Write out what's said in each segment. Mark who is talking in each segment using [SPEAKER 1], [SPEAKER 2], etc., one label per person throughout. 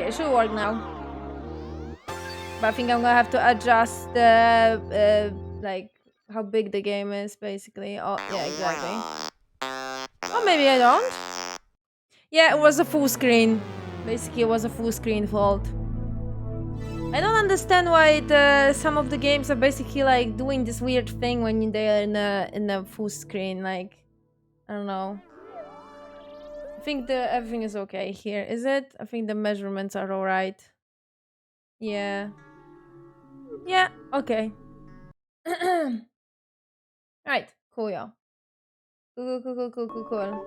[SPEAKER 1] Okay, it should work now. But I think I'm gonna have to adjust the like how big the game is, basically. Oh, yeah, exactly. Oh, maybe I don't. Yeah, it was a full screen. Basically, it was a full screen fault. I don't understand why some of the games are basically like doing this weird thing when they're in a full screen. Like, I don't know. I think everything is okay here. Is it? I think the measurements are alright. Yeah. Yeah. Okay. Right. Cool, y'all. Cool.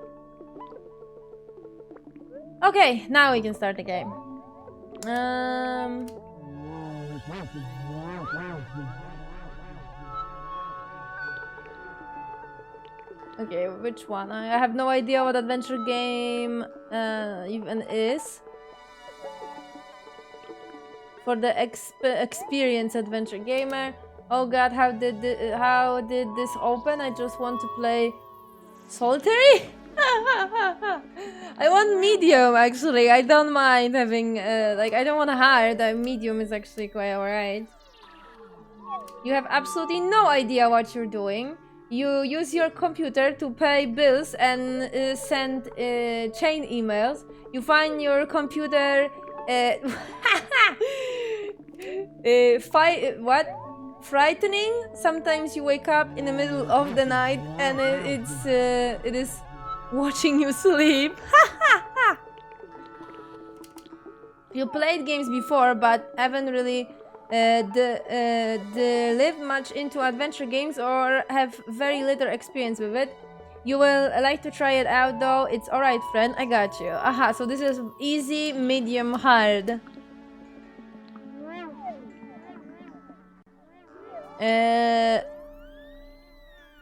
[SPEAKER 1] Okay, now we can start the game. Okay, which one? I have no idea what adventure game even is. For the experienced adventure gamer. Oh god, how did this open? I just want to play solitary. I want medium actually. I don't mind having like I don't want hard. Medium is actually quite alright. You have absolutely no idea what you're doing. You use your computer to pay bills and send chain emails. You find your computer what? Frightening. Sometimes you wake up in the middle of the night and it is watching you sleep. You played games before, but haven't really lived much into adventure games or have very little experience with it. You will like to try it out though. It's alright, friend. I got you. Aha, so this is easy, medium, hard.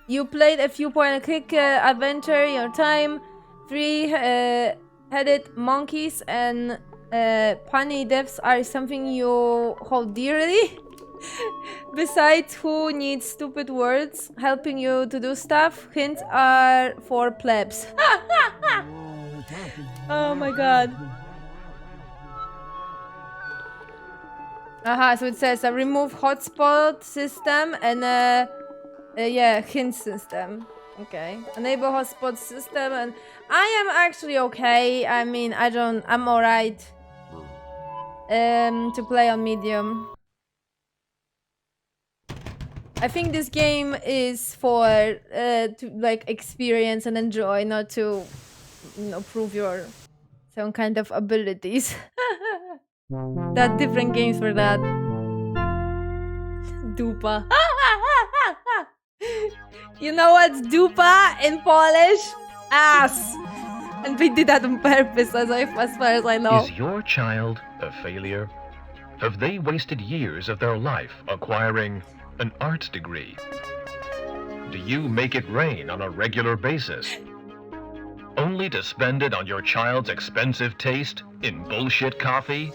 [SPEAKER 1] You played a few point-and-click adventure in your time. Three-headed monkeys and punny devs are something you hold dearly. Besides, who needs stupid words helping you to do stuff? Hints are for plebs. Oh my god. Aha, so it says a remove hotspot system and yeah, hint system. Okay. Enable hotspot system and I am actually okay. I mean, I'm alright. To play on medium. I think this game is for to like experience and enjoy, not to prove your some kind of abilities. There are different games for that. Dupa. You know what's dupa in Polish? Ass. And we did that on purpose, as far as I know.
[SPEAKER 2] Is your child a failure? Have they wasted years of their life acquiring an arts degree? Do you make it rain on a regular basis? Only to spend it on your child's expensive taste in bullshit coffee?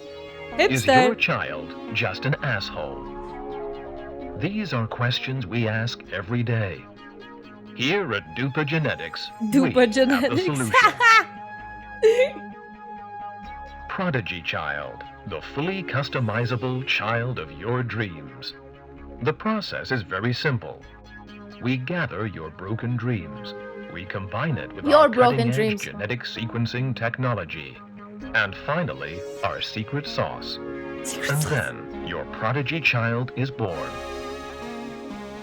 [SPEAKER 1] Hipster.
[SPEAKER 2] Is your child just an asshole? These are questions we ask every day. Here at Dupa Genetics, we have the solution. Prodigy Child, the fully customizable child of your dreams. The process is very simple. We gather your broken dreams. We combine it with our cutting-edge genetic sequencing technology. And finally, our secret sauce. Then, your prodigy child is born.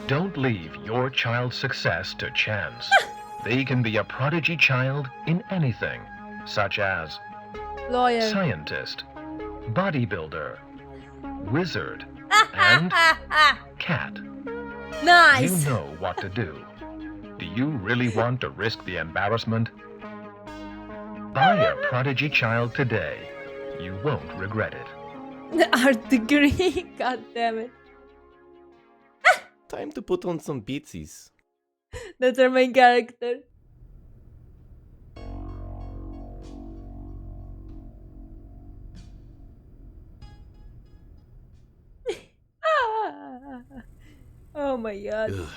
[SPEAKER 2] Don't leave your child's success to chance. They can be a prodigy child in anything, such as
[SPEAKER 1] lawyer,
[SPEAKER 2] scientist, bodybuilder, wizard, and cat.
[SPEAKER 1] Nice.
[SPEAKER 2] You know what to do. Do you really want to risk the embarrassment? Buy a prodigy child today. You won't regret it.
[SPEAKER 1] The art degree. God damn it.
[SPEAKER 3] Time to put on some beatsies.
[SPEAKER 1] That's our main character. Oh my god.
[SPEAKER 3] Ugh,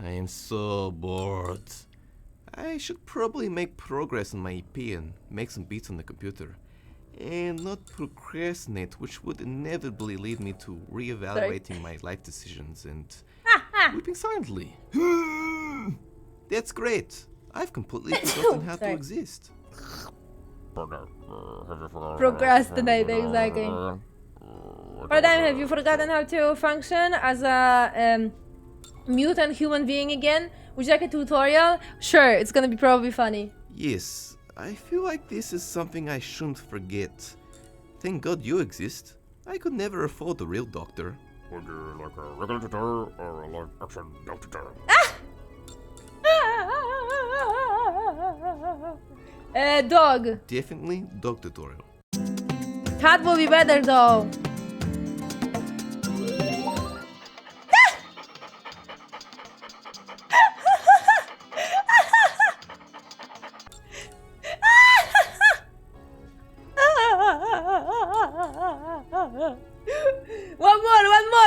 [SPEAKER 3] I am so bored. I should probably make progress on my EP and make some beats on the computer. and not procrastinate, which would inevitably lead me to reevaluating my life decisions and weeping silently. That's great. I've completely forgotten how to exist.
[SPEAKER 1] Procrastinate, exactly. Paradigm, have you forgotten how to function as a mutant human being again? Would you like a tutorial? Sure, it's gonna be probably funny.
[SPEAKER 3] Yes, I feel like this is something I shouldn't forget. Thank God you exist. I could never afford a real doctor.
[SPEAKER 4] Would you like a regular tutorial or a live action dog tutorial?
[SPEAKER 1] Dog.
[SPEAKER 3] Definitely dog tutorial.
[SPEAKER 1] Cat will be better though.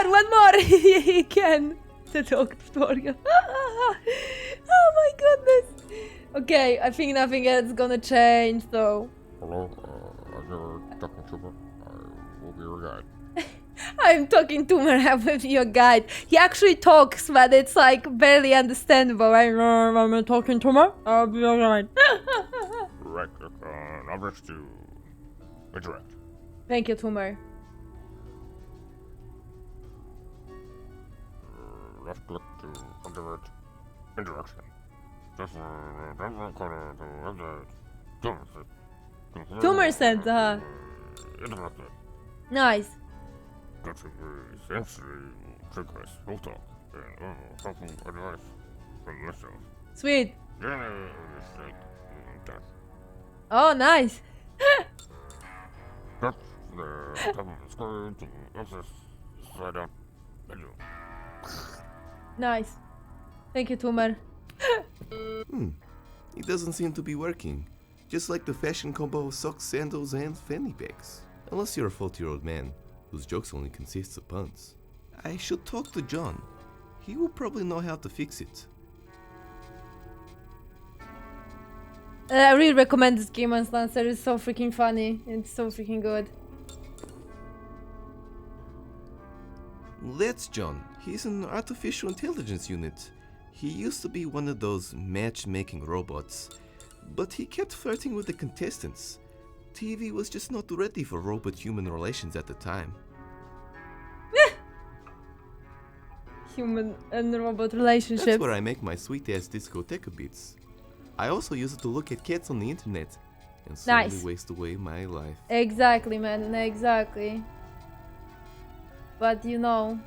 [SPEAKER 1] One more. He can. The dog tutorial. Oh my goodness. Okay, I think nothing else is gonna change though.
[SPEAKER 4] Hello, I'm your talking trooper. I will be your guide.
[SPEAKER 1] I'm talking to Mara with your guide. He actually talks, but it's like barely understandable. I'm talking to Mara. I'll be your guide.
[SPEAKER 4] Right click on objects to interact.
[SPEAKER 1] Thank you, Tumor.
[SPEAKER 4] Left click to activate interaction.
[SPEAKER 1] Tumor sense,
[SPEAKER 4] Interacted.
[SPEAKER 1] Nice.
[SPEAKER 4] That should be essentially trigger small talk and something advice from myself.
[SPEAKER 1] Sweet.
[SPEAKER 4] Generally, like that.
[SPEAKER 1] Oh, nice.
[SPEAKER 4] That's the top of the screen to access slide up menu.
[SPEAKER 1] Nice. Thank you, Tumor.
[SPEAKER 3] It doesn't seem to be working. Just like the fashion combo of socks, sandals, and fanny bags. Unless you're a 40-year-old man, whose jokes only consists of puns. I should talk to John. He will probably know how to fix it.
[SPEAKER 1] I really recommend this game on Lancer. It's so freaking funny. It's so freaking good.
[SPEAKER 3] That's John. He's an artificial intelligence unit. He used to be one of those matchmaking robots, but he kept flirting with the contestants. TV was just not ready for robot-human relations at the time.
[SPEAKER 1] Human and robot relationships.
[SPEAKER 3] That's where I make my sweet-ass discoteca beats. I also use it to look at cats on the internet and slowly
[SPEAKER 1] Nice.
[SPEAKER 3] waste away my life.
[SPEAKER 1] Exactly, man. Exactly. But you know,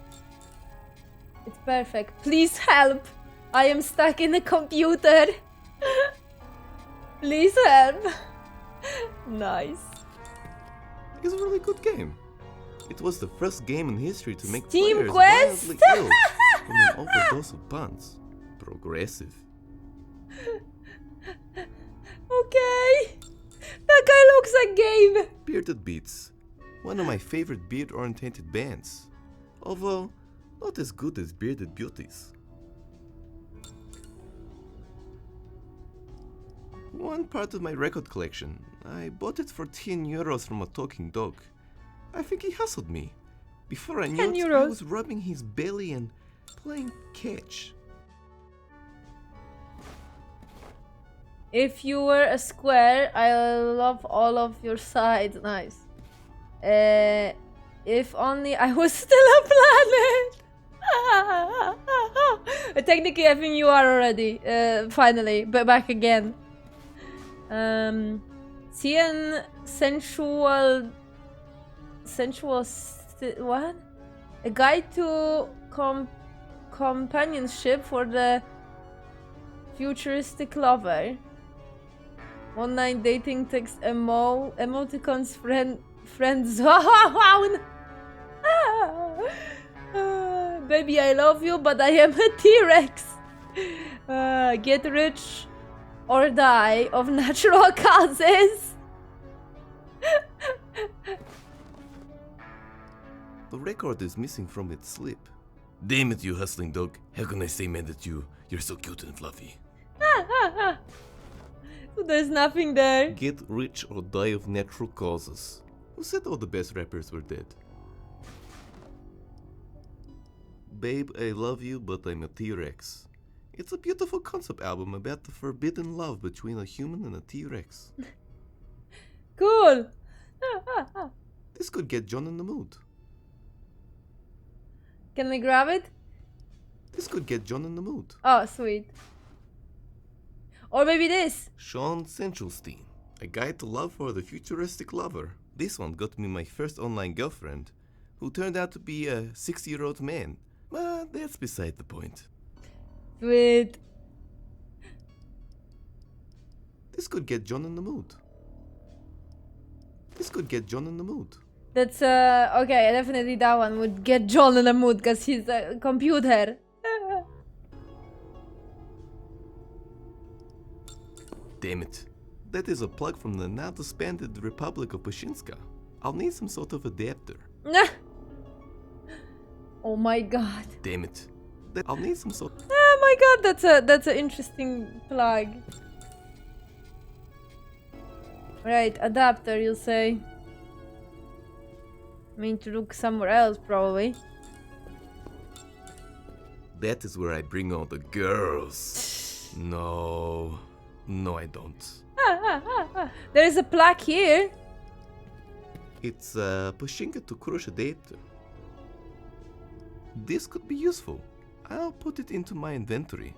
[SPEAKER 1] it's perfect. Please help. I am stuck in the computer. Please help. Nice.
[SPEAKER 3] It's a really good game. It was the first game in history to make
[SPEAKER 1] Steam
[SPEAKER 3] players
[SPEAKER 1] Quest?
[SPEAKER 3] wildly ill from an overdose of puns. Progressive.
[SPEAKER 1] Okay. That guy looks like Gabe.
[SPEAKER 3] Bearded Beats, one of my favorite beard-oriented bands. Although, not as good as Bearded Beauties. One part of my record collection. I bought it for 10 euros from a talking dog. I think he hustled me. Before I knew
[SPEAKER 1] 10
[SPEAKER 3] it, I
[SPEAKER 1] euros.
[SPEAKER 3] was rubbing his belly and playing catch.
[SPEAKER 1] If you were a square, I love all of your sides. Nice. If only I was still a planet. Technically, I think you are already. Finally, but back again. CN sensual. What? A guide to companionship for the futuristic lover. Online dating text emoticons friend zone. Baby, I love you, but I am a T-Rex. Get rich or die of natural causes.
[SPEAKER 3] The record is missing from its slip. Damn it, you hustling dog. How can I say, man, that you're so cute and fluffy?
[SPEAKER 1] So there's nothing there.
[SPEAKER 3] Get rich or die of natural causes. Who said all the best rappers were dead? Babe, I love you, but I'm a T-Rex. It's a beautiful concept album about the forbidden love between a human and a T-Rex.
[SPEAKER 1] Cool.
[SPEAKER 3] This could get John in the mood.
[SPEAKER 1] Can we grab it?
[SPEAKER 3] This could get John in the mood.
[SPEAKER 1] Oh, sweet. Or maybe this.
[SPEAKER 3] Sean Centralstein, A Guide to Love for the Futuristic Lover. This one got me my first online girlfriend, who turned out to be a 60-year-old man. But that's beside the point.
[SPEAKER 1] Sweet.
[SPEAKER 3] This could get John in the mood. This could get John in the mood.
[SPEAKER 1] That's okay, definitely that one would get John in the mood because he's a computer.
[SPEAKER 3] Damn it. That is a plug from the now disbanded Republic of Pashinska. I'll need some sort of adapter.
[SPEAKER 1] Oh my god.
[SPEAKER 3] Damn it. I'll need some sort.
[SPEAKER 1] Oh my god, that's an interesting plug. Right, adapter, you'll say. I mean to look somewhere else, probably.
[SPEAKER 3] That is where I bring all the girls. No. No, I don't.
[SPEAKER 1] There is a plaque here.
[SPEAKER 3] It's a Pashinka to Krush adapter. This could be useful. I'll put it into my inventory.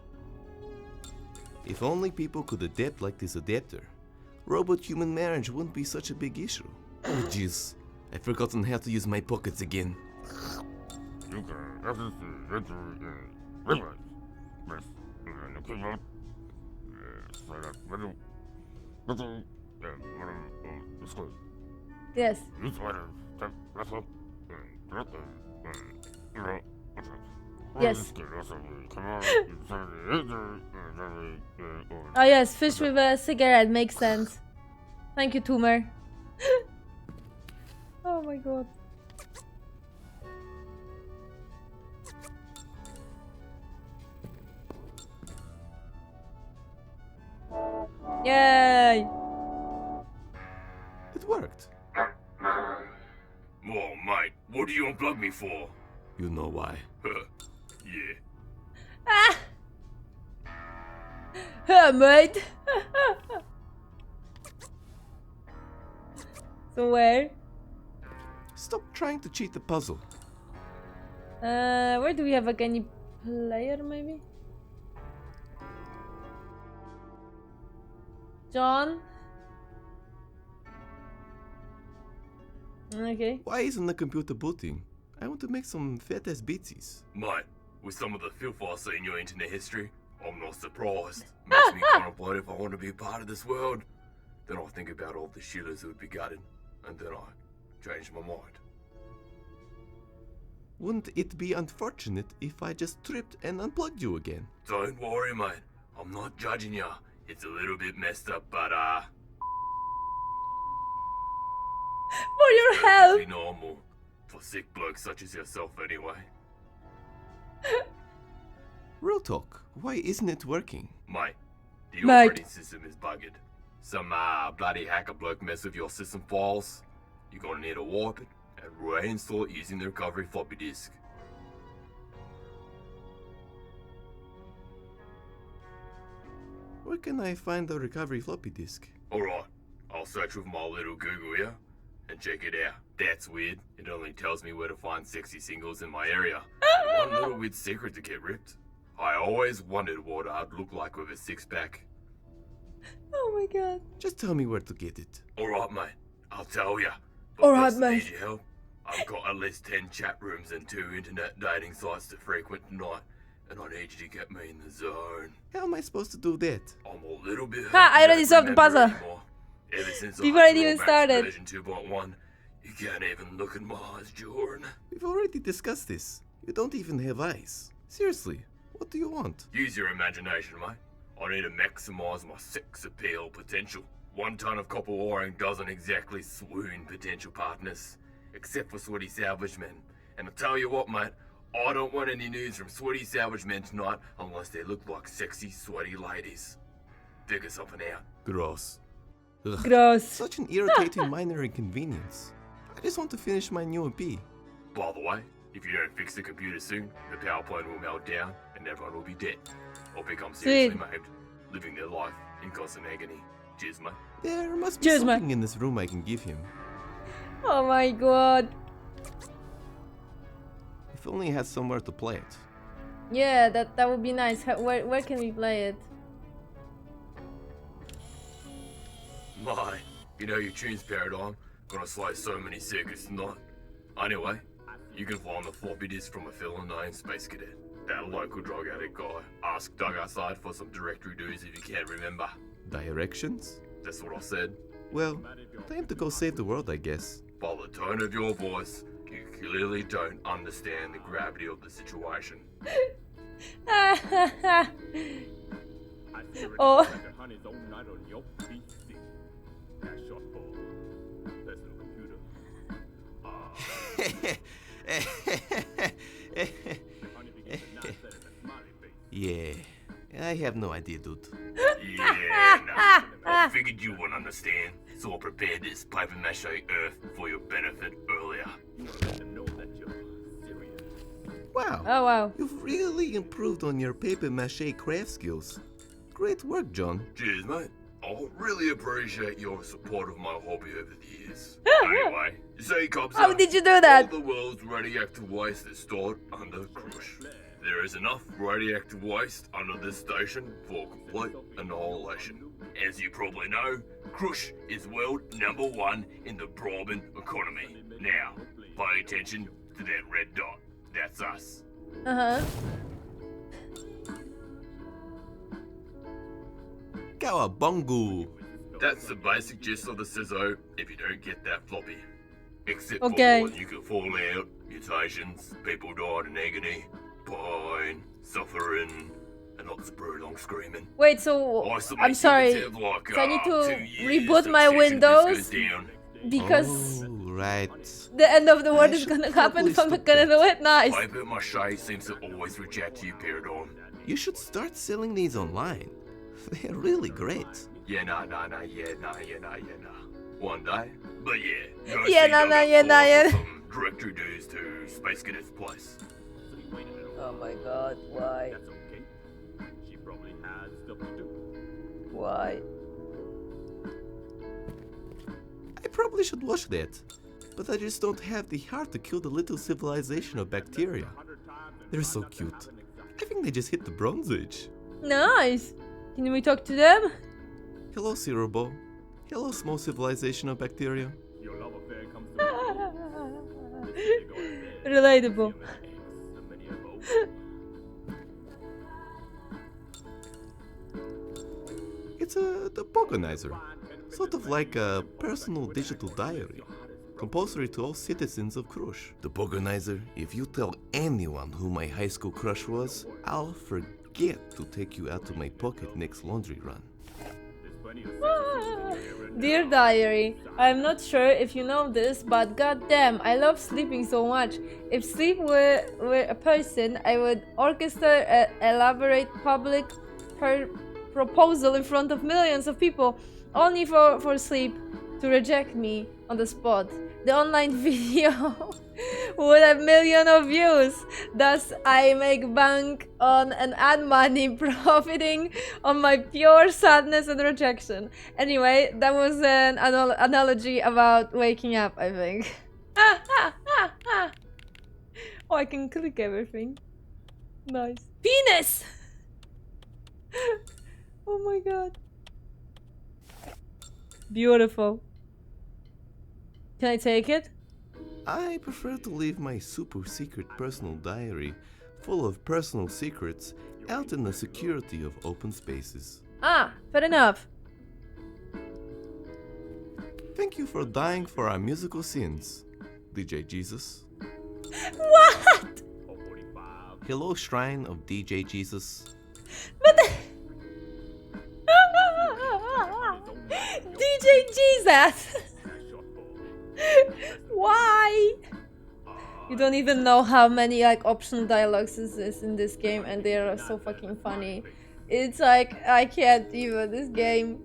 [SPEAKER 3] If only people could adapt like this adapter, robot-human marriage wouldn't be such a big issue. Oh jeez, I've forgotten how to use my pockets again.
[SPEAKER 4] You can access the inventory in Realize. Press the keyboard. Slide out menu. Button. And display.
[SPEAKER 1] Yes.
[SPEAKER 4] Use items. Tap left up. Direct and
[SPEAKER 1] Yes. Oh yes, fish with a cigarette makes sense. Thank you, Toomer. Oh my god. Yay!
[SPEAKER 3] It worked.
[SPEAKER 5] Oh, mate, what do you unplug me for?
[SPEAKER 3] You know why.
[SPEAKER 5] Yeah.
[SPEAKER 1] Ah! Huh, mate. So where?
[SPEAKER 3] Stop trying to cheat the puzzle.
[SPEAKER 1] Where do we have any player maybe? John? Okay.
[SPEAKER 3] Why isn't the computer booting? I want to make some fat-ass beatsies.
[SPEAKER 5] Mate, with some of the filth I've seen in your internet history, I'm not surprised. Makes me contemplate if I want to be a part of this world. Then I think about all the shillers who would be gutted, and then I change my mind.
[SPEAKER 3] Wouldn't it be unfortunate if I just tripped and unplugged you again?
[SPEAKER 5] Don't worry, mate. I'm not judging ya. It's a little bit messed up, but
[SPEAKER 1] For your help!
[SPEAKER 5] perfectly normal. For sick blokes such as yourself, anyway.
[SPEAKER 3] Real talk, why isn't it working?
[SPEAKER 5] Mate, the
[SPEAKER 1] Mate.
[SPEAKER 5] operating system is buggered. Some bloody hacker bloke mess with your system files. You're gonna need to warp it and reinstall it using the recovery floppy disk.
[SPEAKER 3] Where can I find the recovery floppy disk?
[SPEAKER 5] Alright, I'll search with my little Google here and check it out. That's weird. It only tells me where to find sexy singles in my area. And one little weird secret to get ripped. I always wondered what I'd look like with a six-pack.
[SPEAKER 1] Oh my god.
[SPEAKER 3] Just tell me where to get it.
[SPEAKER 5] Alright, mate. I'll tell ya.
[SPEAKER 1] Alright,
[SPEAKER 5] first I
[SPEAKER 1] mate.
[SPEAKER 5] need your help. I've got at least 10 chat rooms and 2 internet dating sites to frequent tonight, and I need you to get me in the zone.
[SPEAKER 3] How am I supposed to do that?
[SPEAKER 5] I'm a little bit hurt
[SPEAKER 1] Ha, I
[SPEAKER 5] you
[SPEAKER 1] already
[SPEAKER 5] don't
[SPEAKER 1] solved the
[SPEAKER 5] remember
[SPEAKER 1] puzzle.
[SPEAKER 5] anymore. Ever since
[SPEAKER 1] Before
[SPEAKER 5] I
[SPEAKER 1] it even
[SPEAKER 5] back to
[SPEAKER 1] started.
[SPEAKER 5] version 2.1, you can't even look in my eyes, Jordan.
[SPEAKER 3] We've already discussed this. You don't even have eyes. Seriously, what do you want?
[SPEAKER 5] Use your imagination, mate. I need to maximize my sex appeal potential. 1 ton of copper wiring doesn't exactly swoon potential partners, except for sweaty salvage men. And I tell you what, mate, I don't want any news from sweaty salvage men tonight unless they look like sexy, sweaty ladies. figure something out.
[SPEAKER 3] Gross. Ugh,
[SPEAKER 1] Gross.
[SPEAKER 3] such an irritating minor inconvenience. I just want to finish my new MP.
[SPEAKER 5] By the way, if you don't fix the computer soon, the power plant will melt down and everyone will be dead. Or become seriously maimed, living their life in constant agony. Cheers, mate.
[SPEAKER 3] There must be
[SPEAKER 1] Cheers,
[SPEAKER 3] something in this room I can give him.
[SPEAKER 1] Oh my god.
[SPEAKER 3] If only he had somewhere to play it.
[SPEAKER 1] Yeah, that would be nice. Where can we play it?
[SPEAKER 5] My, you know your tunes paradigm, gonna slay so many circuits tonight. Anyway, you can find the floppy disk from a fellow named Space Cadet. That local drug addict guy. Ask Doug outside for some directory dues if you can't remember.
[SPEAKER 3] Directions?
[SPEAKER 5] That's what I said.
[SPEAKER 3] Well, time to go save the world, I guess.
[SPEAKER 5] By the tone of your voice, you clearly don't understand the gravity of the situation.
[SPEAKER 1] Oh.
[SPEAKER 3] Yeah, I have no idea, dude.
[SPEAKER 5] Yeah, nah. I figured you wouldn't understand, so I prepared this paper mache earth for your benefit earlier.
[SPEAKER 3] Wow,
[SPEAKER 1] Oh wow.
[SPEAKER 3] you've really improved on your paper mache craft skills. Great work, John.
[SPEAKER 5] Cheers, mate. I really appreciate your support of my hobby over the years. Anyway, see, cops.
[SPEAKER 1] How did you do that?
[SPEAKER 5] All the world's radioactive waste is stored under Crush. There is enough radioactive waste under this station for complete annihilation. As you probably know, Crush is world #1 in the bribing economy. Now, pay attention to that red dot. That's us.
[SPEAKER 1] Uh-huh.
[SPEAKER 3] Cowabunga!
[SPEAKER 5] That's the basic gist of the scissor if you don't get that floppy. Except
[SPEAKER 1] Okay.
[SPEAKER 5] for when you can fall out, mutations, people died in agony, pain, suffering, and lots of prolonged screaming.
[SPEAKER 1] Wait, so
[SPEAKER 5] Isolated
[SPEAKER 1] I'm sorry.
[SPEAKER 5] have like,
[SPEAKER 1] So I need to
[SPEAKER 5] 2 years
[SPEAKER 1] reboot
[SPEAKER 5] till
[SPEAKER 1] my
[SPEAKER 5] section
[SPEAKER 1] Windows
[SPEAKER 5] goes down.
[SPEAKER 1] because
[SPEAKER 3] Oh, right.
[SPEAKER 1] the end of the world
[SPEAKER 3] I
[SPEAKER 1] is
[SPEAKER 3] should
[SPEAKER 1] gonna happen if I'm
[SPEAKER 3] probably
[SPEAKER 1] not gonna do it. Nice.
[SPEAKER 5] Paper mache seems to always reach out to you, Paradigm.
[SPEAKER 3] You should start selling these online. They're really great.
[SPEAKER 5] Yeah, nah. One day. But yeah. Go
[SPEAKER 1] Yeah,
[SPEAKER 5] see
[SPEAKER 1] nah,
[SPEAKER 5] Doug
[SPEAKER 1] nah,
[SPEAKER 5] at
[SPEAKER 1] yeah,
[SPEAKER 5] 4
[SPEAKER 1] nah,
[SPEAKER 5] for
[SPEAKER 1] yeah.
[SPEAKER 5] some directory dues to Space Cadet's place.
[SPEAKER 1] Oh my god, why? Why?
[SPEAKER 3] I probably should watch that, but I just don't have the heart to kill the little civilization of bacteria. They're so cute. I think they just hit the Bronze Age.
[SPEAKER 1] Nice. Can we talk to them?
[SPEAKER 3] Hello, Cerobo. Hello, small civilization of bacteria.
[SPEAKER 1] Relatable.
[SPEAKER 3] It's the Pogonizer, sort of like a personal digital diary, compulsory to all citizens of Krush. The Pogonizer, if you tell anyone who my high school crush was, I'll forget to take you out to my pocket next laundry run.
[SPEAKER 1] Dear diary, I'm not sure if you know this, but goddamn, I love sleeping so much. If sleep were a person, I would orchestrate an elaborate public proposal in front of millions of people, only for sleep to reject me on the spot. The online video would have millions of views. Thus, I make bank on and add money, profiting on my pure sadness and rejection. Anyway, that was an analogy about waking up, I think. Oh, I can click everything. Nice. Penis! Oh my god. Beautiful. Can I take it?
[SPEAKER 3] I prefer to leave my super secret personal diary, full of personal secrets, out in the security of open spaces.
[SPEAKER 1] Ah, fair enough.
[SPEAKER 3] Thank you for dying for our musical sins, DJ Jesus.
[SPEAKER 1] What?
[SPEAKER 3] Hello, Shrine of DJ Jesus.
[SPEAKER 1] But DJ Jesus! Why? You don't even know how many like optional dialogues is in this game, and they are so fucking funny. It's like I can't even. This game.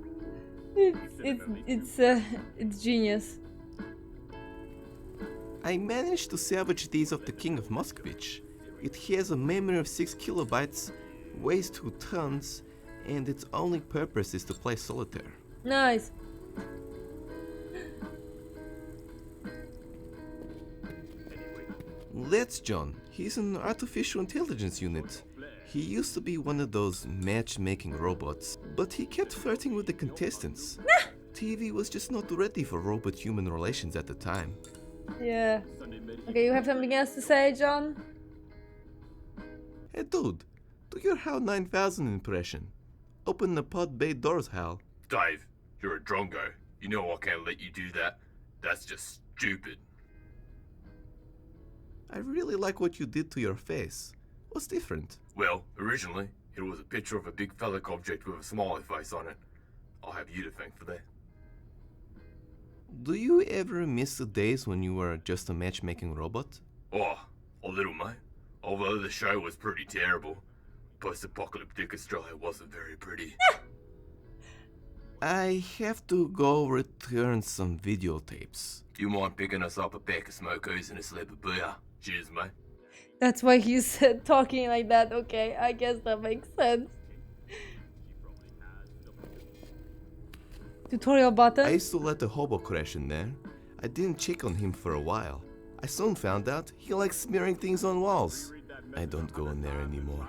[SPEAKER 1] It's genius.
[SPEAKER 3] I managed to salvage these of the King of Moscovich. It has a memory of 6 kilobytes, weighs 2 tons, and its only purpose is to play solitaire.
[SPEAKER 1] Nice.
[SPEAKER 3] That's John. He's an artificial intelligence unit. He used to be one of those matchmaking robots, but he kept flirting with the contestants. TV was just not ready for robot-human relations at the time.
[SPEAKER 1] Yeah. Okay, you have something else to say, John?
[SPEAKER 3] Hey dude, do your HAL 9000 impression. Open the pod bay doors, HAL.
[SPEAKER 5] Dave, you're a drongo. You know I can't let you do that. That's just stupid.
[SPEAKER 3] I really like what you did to your face. What's different?
[SPEAKER 5] Well, originally, it was a picture of a big phallic object with a smiley face on it. I'll have you to thank for that.
[SPEAKER 3] Do you ever miss the days when you were just a matchmaking robot?
[SPEAKER 5] Oh, a little, mate. Although the show was pretty terrible. Post-apocalyptic Australia wasn't very pretty.
[SPEAKER 3] I have to go return some videotapes.
[SPEAKER 5] Do you mind picking us up a pack of smokers and a slab of beer? Cheers, mate.
[SPEAKER 1] That's why he's talking like that. Okay, I guess that makes sense. Tutorial button?
[SPEAKER 3] I used to let the hobo crash in there. I didn't check on him for a while. I soon found out he likes smearing things on walls. I don't go in there anymore.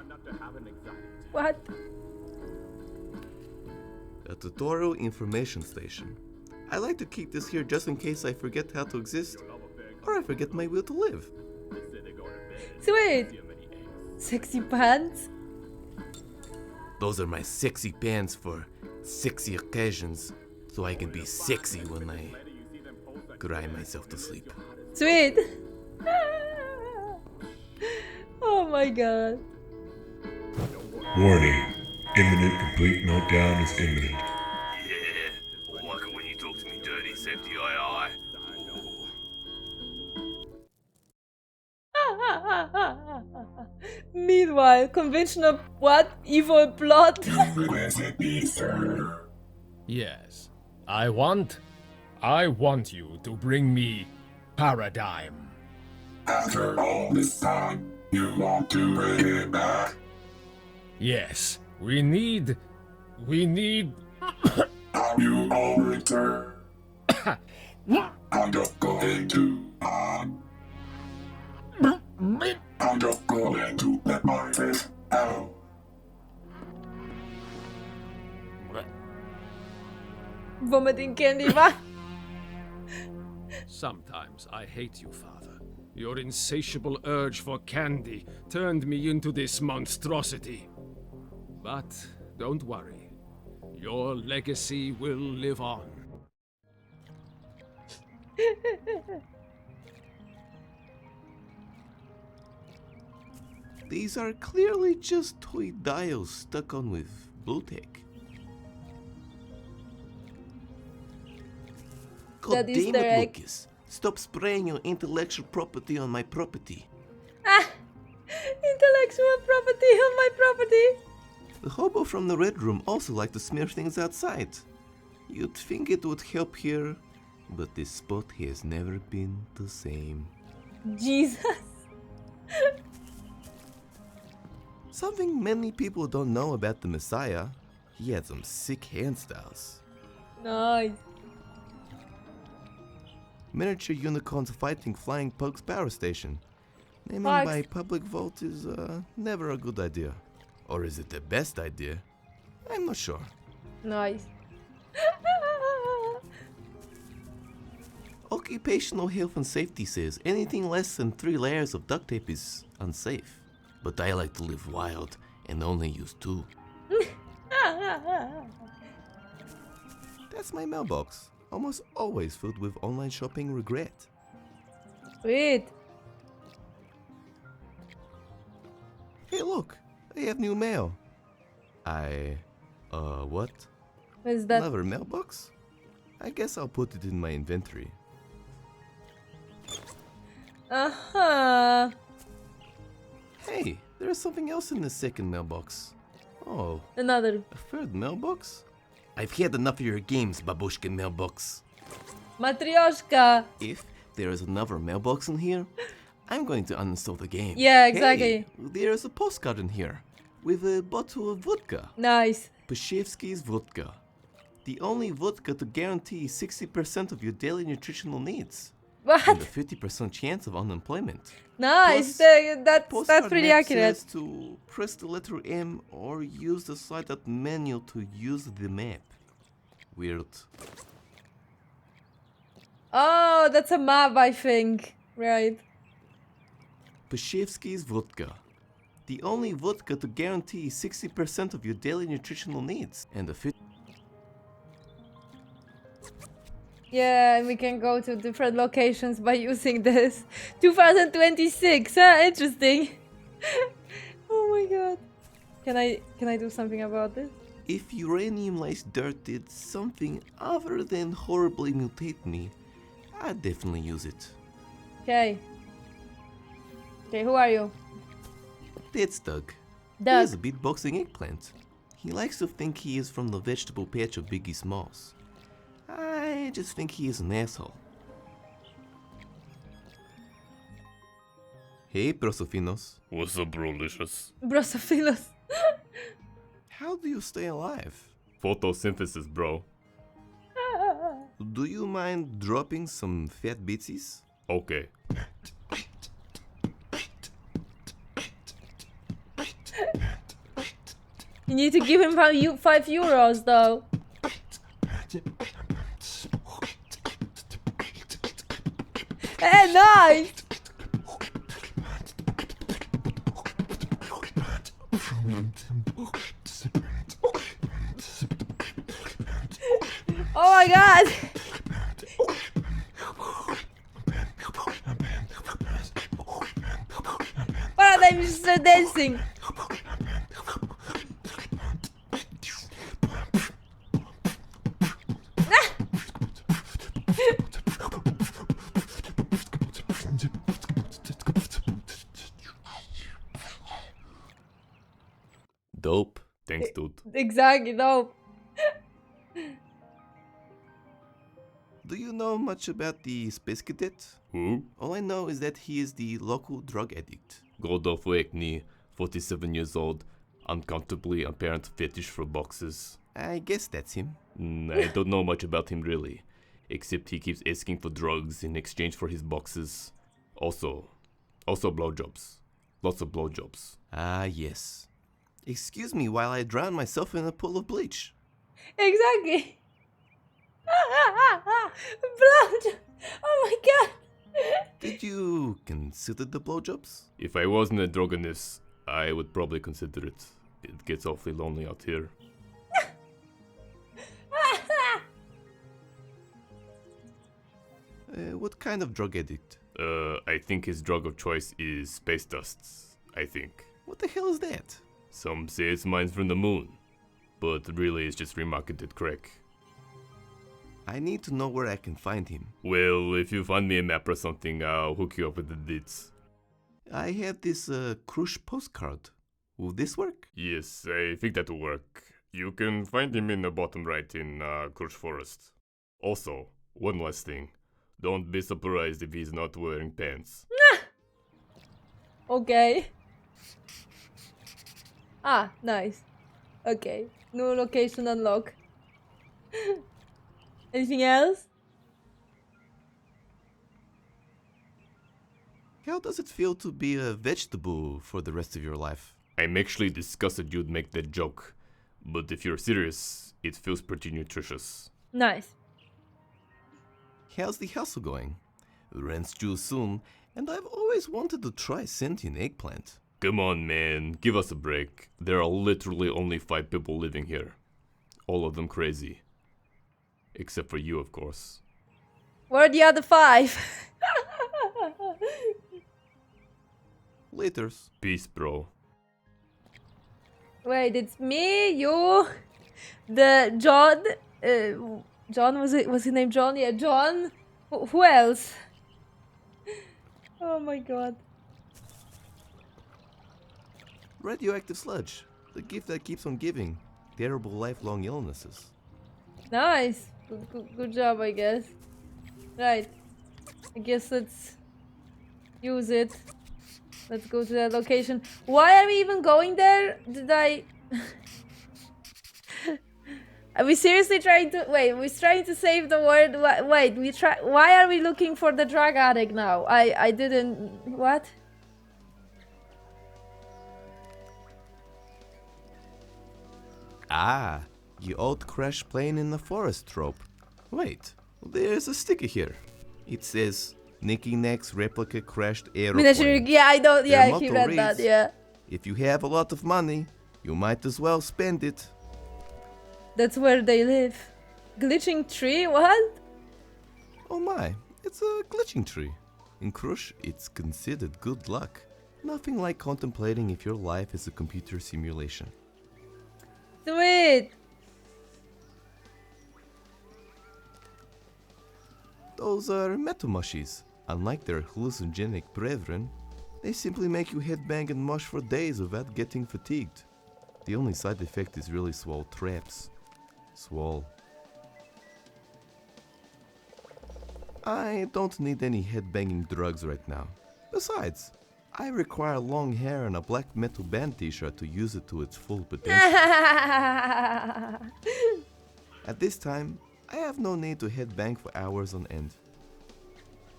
[SPEAKER 1] What?
[SPEAKER 3] A tutorial information station. I like to keep this here just in case I forget how to exist, or I forget my will to live.
[SPEAKER 1] Sweet! Sexy pants?
[SPEAKER 3] Those are my sexy pants for sexy occasions, so I can be sexy when I cry myself to sleep.
[SPEAKER 1] Sweet! Oh my god.
[SPEAKER 6] Warning. Imminent complete meltdown is imminent.
[SPEAKER 5] Yeah, I like it when you talk to me dirty, safety AI.
[SPEAKER 1] Meanwhile, conventional what? Evil plot?
[SPEAKER 7] Yes. I want you to bring me Paradigm.
[SPEAKER 6] After all this time, you want to bring it back?
[SPEAKER 7] Yes. We need...
[SPEAKER 6] Have you all returned? I'm just going to... I'm just going to let my face out.
[SPEAKER 1] Vomiting candy bar?
[SPEAKER 7] Sometimes I hate you, Father. Your insatiable urge for candy turned me into this monstrosity. But don't worry. Your legacy will live on.
[SPEAKER 3] These are clearly just toy dials stuck on with blue tack. God
[SPEAKER 1] That is
[SPEAKER 3] damn
[SPEAKER 1] the
[SPEAKER 3] it,
[SPEAKER 1] egg.
[SPEAKER 3] Lucas. Stop spraying your intellectual property on my property.
[SPEAKER 1] Ah! Intellectual property on my property!
[SPEAKER 3] The hobo from the Red Room also liked to smear things outside. You'd think it would help here, but this spot has never been the same.
[SPEAKER 1] Jesus!
[SPEAKER 3] Something many people don't know about the Messiah, he had some sick handstyles.
[SPEAKER 1] Nice.
[SPEAKER 3] Miniature unicorns fighting flying pugs power station. Naming
[SPEAKER 1] Pugs.
[SPEAKER 3] by public vote is never a good idea. Or is it the best idea? I'm not sure.
[SPEAKER 1] Nice.
[SPEAKER 3] Occupational health and safety says anything less than 3 layers of duct tape is unsafe. But I like to live wild and only use 2. That's my mailbox. Almost always filled with online shopping regret.
[SPEAKER 1] Sweet.
[SPEAKER 3] Hey look, I have new mail. What?
[SPEAKER 1] What is that?
[SPEAKER 3] Another mailbox? I guess I'll put it in my inventory.
[SPEAKER 1] Uh-huh.
[SPEAKER 3] Hey, there's something else in the second mailbox. Oh Oh,
[SPEAKER 1] Another.
[SPEAKER 3] a third mailbox? I've had enough of your games, Babushkin mailbox.
[SPEAKER 1] Matryoshka.
[SPEAKER 3] If there is another mailbox in here, I'm going to uninstall the game.
[SPEAKER 1] Yeah, exactly.
[SPEAKER 3] Hey, there's a postcard in here with a bottle of vodka.
[SPEAKER 1] Nice.
[SPEAKER 3] Pashevsky's vodka. The only vodka to guarantee 60% of your daily nutritional needs. And a
[SPEAKER 1] What?
[SPEAKER 3] 50% chance of unemployment.
[SPEAKER 1] Nice.
[SPEAKER 3] Plus,
[SPEAKER 1] That's
[SPEAKER 3] Postcard
[SPEAKER 1] pretty
[SPEAKER 3] map
[SPEAKER 1] accurate.
[SPEAKER 3] says to press the letter M or use the slide-out menu to use the map. Weird.
[SPEAKER 1] Oh, that's a map, I think. Right.
[SPEAKER 3] Pashevsky's vodka. The only vodka to guarantee 60% of your daily nutritional needs. And a 50
[SPEAKER 1] Yeah, and we can go to different locations by using this. 2026, huh? Interesting. Oh my god. Can I do something about this?
[SPEAKER 3] If uranium-laced dirt did something other than horribly mutate me, I'd definitely use it.
[SPEAKER 1] Okay. Okay, who are you?
[SPEAKER 3] That's Doug. He
[SPEAKER 1] Doug.
[SPEAKER 3] is a beatboxing eggplant. He likes to think he is from the vegetable patch of Biggie Smalls. I just think he is an asshole. Hey, Prosofinos.
[SPEAKER 4] What's up, Brolicious?
[SPEAKER 1] Brosophilos.
[SPEAKER 3] How do you stay alive?
[SPEAKER 4] Photosynthesis, bro.
[SPEAKER 3] Do you mind dropping some fat bitsies?
[SPEAKER 4] Okay.
[SPEAKER 1] You need to give him 5 euros though. Hey, nice! Oh my god! Wow, they just dancing.
[SPEAKER 3] Dope.
[SPEAKER 4] Thanks, dude.
[SPEAKER 1] Exactly, no.
[SPEAKER 3] Do you know much about the space cadet?
[SPEAKER 4] Who?
[SPEAKER 3] All I know is that he is the local drug addict.
[SPEAKER 4] Godolf Wakney, 47 years old, uncomfortably apparent fetish for boxes.
[SPEAKER 3] I guess that's him.
[SPEAKER 4] I don't know much about him really, except he keeps asking for drugs in exchange for his boxes. Also blowjobs. Lots of blowjobs.
[SPEAKER 3] Ah, yes. Excuse me while I drown myself in a pool of bleach.
[SPEAKER 1] Exactly. Blood. Oh my god.
[SPEAKER 3] Did you consider the blowjobs?
[SPEAKER 4] If I wasn't a drogonist, I would probably consider it. It gets awfully lonely out here.
[SPEAKER 3] What kind of drug addict?
[SPEAKER 4] I think his drug of choice is space dusts. I think.
[SPEAKER 3] What the hell is that?
[SPEAKER 4] Some say it's mines from the moon, but really it's just remarketed crack.
[SPEAKER 3] I need to know where I can find him.
[SPEAKER 4] Well, if you find me a map or something, I'll hook you up with the deets.
[SPEAKER 3] I have this Krush postcard. Will this work?
[SPEAKER 4] Yes, I think that will work. You can find him in the bottom right in Krush Forest. Also, one last thing. Don't be surprised if he's not wearing pants.
[SPEAKER 1] Okay. Ah, nice. Okay. New location unlock. Anything else?
[SPEAKER 3] How does it feel to be a vegetable for the rest of your life?
[SPEAKER 4] I'm actually disgusted you'd make that joke. But if you're serious, it feels pretty nutritious.
[SPEAKER 1] Nice.
[SPEAKER 3] How's the hustle going? Rent's due soon, and I've always wanted to try sentient eggplant.
[SPEAKER 4] Come on, man, give us a break. There are literally only 5 people living here. All of them crazy. Except for you, of course.
[SPEAKER 1] Where are the other 5?
[SPEAKER 3] Laters.
[SPEAKER 4] Peace, bro.
[SPEAKER 1] Wait, it's me, you, the John. John, was his name John? Yeah, John. Who else? Oh my god.
[SPEAKER 3] Radioactive sludge. The gift that keeps on giving. Terrible lifelong illnesses.
[SPEAKER 1] Nice. Good job, I guess. Right. I guess let's use it. Let's go to that location. Why are we even going there? Did I... Are we seriously trying to... Wait, we're trying to save the world? Wait, we try... Why are we looking for the drug addict now? I didn't... What?
[SPEAKER 3] Ah, you old crash plane in the forest trope. Wait, there's a sticker here. It says Nicky Nack's replica crashed aeroplane.
[SPEAKER 1] Yeah, I don't...
[SPEAKER 3] Their
[SPEAKER 1] Yeah, he
[SPEAKER 3] motto
[SPEAKER 1] read that,
[SPEAKER 3] reads,
[SPEAKER 1] yeah.
[SPEAKER 3] if you have a lot of money, you might as well spend it.
[SPEAKER 1] That's where they live. Glitching tree? What?
[SPEAKER 3] Oh my, it's a glitching tree. In Krush, it's considered good luck. Nothing like contemplating if your life is a computer simulation.
[SPEAKER 1] Sweet!
[SPEAKER 3] Those are metamushis. Unlike their hallucinogenic brethren, they simply make you headbang and mush for days without getting fatigued. The only side effect is really swole traps. Swole. I don't need any headbanging drugs right now. Besides, I require long hair and a black metal band t-shirt to use it to its full potential. At this time, I have no need to headbang for hours on end.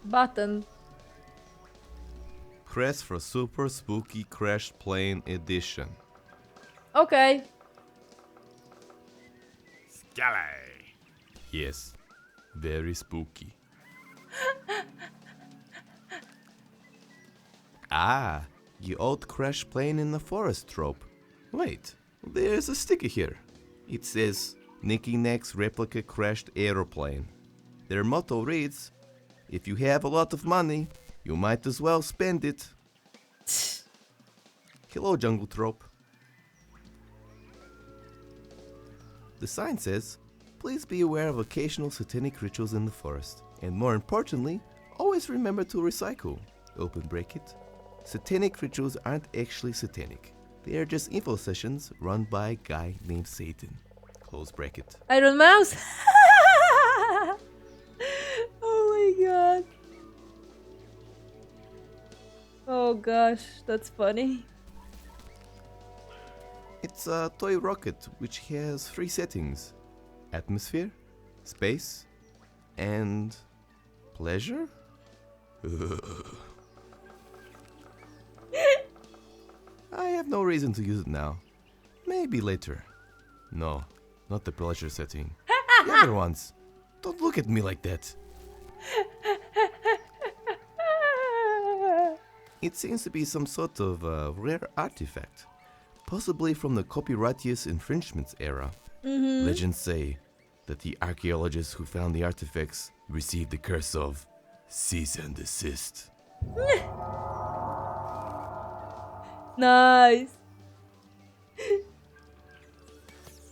[SPEAKER 1] Button.
[SPEAKER 3] Press for Super Spooky Crashed Plane Edition.
[SPEAKER 1] Okay.
[SPEAKER 4] Scally.
[SPEAKER 3] Yes, very spooky. Ah, you old crash plane in the forest trope. Wait, there's a sticker here. It says Nicky Nack's replica crashed aeroplane. Their motto reads, if you have a lot of money, you might as well spend it. Hello, Jungle Trope. The sign says, please be aware of occasional satanic rituals in the forest. And more importantly, always remember to recycle. Open bracket. Satanic rituals aren't actually satanic. They are just info sessions run by a guy named Satan. Close bracket.
[SPEAKER 1] Iron Mouse? Oh my god. Oh gosh, that's funny.
[SPEAKER 3] It's a toy rocket which has 3 settings. Atmosphere, space, and pleasure? I have no reason to use it now. Maybe later. No, not the pleasure setting. The other ones. Don't look at me like that. It seems to be some sort of rare artifact. Possibly from the copyrightious infringements era. Legends say that the archaeologists who found the artifacts received the curse of cease and desist.
[SPEAKER 1] Nice.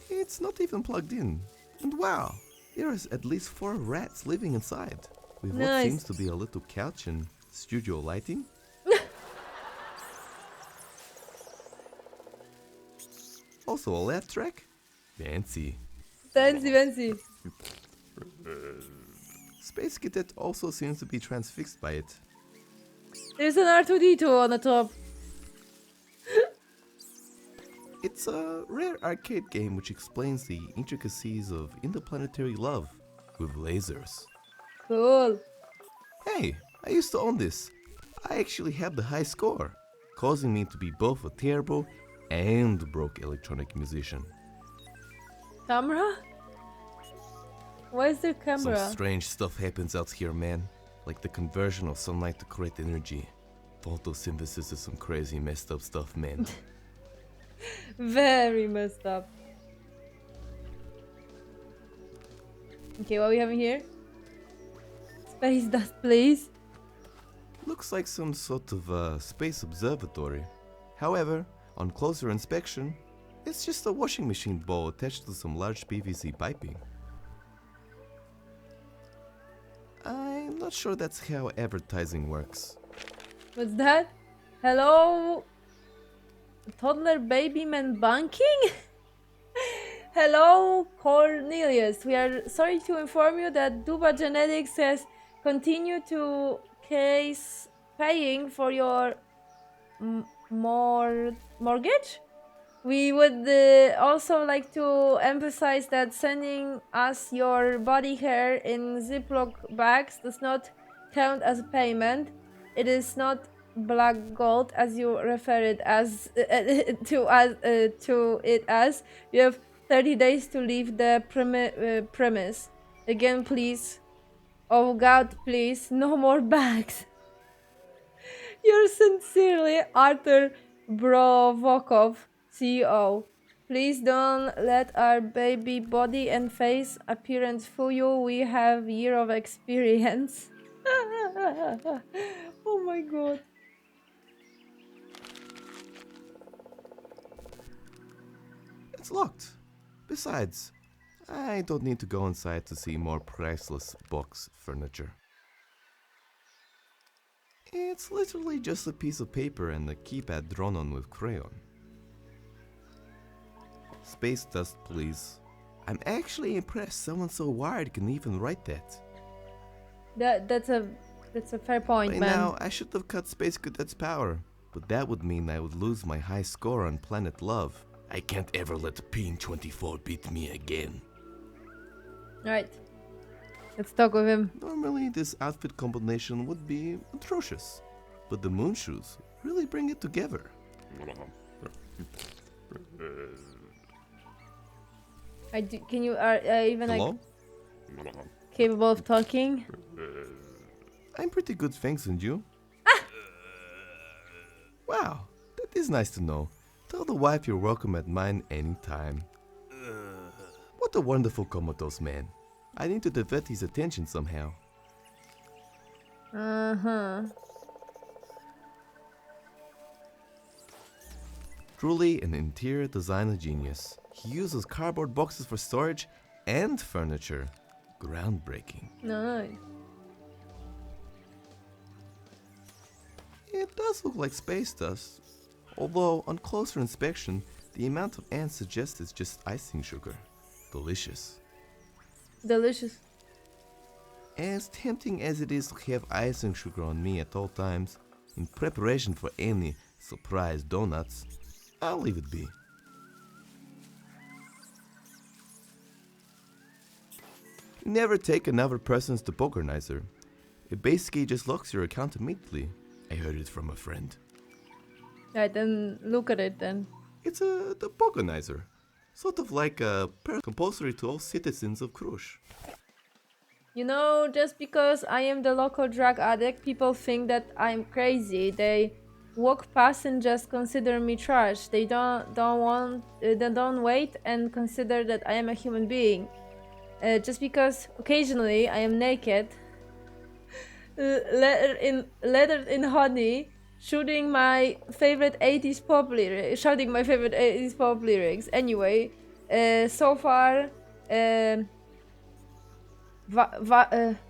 [SPEAKER 3] It's not even plugged in. And wow, there is at least 4 rats living inside. With what
[SPEAKER 1] Nice.
[SPEAKER 3] seems to be a little couch and studio lighting. Also a laugh track? Fancy.
[SPEAKER 1] Fancy.
[SPEAKER 3] Space Cadet also seems to be transfixed by it.
[SPEAKER 1] There's an R2D2 on the top.
[SPEAKER 3] It's a rare arcade game which explains the intricacies of interplanetary love with lasers.
[SPEAKER 1] Cool.
[SPEAKER 3] Hey, I used to own this. I actually have the high score, causing me to be both a terrible and broke electronic musician.
[SPEAKER 1] Camera? Why is there camera?
[SPEAKER 3] Some strange stuff happens out here, man. Like the conversion of sunlight to create energy. Photosynthesis is some crazy messed up stuff, man.
[SPEAKER 1] Very messed up. Okay, what are we having here? Space dust, please.
[SPEAKER 3] Looks like some sort of space observatory. However, on closer inspection, it's just a washing machine bowl attached to some large PVC piping. I'm not sure that's how advertising works.
[SPEAKER 1] What's that? Hello? toddler baby man banking? Hello, Cornelius. We are sorry to inform you that Duba Genetics has continued to case paying for your mortgage. We would also like to emphasize that sending us your body hair in Ziploc bags does not count as a payment. It is not black gold as you refer it as to it as. You have 30 days to leave the premise. Again, please. Oh God, please, no more bags. Yours sincerely, Arthur Brovokov, CEO. Please don't let our baby body and face appearance fool you. We have year of experience. Oh my god.
[SPEAKER 3] It's locked. Besides, I don't need to go inside to see more priceless box furniture. It's literally just a piece of paper and a keypad drawn on with crayon. Space dust, please. I'm actually impressed someone so wired can even write that.
[SPEAKER 1] That's a fair point,
[SPEAKER 3] By
[SPEAKER 1] man.
[SPEAKER 3] now, I should have cut Space Cadet's power, but that would mean I would lose my high score on Planet Love. I can't ever let Ping 24 beat me again.
[SPEAKER 1] Right. Let's talk with him.
[SPEAKER 3] Normally, this outfit combination would be atrocious, but the moon shoes really bring it together.
[SPEAKER 1] Can you even
[SPEAKER 3] Hello?
[SPEAKER 1] like capable of talking?
[SPEAKER 3] I'm pretty good, thanks, and you? Wow, that is nice to know. Tell the wife you're welcome at mine anytime. What a wonderful comatose man. I need to divert his attention somehow.
[SPEAKER 1] Uh-huh.
[SPEAKER 3] Truly an interior designer genius. He uses cardboard boxes for storage and furniture. Groundbreaking.
[SPEAKER 1] Nice.
[SPEAKER 3] It does look like space dust, although on closer inspection, the amount of ants suggests it's just icing sugar. Delicious.
[SPEAKER 1] Delicious.
[SPEAKER 3] As tempting as it is to have icing sugar on me at all times, in preparation for any surprise donuts, I'll leave it be. You never take another person's tokenizer. It basically just locks your account immediately. I heard it from a friend.
[SPEAKER 1] Right, then look at it then.
[SPEAKER 3] It's a tokenizer, sort of like a compulsory to all citizens of Krush.
[SPEAKER 1] You know, just because I am the local drug addict, people think that I'm crazy. They walk past and just consider me trash. They don't wait and consider that I am a human being. Just because occasionally I am naked, leathered in honey, shouting my favorite 80s pop lyrics. Anyway, so far,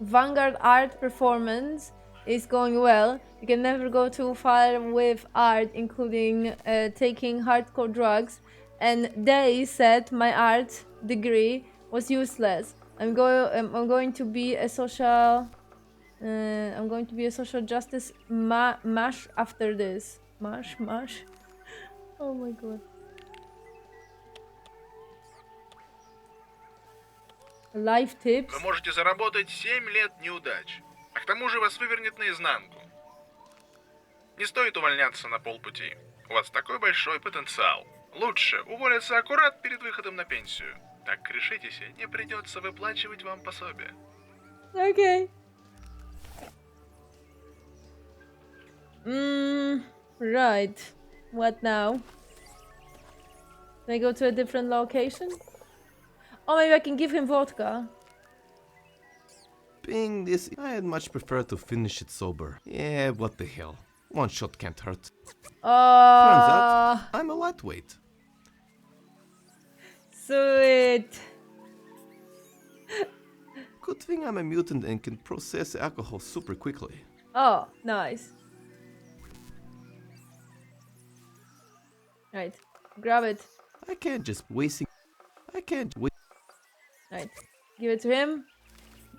[SPEAKER 1] Vanguard art performance is going well. You can never go too far with art, including taking hardcore drugs. And they said my art degree was useless. I'm going to be a social. I'm going to be a social justice mash after this. Mash. Oh my god. Life tips.
[SPEAKER 8] Вы можете заработать 7 лет неудач, а к тому же вас вывернет наизнанку. Не стоит увольняться на полпути. У вас такой большой потенциал. Лучше уволиться аккурат перед выходом на пенсию. Так решитесь, и не придется выплачивать вам пособие.
[SPEAKER 1] Okay. Right. What now? Can I go to a different location? Oh, maybe I can give him vodka.
[SPEAKER 3] Being this, I'd much prefer to finish it sober. Yeah, what the hell. One shot can't hurt. Turns out, I'm a lightweight.
[SPEAKER 1] Sweet.
[SPEAKER 3] Good thing I'm a mutant and can process alcohol super quickly.
[SPEAKER 1] Oh, nice. Right. Grab it.
[SPEAKER 3] I can't just wasting. I can't wait.
[SPEAKER 1] Right. Give it to him.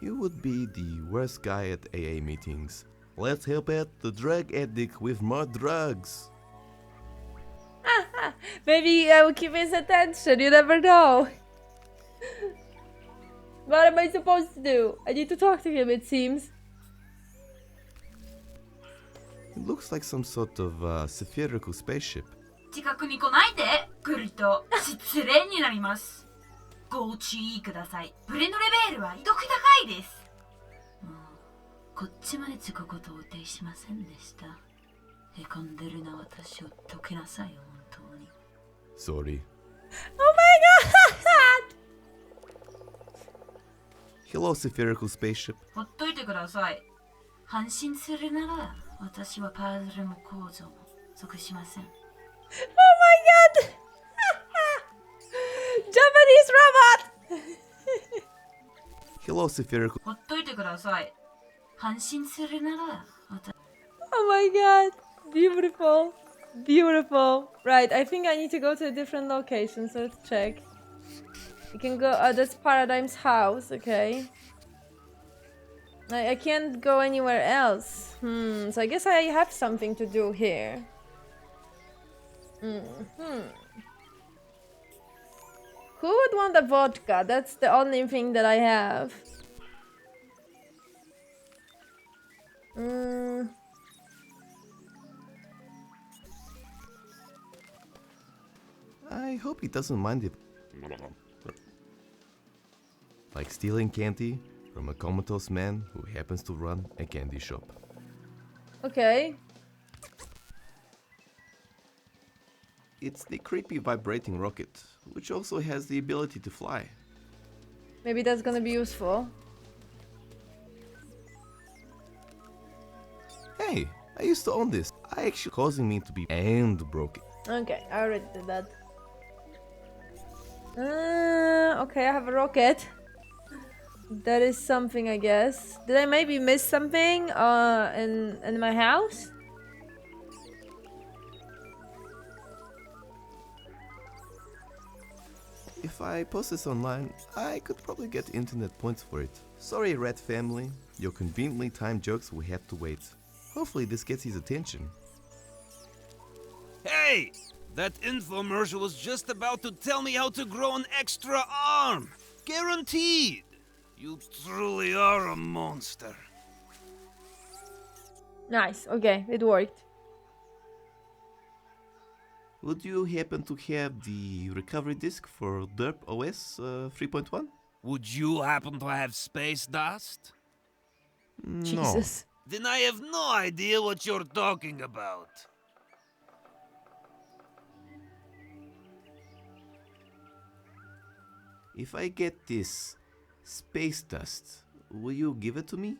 [SPEAKER 3] You would be the worst guy at AA meetings. Let's help out the drug addict with more drugs.
[SPEAKER 1] Maybe I will keep his attention. You never know. What am I supposed to do? I need to talk to him, it seems.
[SPEAKER 3] It looks like some sort of spherical spaceship.
[SPEAKER 9] 近くに来ないで来ると失礼になりますご注意くださいブレンドレベルは異読高いですもうこっちまでつくことをお呈しませんでしたへこんでるな私を解けなさいよ本当に
[SPEAKER 3] Sorry.
[SPEAKER 1] Oh my god!
[SPEAKER 3] Hello, spherical spaceship.
[SPEAKER 9] ほっといてください安心するなら私はパズルも構造も即しません
[SPEAKER 1] Oh my god! Japanese robot!
[SPEAKER 3] Hello, spherical.
[SPEAKER 9] ほっといてください安心するなら私
[SPEAKER 1] Oh my god! Beautiful. Beautiful. Right, I think I need to go to a different location, so let's check. We can go, that's Paradigm's house, okay. I can't go anywhere else. So I guess I have something to do here. Who would want a vodka? That's the only thing that I have.
[SPEAKER 3] I hope he doesn't mind it. Like stealing candy from a comatose man who happens to run a candy shop.
[SPEAKER 1] Okay.
[SPEAKER 3] It's the creepy vibrating rocket, which also has the ability to fly.
[SPEAKER 1] Maybe that's gonna be useful.
[SPEAKER 3] Hey, I used to own this. I actually causing me to be and broke it.
[SPEAKER 1] Okay, I already did that. Okay, I have a rocket. That is something, I guess. Did I maybe miss something in my house?
[SPEAKER 3] If I post this online, I could probably get internet points for it. Sorry, Rat Family. Your conveniently timed jokes will have to wait. Hopefully this gets his attention.
[SPEAKER 10] Hey! That infomercial was just about to tell me how to grow an extra arm! Guaranteed! You truly are a monster.
[SPEAKER 1] Nice, okay, it worked.
[SPEAKER 3] Would you happen to have the recovery disk for Derp OS 3.1?
[SPEAKER 10] Would you happen to have space dust?
[SPEAKER 3] No.
[SPEAKER 1] Jesus.
[SPEAKER 10] Then I have no idea what you're talking about.
[SPEAKER 3] If I get this space dust, will you give it to me?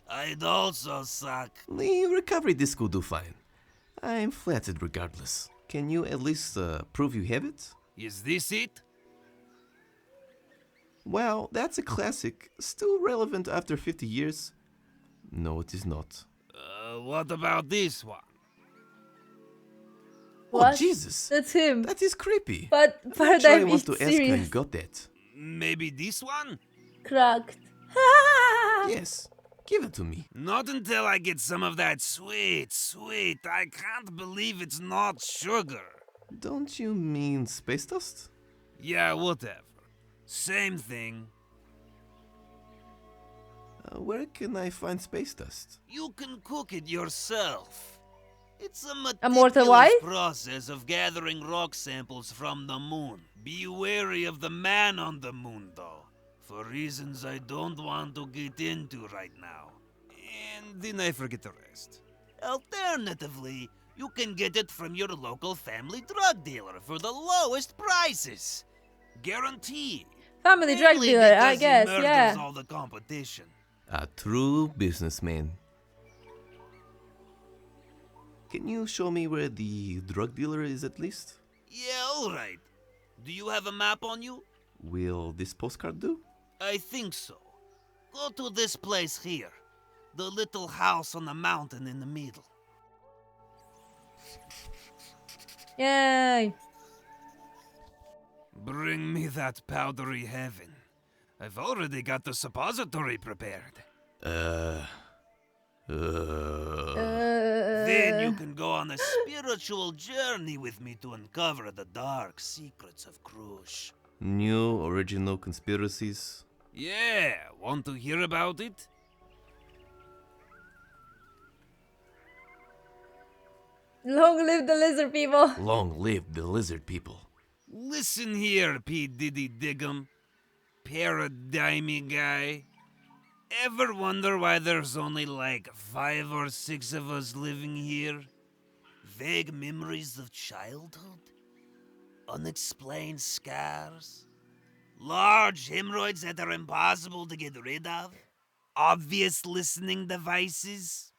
[SPEAKER 10] I'd also suck.
[SPEAKER 3] The recovery disk will do fine. I'm flattered regardless. Can you at least prove you have it?
[SPEAKER 10] Is this it?
[SPEAKER 3] Well, that's a classic. Still relevant after 50 years? No, it is not.
[SPEAKER 10] What about this one?
[SPEAKER 1] What?
[SPEAKER 3] Oh, Jesus!
[SPEAKER 1] That's him.
[SPEAKER 3] That is creepy.
[SPEAKER 1] But
[SPEAKER 3] Sure, I
[SPEAKER 1] Paradigm
[SPEAKER 3] want
[SPEAKER 1] is
[SPEAKER 3] to ask how you
[SPEAKER 1] serious.
[SPEAKER 3] got that.
[SPEAKER 10] Maybe this one?
[SPEAKER 1] Cracked.
[SPEAKER 3] Yes, give it to me.
[SPEAKER 10] Not until I get some of that sweet. I can't believe it's not sugar.
[SPEAKER 3] Don't you mean space dust?
[SPEAKER 10] Yeah, whatever. Same thing.
[SPEAKER 3] Where can I find space dust?
[SPEAKER 10] You can cook it yourself. It's a
[SPEAKER 1] Immortal
[SPEAKER 10] meticulous
[SPEAKER 1] White?
[SPEAKER 10] process of gathering rock samples from the moon. Be wary of the man on the moon, though, for reasons I don't want to get into right now. And then I forget the rest. Alternatively, you can get it from your local family drug dealer for the lowest prices. Guaranteed.
[SPEAKER 1] Family drug
[SPEAKER 10] Mainly
[SPEAKER 1] dealer, I
[SPEAKER 10] because he
[SPEAKER 1] guess,
[SPEAKER 10] murders
[SPEAKER 1] yeah.
[SPEAKER 10] all the competition.
[SPEAKER 3] A true businessman. Can you show me where the drug dealer is at least?
[SPEAKER 10] Yeah, alright. Do you have a map on you?
[SPEAKER 3] Will this postcard do?
[SPEAKER 10] I think so. Go to this place here. The little house on the mountain in the middle.
[SPEAKER 1] Yay!
[SPEAKER 10] Bring me that powdery heaven. I've already got the suppository prepared. Then you can go on a spiritual journey with me to uncover the dark secrets of Krush.
[SPEAKER 3] New original conspiracies?
[SPEAKER 10] Yeah, want to hear about it?
[SPEAKER 1] Long live the lizard people.
[SPEAKER 3] Long live the lizard people.
[SPEAKER 10] Listen here, P. Diddy Diggum. Paradimey guy. Ever wonder why there's only like 5 or 6 of us living here? Vague memories of childhood? Unexplained scars? Large hemorrhoids that are impossible to get rid of? Obvious listening devices?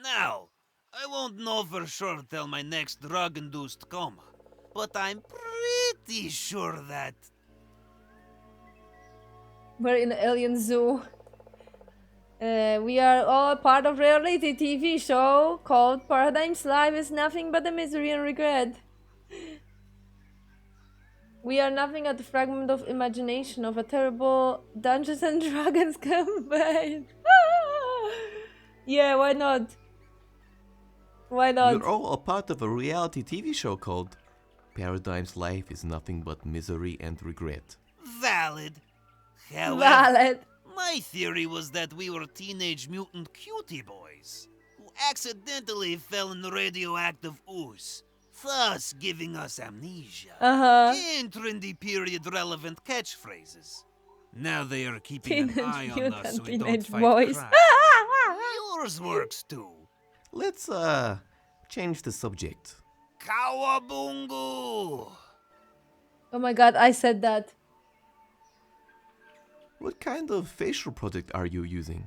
[SPEAKER 10] Now, I won't know for sure till my next drug-induced coma, but I'm pretty sure that...
[SPEAKER 1] We're in an alien zoo. We are all part of reality TV show called Paradigm's Life is Nothing But a Misery and Regret. We are nothing but a fragment of imagination of a terrible Dungeons and Dragons campaign. Yeah, why not? Why not?
[SPEAKER 3] You're all a part of a reality TV show called Paradigm's Life is Nothing But Misery and Regret.
[SPEAKER 10] Valid. However,
[SPEAKER 1] Valid.
[SPEAKER 10] my theory was that we were teenage mutant cutie boys who accidentally fell in the radioactive ooze, thus giving us amnesia and trendy period-relevant catchphrases. Now they are keeping an eye on us so we don't fight
[SPEAKER 1] boys.
[SPEAKER 10] crime. Yours works too.
[SPEAKER 3] Let's, change the subject.
[SPEAKER 10] Kawabungu!
[SPEAKER 1] Oh my god, I said that.
[SPEAKER 3] What kind of facial product are you using?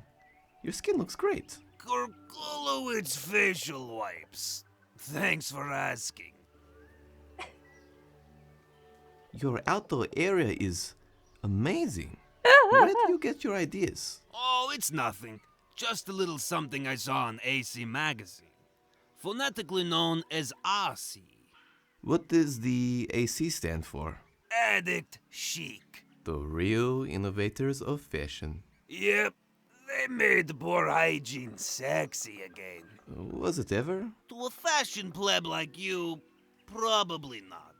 [SPEAKER 3] Your skin looks great.
[SPEAKER 10] Gorgolowitz facial wipes. Thanks for asking.
[SPEAKER 3] Your outdoor area is amazing. Where do you get your ideas?
[SPEAKER 10] Oh, it's nothing. Just a little something I saw in AC Magazine. Phonetically known as AC.
[SPEAKER 3] What does the AC stand for?
[SPEAKER 10] Addict chic.
[SPEAKER 3] The real innovators of fashion.
[SPEAKER 10] Yep, they made poor hygiene sexy again.
[SPEAKER 3] Was it ever?
[SPEAKER 10] To a fashion pleb like you, probably not.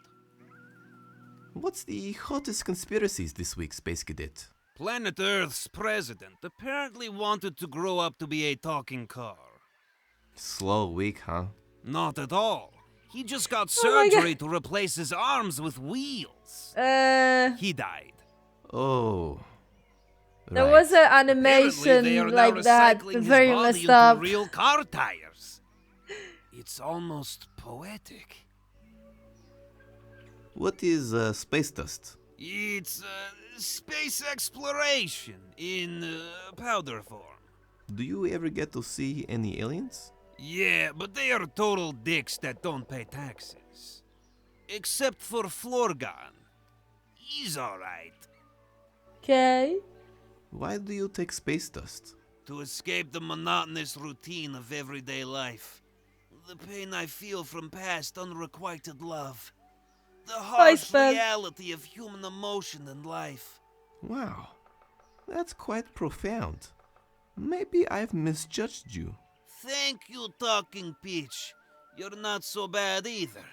[SPEAKER 3] What's the hottest conspiracies this week, Space Cadet?
[SPEAKER 10] Planet Earth's president apparently wanted to grow up to be a talking car.
[SPEAKER 3] Slow week, huh?
[SPEAKER 10] Not at all. He just got
[SPEAKER 1] Oh my
[SPEAKER 10] surgery to replace his arms with wheels. He died.
[SPEAKER 3] Oh.
[SPEAKER 1] There
[SPEAKER 3] Right.
[SPEAKER 1] was an
[SPEAKER 10] Apparently, they are
[SPEAKER 1] animation
[SPEAKER 10] now
[SPEAKER 1] like that,
[SPEAKER 10] recycling his
[SPEAKER 1] very
[SPEAKER 10] body
[SPEAKER 1] messed
[SPEAKER 10] into
[SPEAKER 1] up.
[SPEAKER 10] real car tires. It's almost poetic.
[SPEAKER 3] What is space dust?
[SPEAKER 10] It's space exploration in powder form.
[SPEAKER 3] Do you ever get to see any aliens?
[SPEAKER 10] Yeah, but they are total dicks that don't pay taxes. Except for Florgan. He's alright.
[SPEAKER 1] Okay.
[SPEAKER 3] Why do you take space dust?
[SPEAKER 10] To escape the monotonous routine of everyday life. The pain I feel from past unrequited love. The harsh
[SPEAKER 1] Spam.
[SPEAKER 10] reality of human emotion and life.
[SPEAKER 3] Wow. That's quite profound. Maybe I've misjudged you.
[SPEAKER 10] Thank you, Talking Peach. You're not so bad either.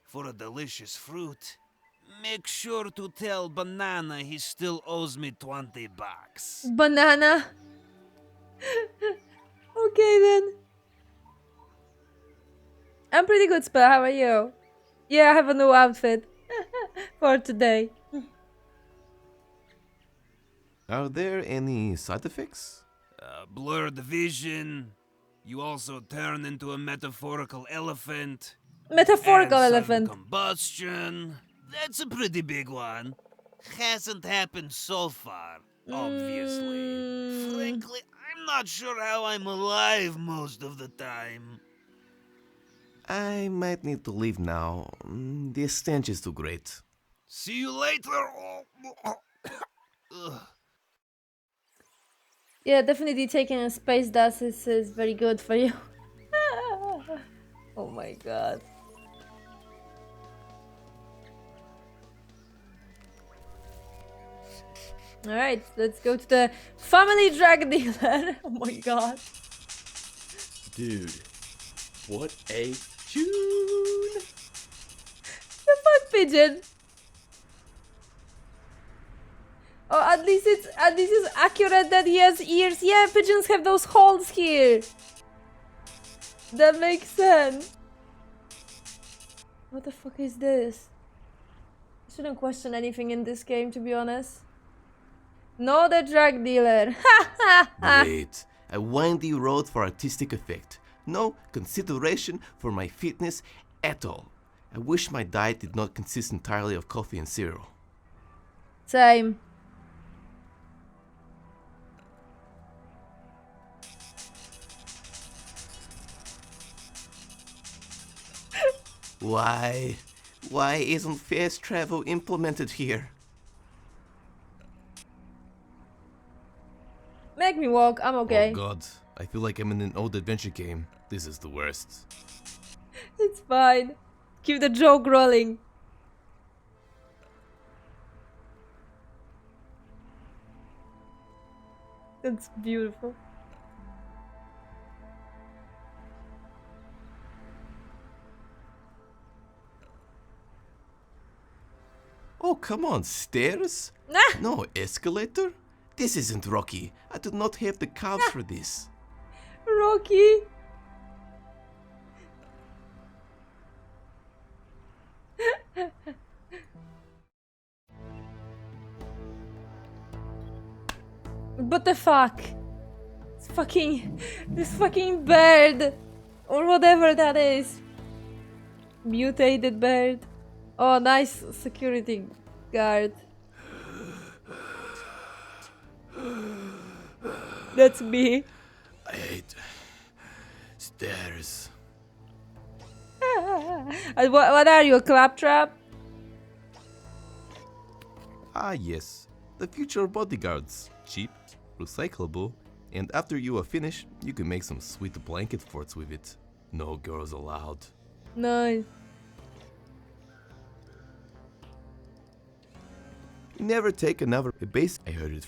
[SPEAKER 10] For a delicious fruit. Make sure to tell Banana he still owes me $20.
[SPEAKER 1] Banana. Okay then. I'm pretty good, Spell. How are you? Yeah, I have a new outfit for today.
[SPEAKER 3] Are there any side effects?
[SPEAKER 10] Blurred vision. You also turn into a metaphorical elephant.
[SPEAKER 1] Metaphorical
[SPEAKER 10] and sudden
[SPEAKER 1] elephant.
[SPEAKER 10] combustion. That's a pretty big one. Hasn't happened so far, obviously. Frankly, I'm not sure how I'm alive most of the time.
[SPEAKER 3] I might need to leave now. The stench is too great.
[SPEAKER 10] See you later. Ugh.
[SPEAKER 1] Yeah, definitely taking a space dust is very good for you. Oh my god. Alright, let's go to the family drug dealer. Oh my god.
[SPEAKER 11] Dude, what a tune!
[SPEAKER 1] The fuck, pigeon? Oh, at least it's accurate that he has ears. Yeah, pigeons have those holes here. That makes sense. What the fuck is this? I shouldn't question anything in this game, to be honest. No, the drug dealer.
[SPEAKER 3] Great. A windy road for artistic effect. No consideration for my fitness at all. I wish my diet did not consist entirely of coffee and cereal.
[SPEAKER 1] Same.
[SPEAKER 3] Why? Why isn't fast travel implemented here?
[SPEAKER 1] Make me walk, I'm okay.
[SPEAKER 3] Oh god, I feel like I'm in an old adventure game. This is the worst.
[SPEAKER 1] It's fine. Keep the joke rolling. That's beautiful.
[SPEAKER 3] Oh, come on, stairs?
[SPEAKER 1] Nah.
[SPEAKER 3] No escalator? This isn't Rocky. I do not have the calves for this.
[SPEAKER 1] Rocky. What the fuck? This fucking bird. Or whatever that is. Mutated bird. Oh, nice security guard. That's me.
[SPEAKER 3] I hate stairs.
[SPEAKER 1] And what are you, a claptrap?
[SPEAKER 3] Ah yes, the future bodyguards. Cheap, recyclable, and after you are finished, you can make some sweet blanket forts with it. No girls allowed.
[SPEAKER 1] Nice.
[SPEAKER 3] Never take another base. I heard it.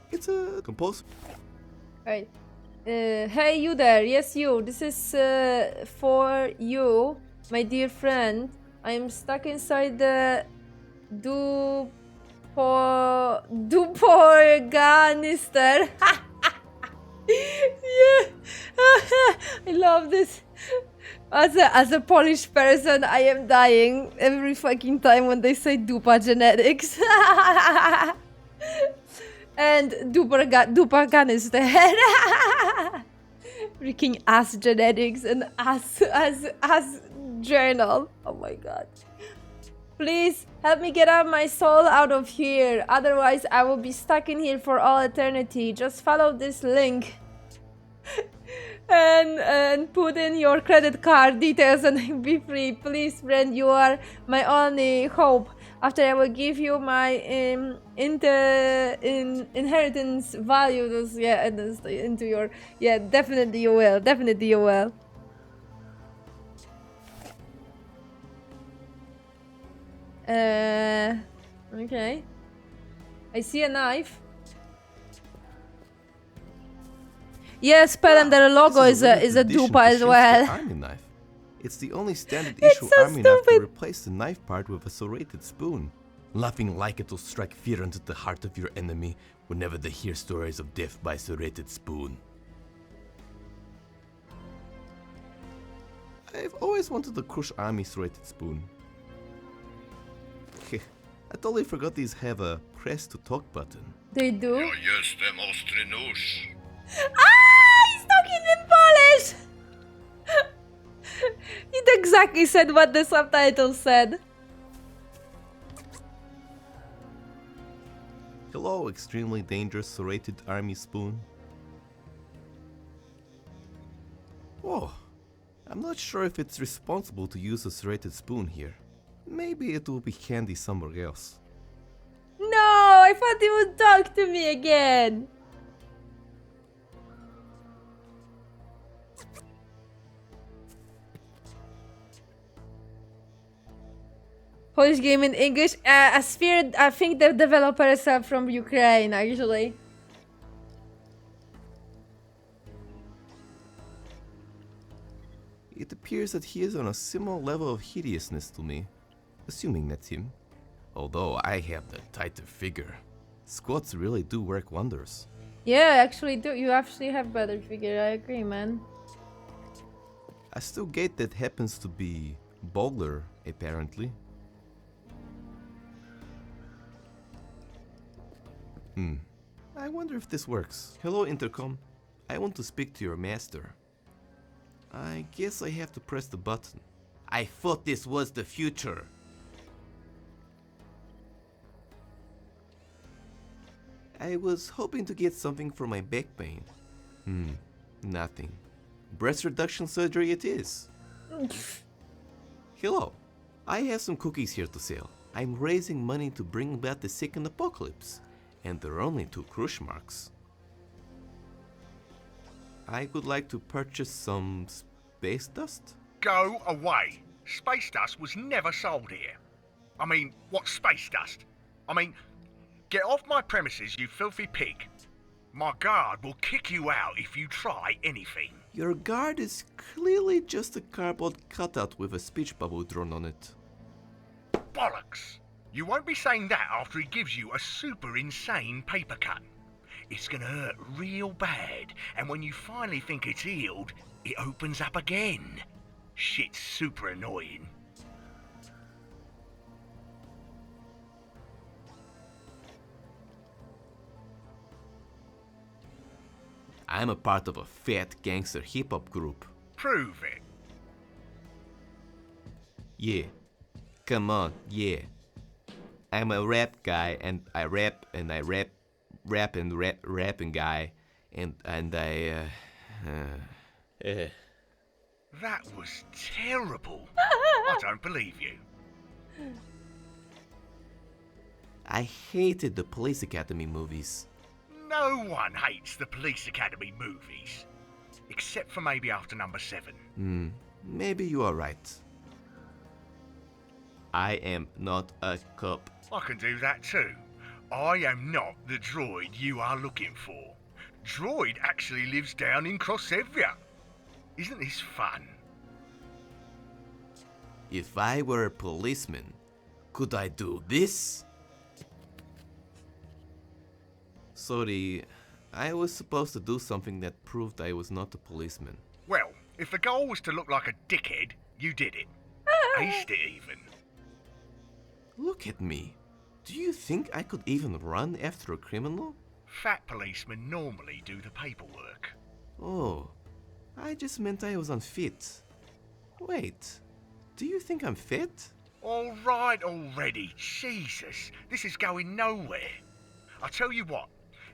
[SPEAKER 3] It's a compulsory.
[SPEAKER 1] Right. Hey, you there. Yes, you. This is for you, my dear friend. I am stuck inside the Duporganister. Yeah. I love this. As a Polish person, I am dying every fucking time when they say dupa genetics. And duperganister. Freaking ass genetics and ass journal. Oh my god. Please help me get my soul out of here. Otherwise, I will be stuck in here for all eternity. Just follow this link. And put in your credit card details and be free. Please, friend, you are my only hope. After I will give you my inheritance value. Into your definitely you will. Definitely you will. Okay. I see a knife. Yes, Pelender logo is a dupa as well.
[SPEAKER 3] Army knife. It's the only standard
[SPEAKER 1] It's
[SPEAKER 3] issue
[SPEAKER 1] so
[SPEAKER 3] army knife to
[SPEAKER 1] stupid.
[SPEAKER 3] replace the knife part with a serrated spoon. Laughing like it will strike fear into the heart of your enemy whenever they hear stories of death by serrated spoon. I've always wanted to crush army serrated spoon. I totally forgot these have a press to talk button.
[SPEAKER 1] They do?
[SPEAKER 5] Ja jestem ostry nóż.
[SPEAKER 1] He's talking in Polish! It exactly said what the subtitles said.
[SPEAKER 3] Hello, extremely dangerous serrated army spoon. Oh, I'm not sure if it's responsible to use a serrated spoon here. Maybe it will be handy somewhere else.
[SPEAKER 1] No, I thought he would talk to me again. Polish game in English. I think the developers are from Ukraine, actually.
[SPEAKER 3] It appears that he is on a similar level of hideousness to me, assuming that's him. Although I have the tighter figure. Squats really do work wonders.
[SPEAKER 1] Yeah, actually, you actually have better figure. I agree, man.
[SPEAKER 3] I still get that happens to be Bowler, apparently. I wonder if this works. Hello, Intercom. I want to speak to your master. I guess I have to press the button. I thought this was the future. I was hoping to get something for my back pain. Nothing. Breast reduction surgery it is. Hello. I have some cookies here to sell. I'm raising money to bring about the second apocalypse. And there are only 2 crush marks. I would like to purchase some space dust.
[SPEAKER 8] Go away. Space dust was never sold here. I mean, what's space dust? I mean, get off my premises, you filthy pig. My guard will kick you out if you try anything.
[SPEAKER 3] Your guard is clearly just a cardboard cutout with a speech bubble drawn on it.
[SPEAKER 8] Bollocks! You won't be saying that after he gives you a super insane paper cut. It's gonna hurt real bad, and when you finally think it's healed, it opens up again. Shit's super annoying.
[SPEAKER 3] I'm a part of a fat gangster hip-hop group.
[SPEAKER 8] Prove it.
[SPEAKER 3] Yeah. Come on, yeah. I'm a rap guy and I rap and rapping guy and I
[SPEAKER 8] That was terrible. I don't believe you.
[SPEAKER 3] I hated the Police Academy movies.
[SPEAKER 8] No one hates the Police Academy movies. Except for maybe after number 7.
[SPEAKER 3] Maybe you are right. I am not a cop.
[SPEAKER 8] I can do that too. I am not the droid you are looking for. Droid actually lives down in Crossevia. Isn't this fun?
[SPEAKER 3] If I were a policeman, could I do this? Sorry, I was supposed to do something that proved I was not a policeman.
[SPEAKER 8] Well, if the goal was to look like a dickhead, you did it. Aced it even.
[SPEAKER 3] Look at me. Do you think I could even run after a criminal?
[SPEAKER 8] Fat policemen normally do the paperwork.
[SPEAKER 3] Oh, I just meant I was unfit. Wait, do you think I'm fit?
[SPEAKER 8] All right already, Jesus. This is going nowhere. I'll tell you what.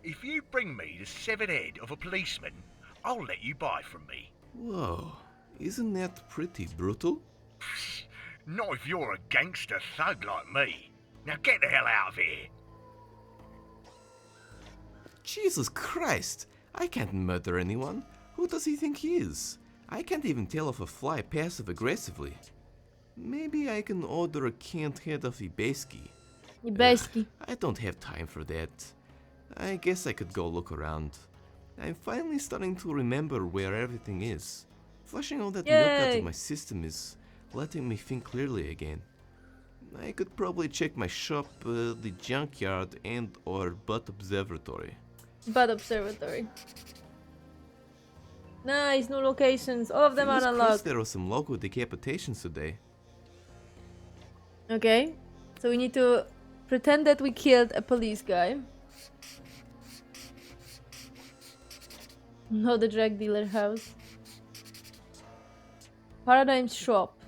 [SPEAKER 8] If you bring me the severed head of a policeman, I'll let you buy from me.
[SPEAKER 3] Whoa, isn't that pretty brutal?
[SPEAKER 8] Psst, not if you're a gangster thug like me. Now get the hell out of here.
[SPEAKER 3] Jesus Christ, I can't murder anyone. Who does he think he is? I can't even tell if a fly passive-aggressively. Maybe I can order a canned head of Ibeski.
[SPEAKER 1] Ibeski.
[SPEAKER 3] I don't have time for that. I guess I could go look around. I'm finally starting to remember where everything is. Flushing all that milk out of my system is letting me think clearly again. I could probably check my shop, the junkyard, and or butt observatory.
[SPEAKER 1] Butt observatory. Nice, new locations. All of them are unlocked.
[SPEAKER 3] There were some local decapitations today.
[SPEAKER 1] Okay, so we need to pretend that we killed a police guy. No, the drug dealer house. Paradigm shop.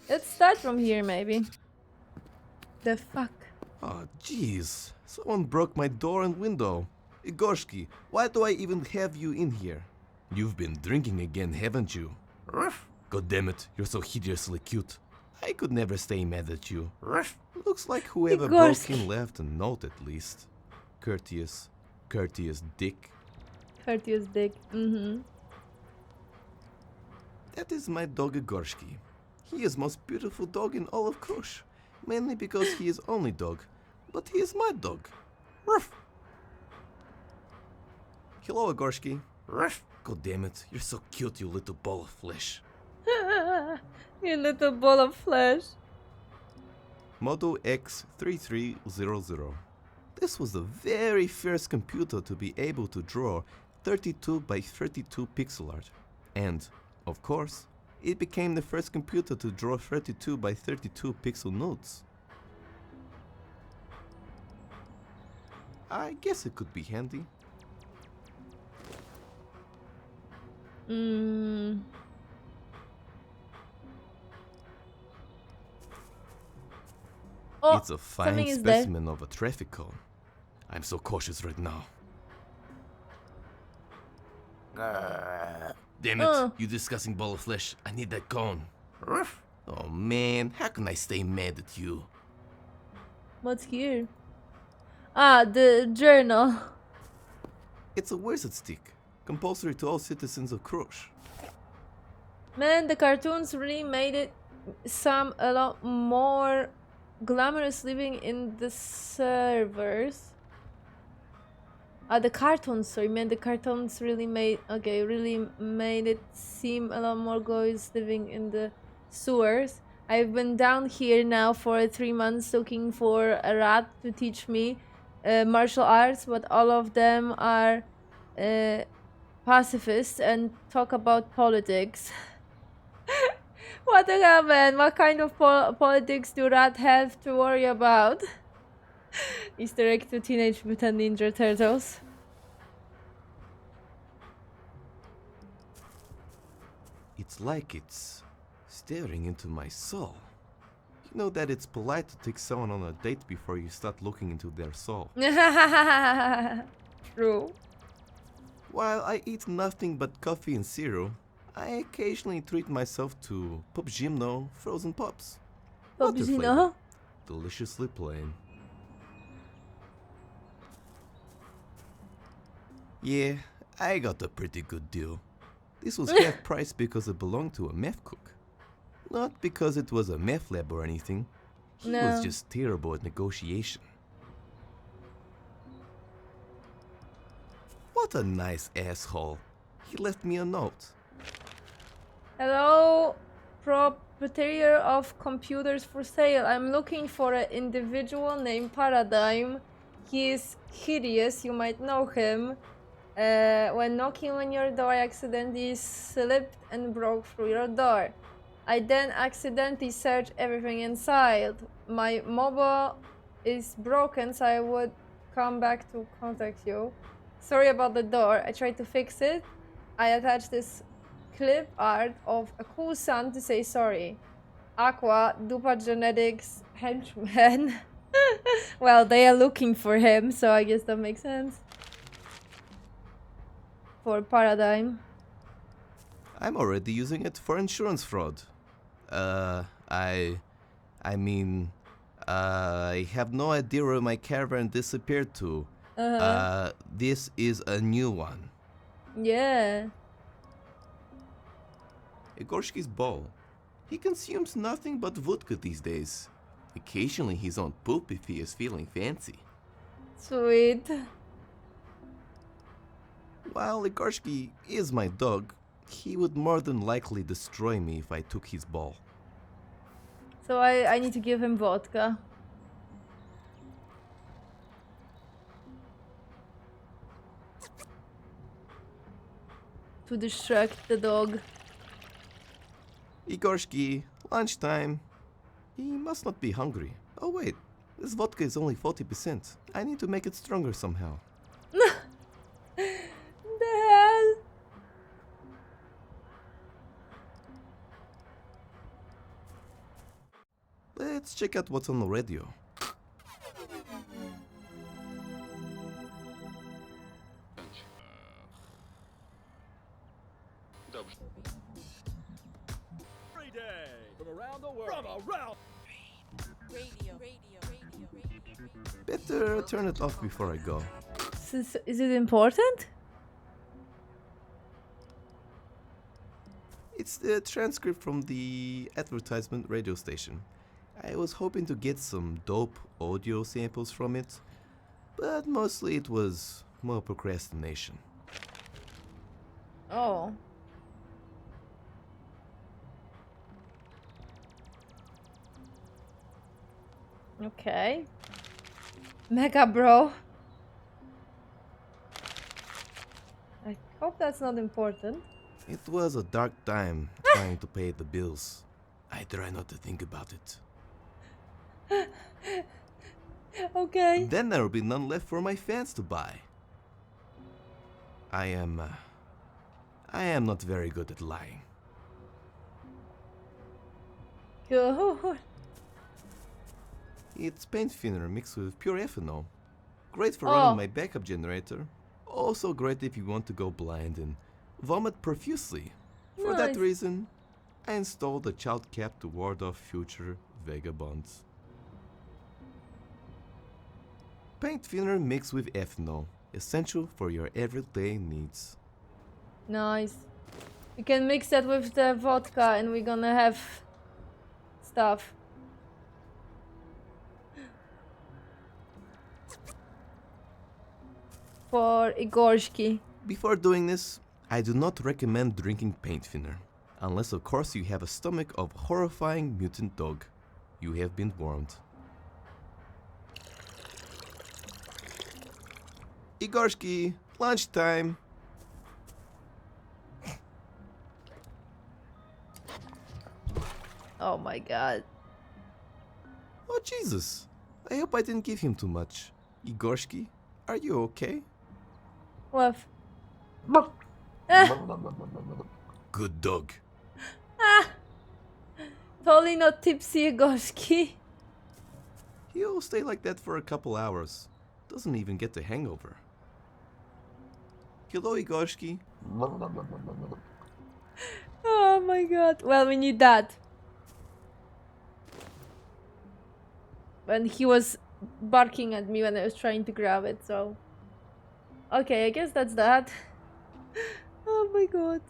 [SPEAKER 1] Let's start from here, maybe. The fuck?
[SPEAKER 3] Oh, jeez. Someone broke my door and window. Igorski, why do I even have you in here? You've been drinking again, haven't you? Ruff. God damn it, you're so hideously cute. I could never stay mad at you. Ruff. Looks like whoever broke in left a note at least. Courteous dick.
[SPEAKER 1] Courteous dick.
[SPEAKER 3] That is my dog Igorski. He is most beautiful dog in all of Krush. Mainly because he is only dog. But he is my dog. Ruff! Hello, Igorski. Ruff! God damn it, you're so cute, you little ball of flesh.
[SPEAKER 1] You little ball of flesh.
[SPEAKER 3] Modo X3300. This was the very first computer to be able to draw 32 by 32 pixel art. And, of course, it became the first computer to draw 32 by 32 pixel nudes. I guess it could be handy.
[SPEAKER 1] Oh,
[SPEAKER 3] It's a fine
[SPEAKER 1] something is there.
[SPEAKER 3] specimen of a traffic cone. I'm so cautious right now. Damn it, you disgusting ball of flesh. I need that cone. Oh man, how can I stay mad at you?
[SPEAKER 1] What's here? Ah, the journal.
[SPEAKER 3] It's a wizard stick, compulsory to all citizens of Krush.
[SPEAKER 1] Man, the cartoons really made it a lot more glamorous living in the servers. The cartoons, sorry, man, the cartoons really made it seem a lot more glorious living in the sewers. I've been down here now for 3 months looking for a rat to teach me martial arts, but all of them are pacifists and talk about politics. What the hell, man? What kind of politics do rats have to worry about? Easter egg to Teenage Mutant Ninja Turtles.
[SPEAKER 3] It's like it's staring into my soul. You know that it's polite to take someone on a date before you start looking into their soul.
[SPEAKER 1] True.
[SPEAKER 3] While I eat nothing but coffee and cereal, I occasionally treat myself to Pop Gymno frozen pops.
[SPEAKER 1] Pop
[SPEAKER 3] Butter
[SPEAKER 1] Gymno?
[SPEAKER 3] flavor. Deliciously plain. Yeah, I got a pretty good deal. This was half price because it belonged to a meth cook. Not because it was a meth lab or anything. He was just terrible at negotiation. What a nice asshole. He left me a note.
[SPEAKER 1] Hello, proprietor of computers for sale. I'm looking for an individual named Paradigm. He is hideous, you might know him. When knocking on your door, I accidentally slipped and broke through your door. I then accidentally searched everything inside. My mobile is broken, so I would come back to contact you. Sorry about the door. I tried to fix it. I attached this clip art of a cool sun to say sorry. Aqua, Dupa Genetics, henchman. Well, they are looking for him, so I guess that makes sense. For Paradigm.
[SPEAKER 3] I'm already using it for insurance fraud. I have no idea where my caravan disappeared to. This is a new one.
[SPEAKER 1] Yeah.
[SPEAKER 3] Igorski's ball. He consumes nothing but vodka these days. Occasionally he's on poop if he is feeling fancy.
[SPEAKER 1] Sweet.
[SPEAKER 3] While Igorski is my dog, he would more than likely destroy me if I took his ball.
[SPEAKER 1] So I need to give him vodka. To distract the dog.
[SPEAKER 3] Igorski, lunchtime. He must not be hungry. Oh wait, this vodka is only 40%. I need to make it stronger somehow.
[SPEAKER 1] The hell?
[SPEAKER 3] Let's check out what's on the radio. Better turn it off before I go.
[SPEAKER 1] Is it important?
[SPEAKER 3] It's the transcript from the advertisement radio station. I was hoping to get some dope audio samples from it, but mostly it was more procrastination.
[SPEAKER 1] Oh. Okay. Mega bro. I hope that's not important.
[SPEAKER 3] It was a dark time trying to pay the bills. I try not to think about it.
[SPEAKER 1] Okay.
[SPEAKER 3] Then there will be none left for my fans to buy. I am not very good at lying.
[SPEAKER 1] Good.
[SPEAKER 3] It's paint thinner mixed with pure ethanol. Great for
[SPEAKER 1] Oh.
[SPEAKER 3] running my backup generator. Also great if you want to go blind and vomit profusely. For that
[SPEAKER 1] Nice.
[SPEAKER 3] reason, I installed a child cap to ward off future vagabonds. Paint thinner mixed with ethanol, essential for your everyday needs.
[SPEAKER 1] Nice. We can mix that with the vodka and we're gonna have stuff. For Igorski.
[SPEAKER 3] Before doing this, I do not recommend drinking paint thinner. Unless of course you have a stomach of horrifying mutant dog. You have been warned. Igorski, lunchtime.
[SPEAKER 1] Oh my god.
[SPEAKER 3] Oh Jesus, I hope I didn't give him too much. Igorski, are you okay?
[SPEAKER 1] What?
[SPEAKER 3] Good dog.
[SPEAKER 1] Totally not tipsy Igorski.
[SPEAKER 3] He'll stay like that for a couple hours. Doesn't even get the hangover. Hello, Igorski.
[SPEAKER 1] Oh my god. Well, we need that. And he was barking at me when I was trying to grab it, so... Okay, I guess that's that. Oh my god.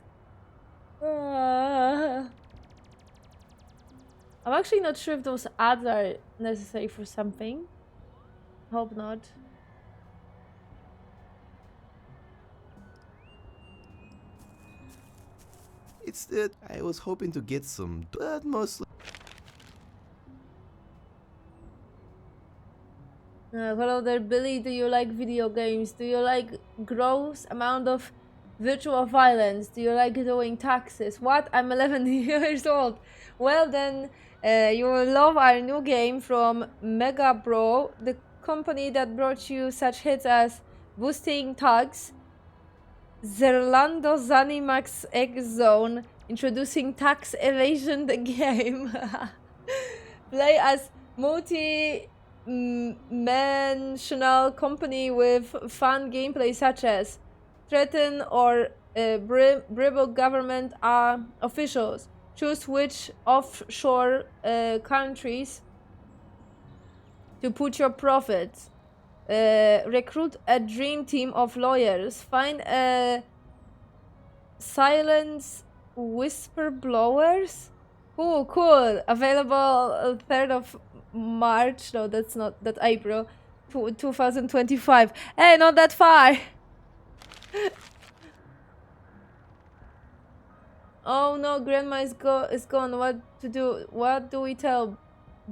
[SPEAKER 1] Ah. I'm actually not sure if those ads are necessary for something. Hope not.
[SPEAKER 3] It's that I was hoping to get some, but mostly.
[SPEAKER 1] Hello there, Billy. Do you like video games? Do you like gross amount of virtual violence? Do you like doing taxes? What? I'm 11 years old. Well then, you will love our new game from Mega Bro, the company that brought you such hits as Boosting Tugs, Zerlando Zanimax X Zone, introducing tax evasion the game. Play as multi-dimensional company with fun gameplay such as threaten or bribble government officials. Choose which offshore countries to put your profits. Recruit a dream team of lawyers. Find a silence whisperblowers. Cool. Available 3rd of March. No, that's not. That's April 2025. Hey, not that far. Oh no, Grandma is gone. What to do? What do we tell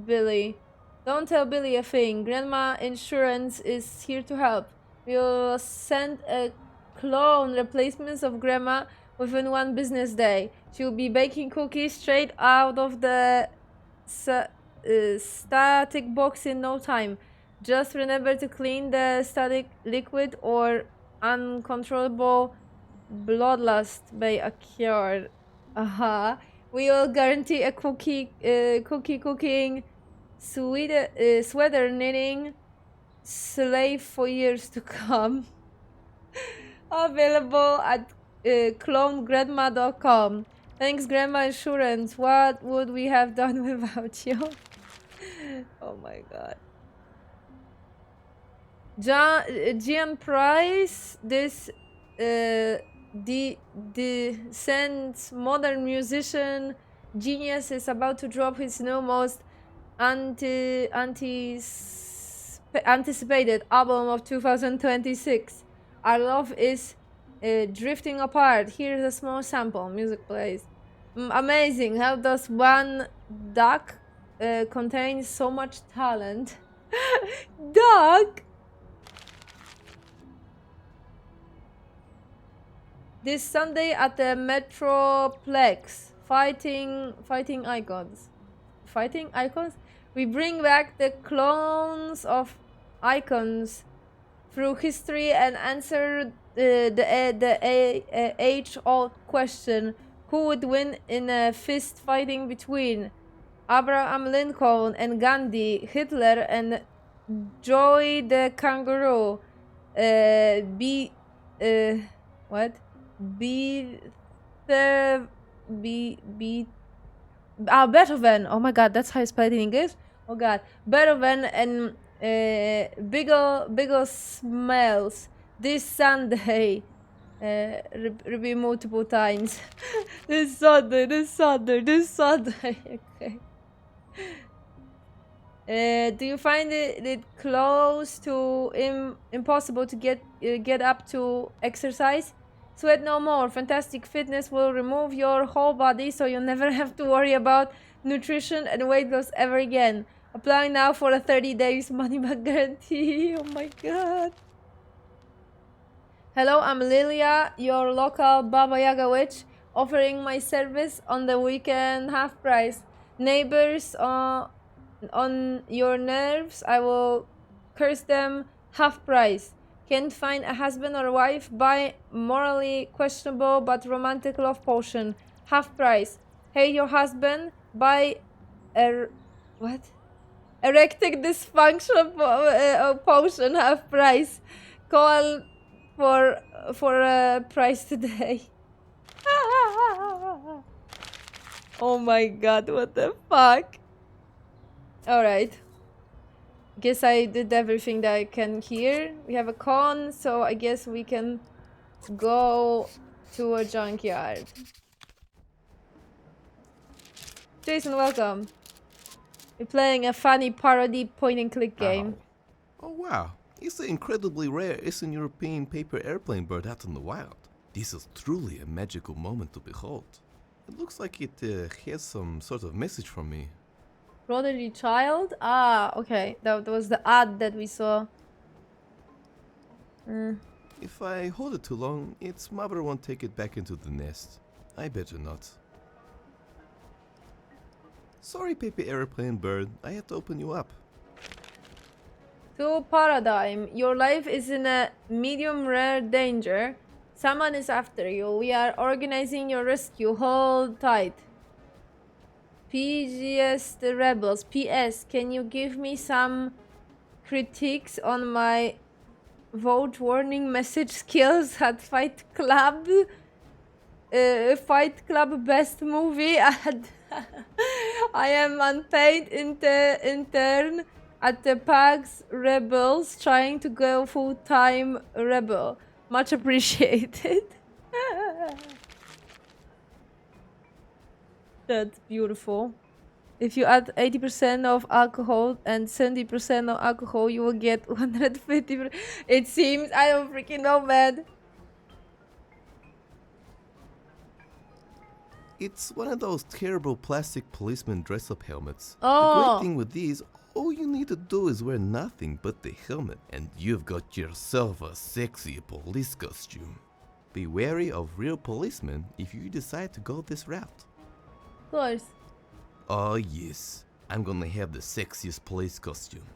[SPEAKER 1] Billy? Don't tell Billy a thing. Grandma Insurance is here to help. We'll send a clone replacements of Grandma within 1 business day. She'll be baking cookies straight out of the static box in no time. Just remember to clean the static liquid or uncontrollable bloodlust may occur. We will guarantee a cookie cooking, sweater knitting slave for years to come. Available at clonegrandma.com. Thanks, Grandma Insurance. What would we have done without you? Oh my god. Gian Price, this the sense modern musician genius is about to drop his new most anticipated album of 2026. Our love is drifting apart. Here's a small sample. Music plays. Amazing. How does one duck contain so much talent? Duck? This Sunday at the Metroplex, fighting icons. Fighting icons? We bring back the clones of icons through history and answer the age-old question: who would win in a fist fighting between Abraham Lincoln and Gandhi, Hitler and Joy the kangaroo? What? Beethoven. Oh my god, that's how you spell it in English. Oh god, Beethoven and Biggle smells this Sunday. Repeat multiple times. this Sunday. Okay. Do you find it close to impossible to get up to exercise? Sweat no more. Fantastic Fitness will remove your whole body so you never have to worry about nutrition and weight loss ever again. Apply now for a 30 days money back guarantee. Oh my god. Hello, I'm Lilia, your local Baba Yaga witch, offering my service on the weekend half price. Neighbors on your nerves, I will curse them half price. Can't find a husband or wife? Buy morally questionable but romantic love potion, half price. Hate your husband? Buy what? Erecting dysfunction potion, half price. Call for a price today. Oh my god, what the fuck? Alright. Guess I did everything that I can here. We have a con, so I guess we can go to a junkyard. Jason, welcome. We're playing a funny parody point-and-click game.
[SPEAKER 3] Oh wow, it's an incredibly rare Eastern European paper airplane bird out in the wild. This is truly a magical moment to behold. It looks like it has some sort of message from me.
[SPEAKER 1] Prodigy child? Ah, okay. That was the ad that we saw.
[SPEAKER 3] If I hold it too long, its mother won't take it back into the nest. I better not. Sorry, paper airplane bird, I had to open you up.
[SPEAKER 1] To Paradigm, your life is in a medium rare danger. Someone is after you. We are organizing your rescue. Hold tight. PGS the Rebels. PS, can you give me some critiques on my vote warning message skills at Fight Club? Fight Club best movie. I am unpaid intern at the PAX Rebels trying to go full-time rebel. Much appreciated. That's beautiful. If you add 80% of alcohol and 70% of alcohol, you will get 150. It seems, I don't freaking know, man.
[SPEAKER 3] It's one of those terrible plastic policeman dress-up helmets.
[SPEAKER 1] Oh.
[SPEAKER 3] The great thing with these, all you need to do is wear nothing but the helmet, and you've got yourself a sexy police costume. Be wary of real policemen if you decide to go this route.
[SPEAKER 1] Of course.
[SPEAKER 3] Oh yes, I'm gonna have the sexiest police costume.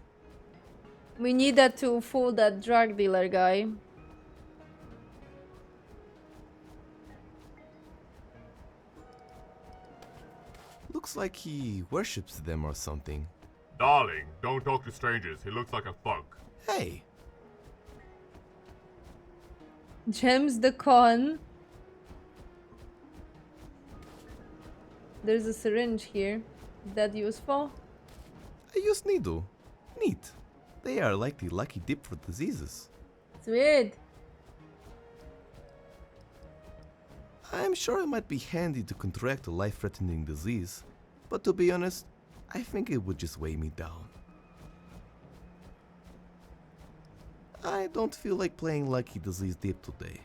[SPEAKER 1] We need that to fool that drug dealer guy.
[SPEAKER 3] Looks like he worships them or something.
[SPEAKER 12] Darling, don't talk to strangers. He looks like a thug.
[SPEAKER 3] Hey!
[SPEAKER 1] James the Con. There's a syringe here. Is that useful?
[SPEAKER 3] I use needle. Neat. They are like the lucky dip for diseases.
[SPEAKER 1] Sweet.
[SPEAKER 3] I'm sure it might be handy to contract a life-threatening disease, but to be honest, I think it would just weigh me down. I don't feel like playing Lucky Disease Deep today.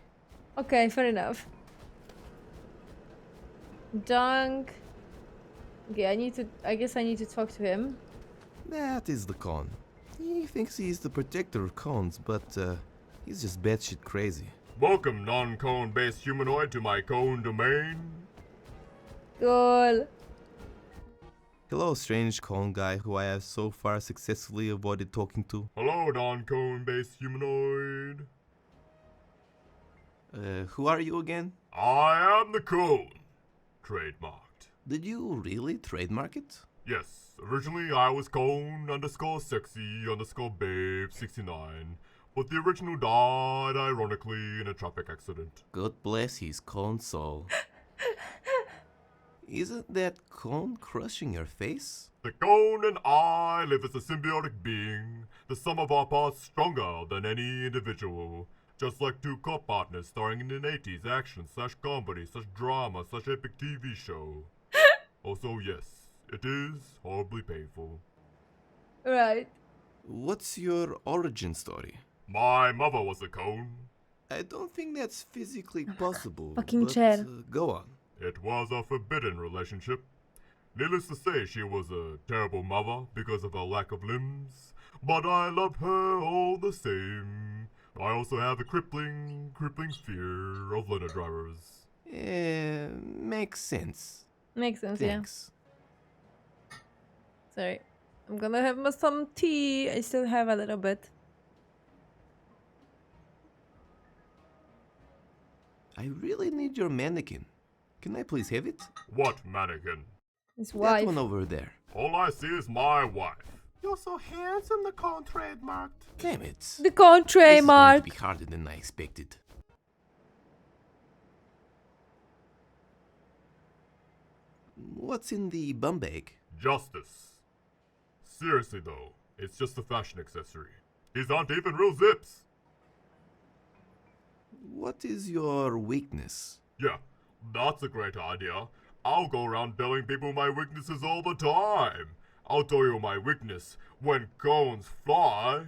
[SPEAKER 1] Okay, fair enough. Dunk. Okay, I guess I need to talk to him.
[SPEAKER 3] That is the con. He thinks he's the protector of cons, but he's just batshit crazy.
[SPEAKER 12] Welcome, non-cone based humanoid, to my cone domain.
[SPEAKER 1] Cool.
[SPEAKER 3] Hello, strange con guy who I have so far successfully avoided talking to.
[SPEAKER 12] Hello, non-cone based humanoid.
[SPEAKER 3] Who are you again?
[SPEAKER 12] I am the cone. Trademarked.
[SPEAKER 3] Did you really trademark it?
[SPEAKER 12] Yes, originally I was cone underscore sexy underscore babe 69, but the original died ironically in a traffic accident.
[SPEAKER 3] God bless his con soul. Isn't that cone crushing your face?
[SPEAKER 12] The cone and I live as a symbiotic being, the sum of our parts stronger than any individual. Just like two co-partners starring in an 80s action/comedy/drama/epic TV show. Also, yes, it is horribly painful.
[SPEAKER 1] Right.
[SPEAKER 3] What's your origin story?
[SPEAKER 12] My mother was a cone.
[SPEAKER 3] I don't think that's physically possible.
[SPEAKER 1] Fucking
[SPEAKER 3] but,
[SPEAKER 1] chair.
[SPEAKER 3] Go on.
[SPEAKER 12] It was a forbidden relationship. Needless to say, she was a terrible mother because of her lack of limbs, but I love her all the same. I also have a crippling fear of Luna drivers.
[SPEAKER 3] Makes sense.
[SPEAKER 1] Makes sense,
[SPEAKER 3] Thanks.
[SPEAKER 1] yeah. Sorry. I'm gonna have some tea. I still have a little bit.
[SPEAKER 3] I really need your mannequin. Can I please have it?
[SPEAKER 12] What mannequin?
[SPEAKER 1] His wife.
[SPEAKER 3] That one over there.
[SPEAKER 12] All I see is my wife.
[SPEAKER 11] You're so handsome, the cone trademarked.
[SPEAKER 3] Damn it.
[SPEAKER 1] The country
[SPEAKER 3] This is going
[SPEAKER 1] mark.
[SPEAKER 3] to be harder than I expected. What's in the bum bag?
[SPEAKER 12] Justice. Seriously though, it's just a fashion accessory. These aren't even real zips.
[SPEAKER 3] What is your weakness?
[SPEAKER 12] Yeah, that's a great idea. I'll go around telling people my weaknesses all the time. I'll tell you my weakness when cones fly.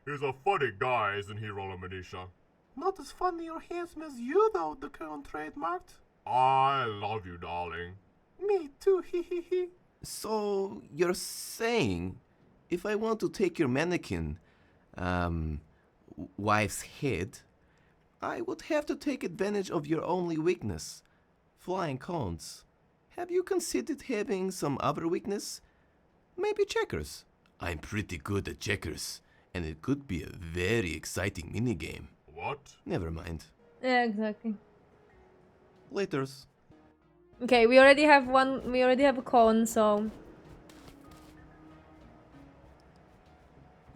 [SPEAKER 12] He's a funny guy, isn't he, Roller Manisha?
[SPEAKER 11] Not as funny or handsome as you, though, the cone trademarked.
[SPEAKER 12] I love you, darling.
[SPEAKER 11] Me too, hee hee hee.
[SPEAKER 3] So, you're saying if I want to take your mannequin, wife's head, I would have to take advantage of your only weakness, flying cones. Have you considered having some other weakness? Maybe checkers. I'm pretty good at checkers, and it could be a very exciting minigame.
[SPEAKER 12] What?
[SPEAKER 3] Never mind.
[SPEAKER 1] Yeah, exactly.
[SPEAKER 3] Laters.
[SPEAKER 1] Okay, we already have one. We already have a con, so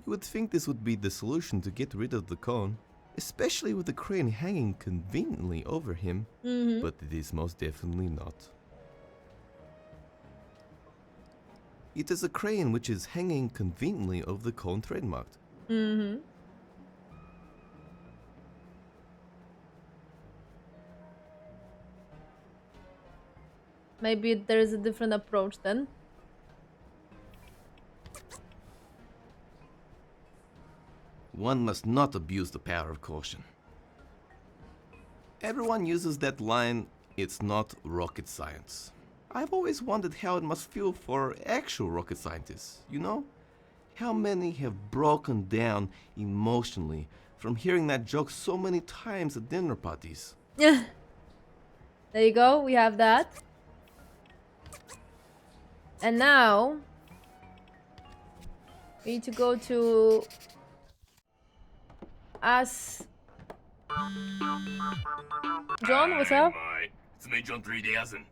[SPEAKER 3] You would think this would be the solution to get rid of the cone, especially with the crane hanging conveniently over him, but it is most definitely not. It is a crane which is hanging conveniently over the cone trademarked.
[SPEAKER 1] maybe there is a different approach then.
[SPEAKER 3] One must not abuse the power of caution. Everyone uses that line, it's not rocket science. I've always wondered how it must feel for actual rocket scientists, you know? How many have broken down emotionally from hearing that joke so many times at dinner parties?
[SPEAKER 1] Yeah. There you go, we have that. And now we need to go to us. John, what's up?
[SPEAKER 5] Mate, it's me, John 3000.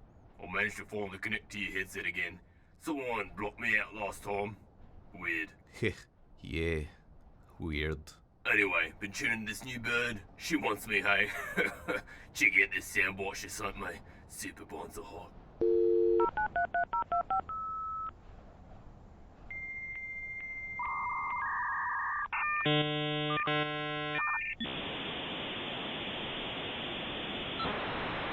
[SPEAKER 5] I managed to finally connect to your headset again. Someone blocked me out last time. Weird.
[SPEAKER 3] Yeah, weird.
[SPEAKER 5] Anyway, been tuning this new bird. She wants me, hey. Check out this soundboard she sent me. Super bonds are hot.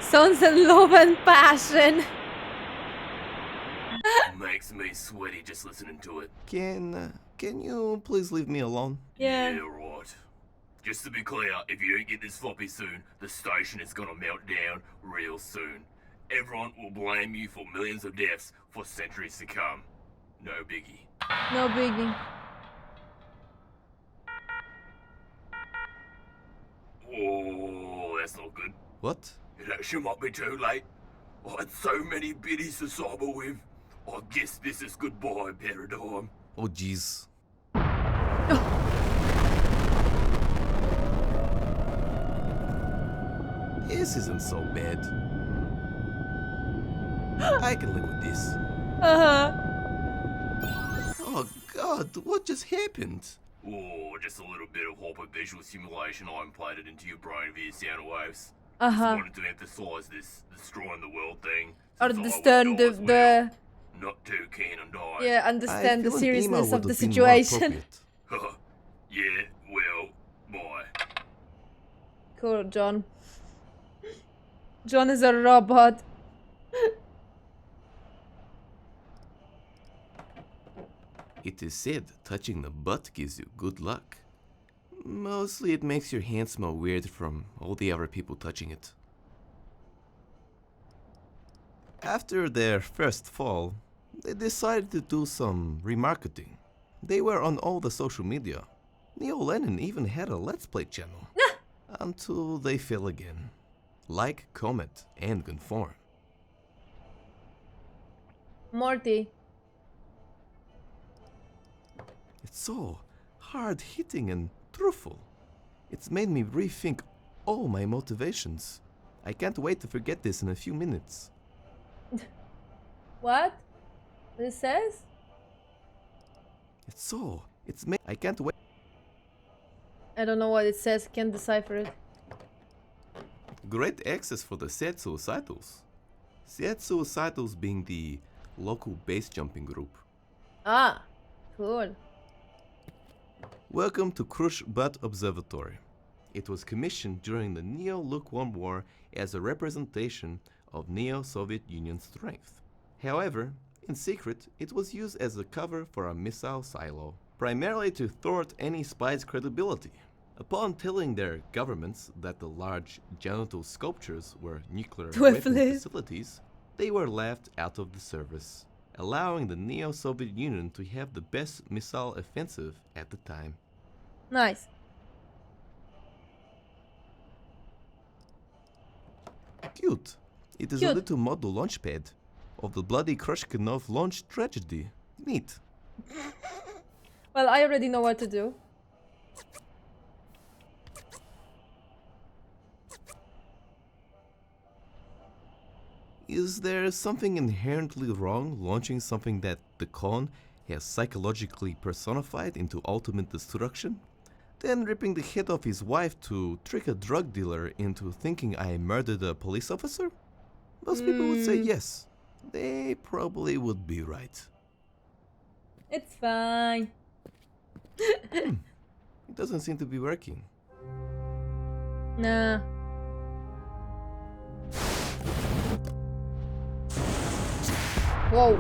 [SPEAKER 1] Sons and love and passion.
[SPEAKER 5] Makes me sweaty just listening to it.
[SPEAKER 3] Can you please leave me alone?
[SPEAKER 1] Yeah.
[SPEAKER 5] Yeah, right. Just to be clear, if you don't get this floppy soon, the station is gonna melt down real soon. Everyone will blame you for millions of deaths for centuries to come. No biggie.
[SPEAKER 1] No biggie.
[SPEAKER 5] Oh, that's not good.
[SPEAKER 3] What?
[SPEAKER 5] It actually might be too late. I had so many biddies to cyber with. I guess this is goodbye, paradigm.
[SPEAKER 3] Oh jeez. This isn't so bad. I can live with this.
[SPEAKER 1] Uh-huh.
[SPEAKER 3] Oh god, what just happened?
[SPEAKER 5] Oh, just a little bit of hyper-visual simulation I implanted into your brain via sound waves.
[SPEAKER 1] Uh-huh.
[SPEAKER 5] Just wanted to emphasize this destroying the world thing.
[SPEAKER 1] Or
[SPEAKER 5] since I
[SPEAKER 1] understand
[SPEAKER 5] would die as
[SPEAKER 1] the
[SPEAKER 5] well. Not too keen on dying.
[SPEAKER 1] yeah, understand the
[SPEAKER 3] I feel an email
[SPEAKER 1] seriousness of
[SPEAKER 3] would
[SPEAKER 1] the
[SPEAKER 3] have been more
[SPEAKER 1] situation.
[SPEAKER 3] appropriate.
[SPEAKER 5] Yeah, well, bye.
[SPEAKER 1] Cool, John. John is a robot.
[SPEAKER 3] It is said touching the butt gives you good luck. Mostly it makes your hand smell weird from all the other people touching it. After their first fall, they decided to do some remarketing. They were on all the social media. Neo Lennon even had a Let's Play channel. Until they fell again. Like, comment, and conform.
[SPEAKER 1] Morty.
[SPEAKER 3] It's so hard-hitting and truthful. It's made me rethink all my motivations. I can't wait to forget this in a few minutes.
[SPEAKER 1] What? What it says?
[SPEAKER 3] I can't wait.
[SPEAKER 1] I don't know what it says. Can't decipher it.
[SPEAKER 3] Great access for the sad suicidals. Sad suicidals being the local base jumping group.
[SPEAKER 1] Ah, cool.
[SPEAKER 3] Welcome to Krush Butt Observatory. It was commissioned during the Neo-Lukewarm War as a representation of Neo-Soviet Union strength. However, in secret, it was used as a cover for a missile silo, primarily to thwart any spy's credibility. Upon telling their governments that the large genital sculptures were nuclear weapon facilities, they were laughed out of the service, allowing the Neo-Soviet Union to have the best missile offensive at the time.
[SPEAKER 1] Nice.
[SPEAKER 3] Cute. It is
[SPEAKER 1] Cute.
[SPEAKER 3] a little model launchpad of the bloody Krushkinov launch tragedy. Neat.
[SPEAKER 1] Well, I already know what to do.
[SPEAKER 3] Is there something inherently wrong launching something that the Khan has psychologically personified into ultimate destruction? Then ripping the head off his wife to trick a drug dealer into thinking I murdered a police officer? Most people would say yes. They probably would be right.
[SPEAKER 1] It's fine.
[SPEAKER 3] It doesn't seem to be working.
[SPEAKER 1] Nah. Whoa.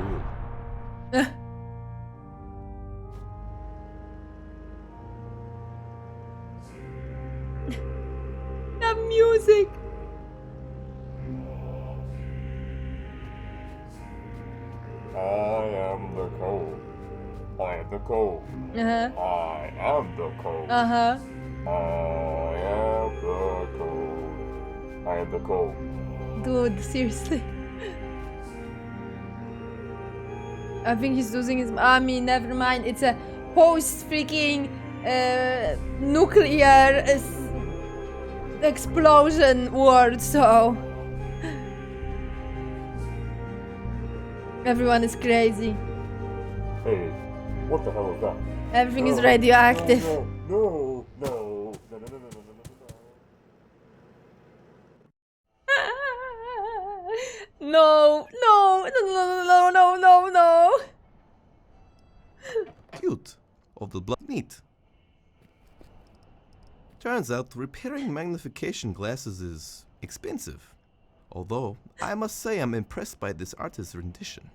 [SPEAKER 1] That music.
[SPEAKER 12] I am the code. I am the code.
[SPEAKER 1] Uh-huh.
[SPEAKER 12] I am the code.
[SPEAKER 1] Uh-huh.
[SPEAKER 12] I am the code. I am the code.
[SPEAKER 1] Dude, seriously. I think he's losing his... I mean, never mind. It's a post-freaking nuclear explosion world, so... Everyone is crazy.
[SPEAKER 12] Hey, what the hell is that?
[SPEAKER 1] Everything is radioactive.
[SPEAKER 12] No, no, no, no, no, no, no, no, no,
[SPEAKER 1] No, no, no, no, no, no, no.
[SPEAKER 3] Cute. Of the blood. Neat. Turns out repairing magnification glasses is expensive. Although, I must say I'm impressed by this artist's rendition.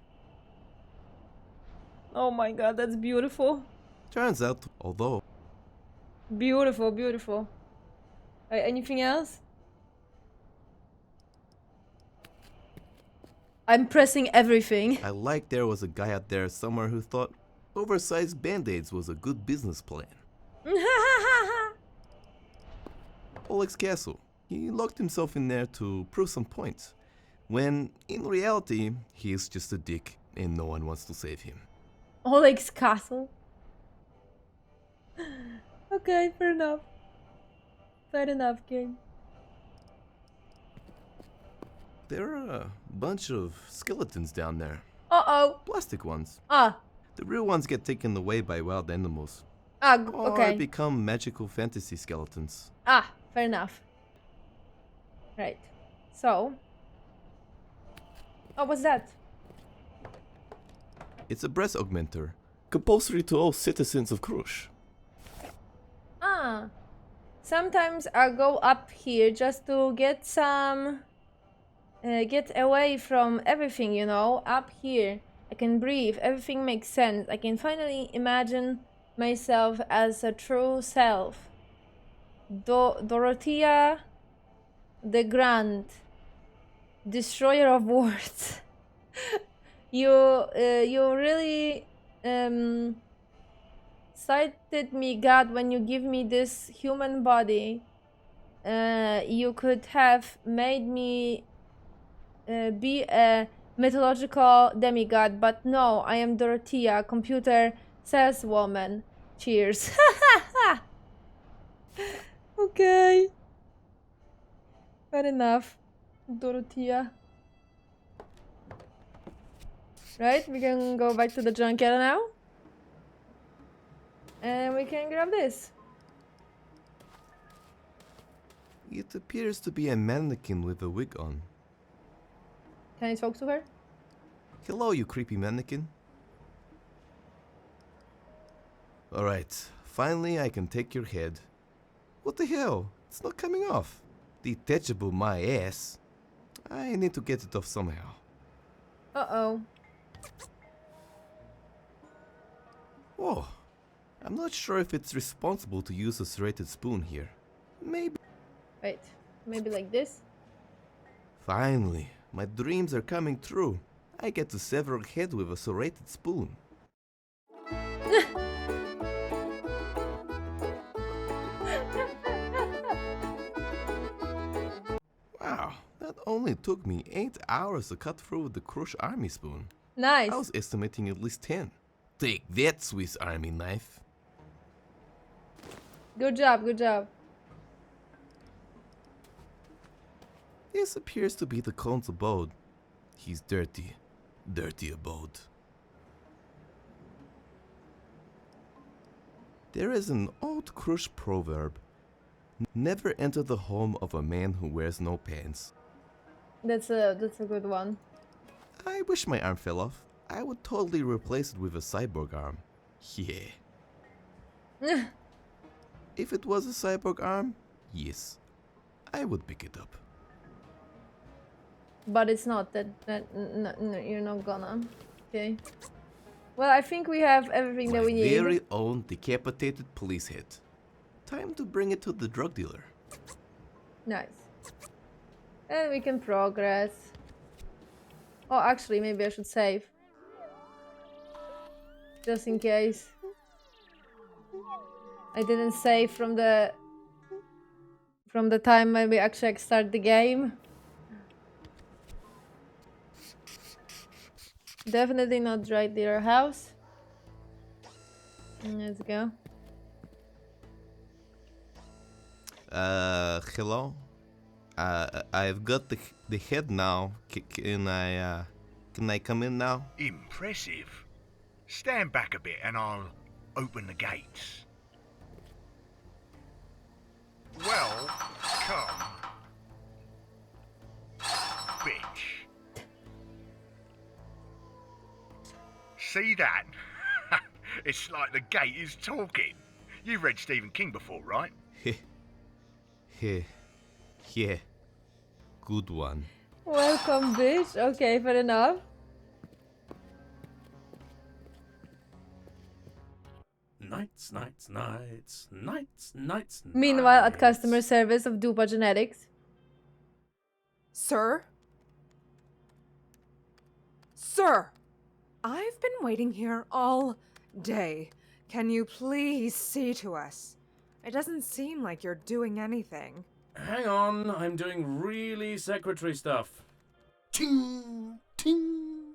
[SPEAKER 1] Oh my god, that's beautiful.
[SPEAKER 3] Turns out, although...
[SPEAKER 1] Beautiful, beautiful. Anything else? I'm pressing everything.
[SPEAKER 3] I like there was a guy out there somewhere who thought oversized band-aids was a good business plan. Oleg's castle. He locked himself in there to prove some points, when in reality he is just a dick and no one wants to save him.
[SPEAKER 1] Oleg's castle. Okay, fair enough. Fair enough, game.
[SPEAKER 3] There are a bunch of skeletons down there.
[SPEAKER 1] Uh-oh.
[SPEAKER 3] Plastic ones.
[SPEAKER 1] Ah.
[SPEAKER 3] The real ones get taken away by wild animals.
[SPEAKER 1] Ah,
[SPEAKER 3] Or
[SPEAKER 1] okay.
[SPEAKER 3] become magical fantasy skeletons.
[SPEAKER 1] Ah, fair enough. Right. So. Oh, what's that?
[SPEAKER 3] It's a breast augmenter, compulsory to all citizens of Krush.
[SPEAKER 1] Ah. Sometimes I go up here just to get some... get away from everything, you know, up here. I can breathe, everything makes sense. I can finally imagine myself as a true self. Dorothea the Grand, destroyer of worlds. You really cited me, God, when you give me this human body. You could have made me be a mythological demigod, but no, I am Dorothea, computer saleswoman. Cheers. Okay. Fair enough, Dorothea. Right, we can go back to the junkyard now. And we can grab this.
[SPEAKER 3] It appears to be a mannequin with a wig on.
[SPEAKER 1] Can I talk to her?
[SPEAKER 3] Hello, you creepy mannequin. Alright, finally I can take your head. What the hell? It's not coming off. Detachable my ass. I need to get it off somehow.
[SPEAKER 1] Uh-oh.
[SPEAKER 3] Oh, I'm not sure if it's responsible to use a serrated spoon here. Maybe.
[SPEAKER 1] Wait, maybe like this?
[SPEAKER 3] Finally, my dreams are coming true. I get to sever a head with a serrated spoon. Wow, that only took me 8 hours to cut through the Krush army spoon.
[SPEAKER 1] Nice.
[SPEAKER 3] I was estimating at least 10. Take that, Swiss army knife.
[SPEAKER 1] Good job, good job.
[SPEAKER 3] This appears to be the Khan's abode. His dirty abode. There is an old Krush proverb. Never enter the home of a man who wears no pants.
[SPEAKER 1] That's a good one.
[SPEAKER 3] I wish my arm fell off. I would totally replace it with a cyborg arm. Yeah. If it was a cyborg arm, yes, I would pick it up.
[SPEAKER 1] But it's not that no, you're not gonna. Okay. Well, I think we have everything that we need.
[SPEAKER 3] My very own decapitated police head. Time to bring it to the drug dealer.
[SPEAKER 1] Nice. And we can progress. Oh, actually, maybe I should save. Just in case. I didn't save from the time when we actually start the game. Definitely not drug dealer house. Let's go.
[SPEAKER 3] Hello? I've got the head now. Can I come in now?
[SPEAKER 13] Impressive. Stand back a bit and I'll open the gates. Well, come. Bitch. See that? It's like the gate is talking. You've read Stephen King before, right?
[SPEAKER 3] Heh. Yeah. Good one.
[SPEAKER 1] Welcome, bitch. Okay, fair enough.
[SPEAKER 14] Nights, nights, nights, nights, nights,
[SPEAKER 1] Meanwhile, at
[SPEAKER 14] nights.
[SPEAKER 1] customer service of Dupa Genetics.
[SPEAKER 15] Sir? Sir! I've been waiting here all day. Can you please see to us? It doesn't seem like you're doing anything.
[SPEAKER 14] Hang on, I'm doing really secretary stuff. Ting, ting.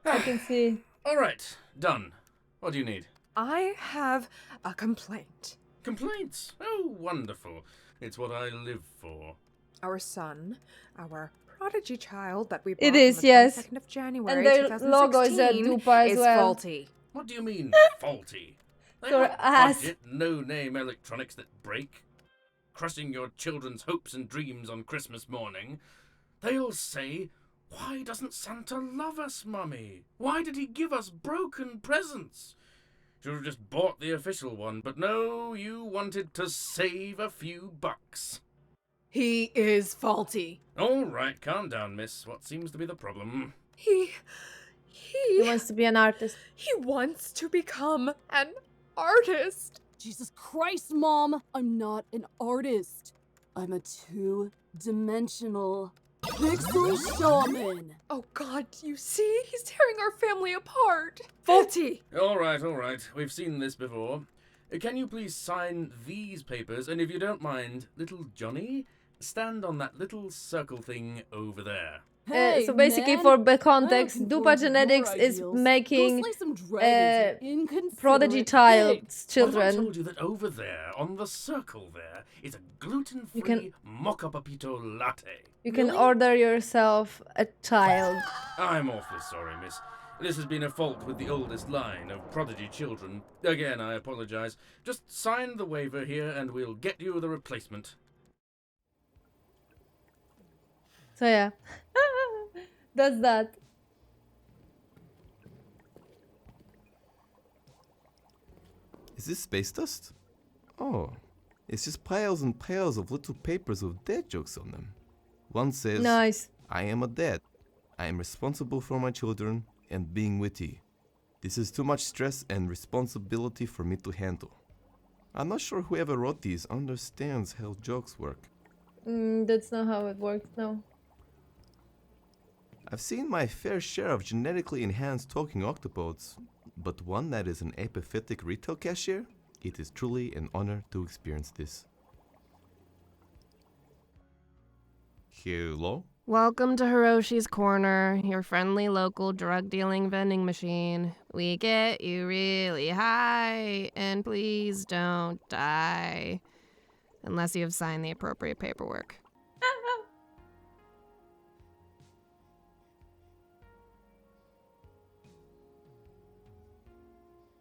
[SPEAKER 1] I can see.
[SPEAKER 14] All right, done. What do you need?
[SPEAKER 15] I have a complaint.
[SPEAKER 14] Complaints? Oh, wonderful. It's what I live for.
[SPEAKER 15] Our son, our prodigy child that we bought
[SPEAKER 1] It is,
[SPEAKER 15] on the
[SPEAKER 1] yes.
[SPEAKER 15] 22nd of January
[SPEAKER 1] And their
[SPEAKER 15] 2016
[SPEAKER 1] logo is a Dupa as
[SPEAKER 15] is
[SPEAKER 1] well.
[SPEAKER 15] faulty.
[SPEAKER 14] What do you mean, faulty? They
[SPEAKER 1] Your
[SPEAKER 14] want
[SPEAKER 1] ass.
[SPEAKER 14] budget, no-name electronics that break, crushing your children's hopes and dreams on Christmas morning. They'll say, "Why doesn't Santa love us, Mummy? Why did he give us broken presents? Should have just bought the official one, but no, you wanted to save a few bucks."
[SPEAKER 15] He is faulty.
[SPEAKER 14] All right, calm down, miss. What seems to be the problem?
[SPEAKER 1] He wants to be an artist.
[SPEAKER 15] He wants to become an artist.
[SPEAKER 16] Jesus Christ, Mom! I'm not an artist. I'm a two-dimensional pixel shaman.
[SPEAKER 15] Oh God, you see? He's tearing our family apart. Faulty.
[SPEAKER 14] All right, all right. We've seen this before. Can you please sign these papers? And if you don't mind, little Johnny, stand on that little circle thing over there.
[SPEAKER 16] Hey,
[SPEAKER 1] So basically,
[SPEAKER 16] man,
[SPEAKER 1] for the
[SPEAKER 16] I
[SPEAKER 1] context,
[SPEAKER 16] don't
[SPEAKER 1] Dupa
[SPEAKER 16] conform to
[SPEAKER 1] Genetics
[SPEAKER 16] your
[SPEAKER 1] is
[SPEAKER 16] ideals.
[SPEAKER 1] making
[SPEAKER 16] Go slay some dragons, you inconsiderate
[SPEAKER 1] prodigy
[SPEAKER 16] pig.
[SPEAKER 1] child's
[SPEAKER 14] What if I
[SPEAKER 1] children.
[SPEAKER 14] told you that over there, on the circle there, is a gluten-free
[SPEAKER 1] can-
[SPEAKER 14] mocha papito latte?
[SPEAKER 1] You can order yourself a child.
[SPEAKER 14] I'm awfully sorry, miss. This has been a fault with the oldest line of prodigy children. Again, I apologize. Just sign the waiver here and we'll get you the replacement.
[SPEAKER 1] So yeah, that's that.
[SPEAKER 3] Is this space dust? Oh, it's just piles and piles of little papers with dad jokes on them. One says,
[SPEAKER 1] Nice.
[SPEAKER 3] I am a dad. I am responsible for my children and being witty. This is too much stress and responsibility for me to handle. I'm not sure whoever wrote these understands how jokes work.
[SPEAKER 1] That's not how it works, no.
[SPEAKER 3] I've seen my fair share of genetically enhanced talking octopods, but one that is an epiphytic retail cashier, it is truly an honor to experience this. Hello?
[SPEAKER 17] Welcome to Hiroshi's Corner, your friendly local drug dealing vending machine. We get you really high, and please don't die. Unless you have signed the appropriate paperwork.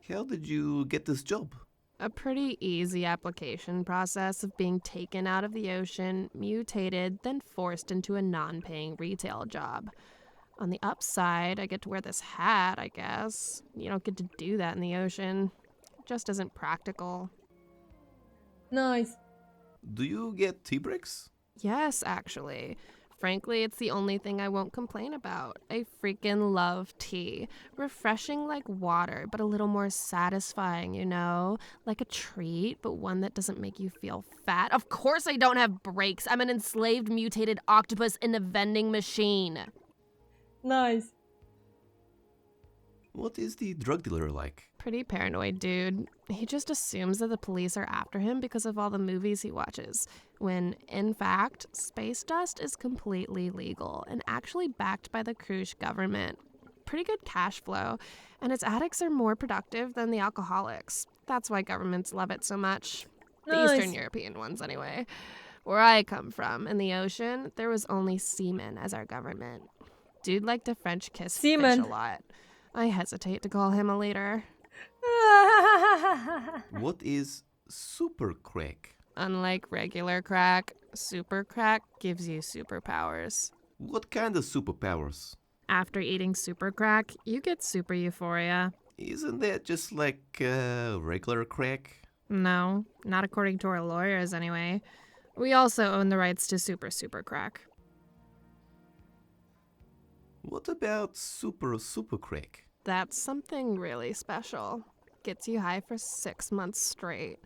[SPEAKER 3] How did you get this job?
[SPEAKER 17] A pretty easy application process of being taken out of the ocean, mutated, then forced into a non-paying retail job. On the upside, I get to wear this hat, I guess. You don't get to do that in the ocean. It just isn't practical.
[SPEAKER 1] Nice.
[SPEAKER 3] Do you get tea breaks?
[SPEAKER 17] Yes, actually. Frankly, it's the only thing I won't complain about. I freaking love tea. Refreshing like water, but a little more satisfying, you know? Like a treat, but one that doesn't make you feel fat. Of course I don't have breaks. I'm an enslaved, mutated octopus in a vending machine.
[SPEAKER 1] Nice.
[SPEAKER 3] What is the drug dealer like?
[SPEAKER 17] Pretty paranoid dude. He just assumes that the police are after him because of all the movies he watches, when, in fact, space dust is completely legal and actually backed by the Krush government. Pretty good cash flow, and its addicts are more productive than the alcoholics. That's why governments love it so much.
[SPEAKER 1] Nice.
[SPEAKER 17] The Eastern European ones, anyway. Where I come from, in the ocean, there was only seamen as our government. Dude liked to French kiss
[SPEAKER 1] Seaman.
[SPEAKER 17] fish a lot. I hesitate to call him a leader.
[SPEAKER 3] What is super crack?
[SPEAKER 17] Unlike regular crack, super crack gives you superpowers.
[SPEAKER 3] What kind of superpowers?
[SPEAKER 17] After eating super crack, you get super euphoria.
[SPEAKER 3] Isn't that just like regular crack?
[SPEAKER 17] No, not according to our lawyers anyway. We also own the rights to Super Super Crack.
[SPEAKER 3] What about Super Crack?
[SPEAKER 17] That's something really special. Gets you high for 6 months straight.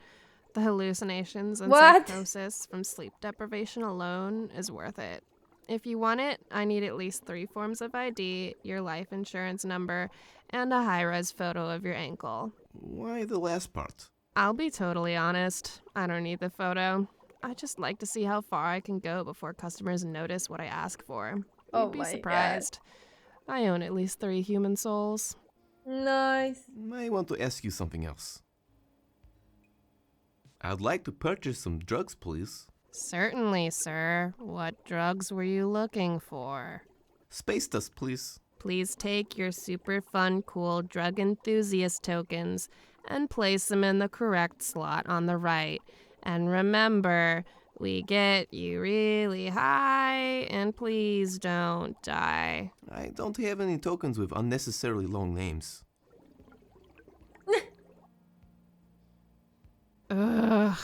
[SPEAKER 17] The hallucinations and
[SPEAKER 1] What?
[SPEAKER 17] psychosis from sleep deprivation alone is worth it. If you want it, I need at least 3 forms of ID, your life insurance number, and a high-res photo of your ankle.
[SPEAKER 3] Why the last part?
[SPEAKER 17] I'll be totally honest, I don't need the photo. I just like to see how far I can go before customers notice what I ask for.
[SPEAKER 1] Oh
[SPEAKER 17] You'd be
[SPEAKER 1] my
[SPEAKER 17] surprised. I own at least 3 human souls.
[SPEAKER 1] Nice.
[SPEAKER 3] I want to ask you something else. I'd like to purchase some drugs, please.
[SPEAKER 17] Certainly, sir. What drugs were you looking for?
[SPEAKER 3] Space dust, please.
[SPEAKER 17] Please take your super fun, cool drug enthusiast tokens and place them in the correct slot on the right. And remember, we get you really high, and please don't die.
[SPEAKER 3] I don't have any tokens with unnecessarily long names.
[SPEAKER 17] Ugh.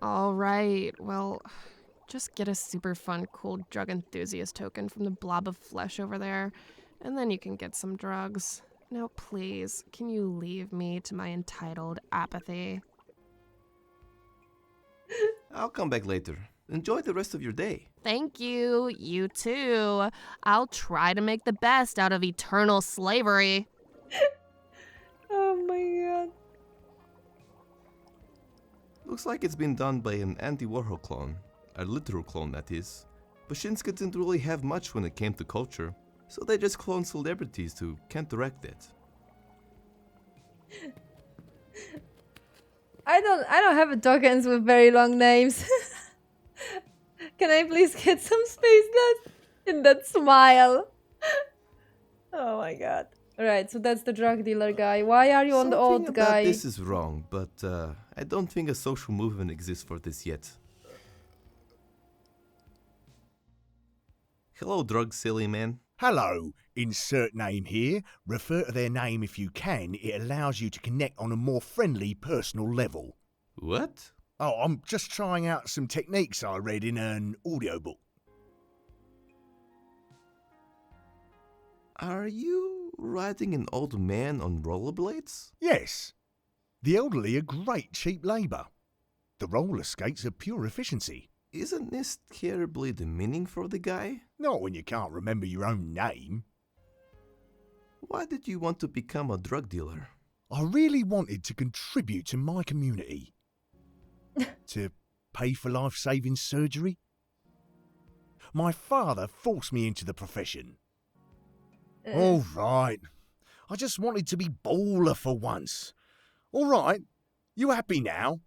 [SPEAKER 17] All right, well, just get a super fun, cool drug enthusiast token from the blob of flesh over there, and then you can get some drugs. Now, please, can you leave me to my entitled apathy?
[SPEAKER 3] I'll come back later. Enjoy the rest of your day.
[SPEAKER 17] Thank you. You too. I'll try to make the best out of eternal slavery.
[SPEAKER 1] Oh my god.
[SPEAKER 3] Looks like it's been done by an Andy Warhol clone. A literal clone, that is. Bashinska didn't really have much when it came to culture, so they just cloned celebrities to counteract that.
[SPEAKER 1] I don't have tokens with very long names. Can I please get some space dust in that smile? Oh my god. Alright, so that's the drug dealer guy. Why are you on the old
[SPEAKER 3] Something about
[SPEAKER 1] guy?
[SPEAKER 3] this is wrong, but I don't think a social movement exists for this yet. Hello, drug silly man.
[SPEAKER 13] Hello, insert name here. Refer to their name if you can. It allows you to connect on a more friendly, personal level.
[SPEAKER 3] What?
[SPEAKER 13] Oh, I'm just trying out some techniques I read in an audiobook.
[SPEAKER 3] Are you riding an old man on rollerblades?
[SPEAKER 13] Yes. The elderly are great cheap labour. The roller skates are pure efficiency.
[SPEAKER 3] Isn't this terribly demeaning for the guy?
[SPEAKER 13] Not when you can't remember your own name.
[SPEAKER 3] Why did you want to become a drug dealer?
[SPEAKER 13] I really wanted to contribute to my community. To pay for life-saving surgery. My father forced me into the profession. All right. I just wanted to be baller for once. All right. You happy now?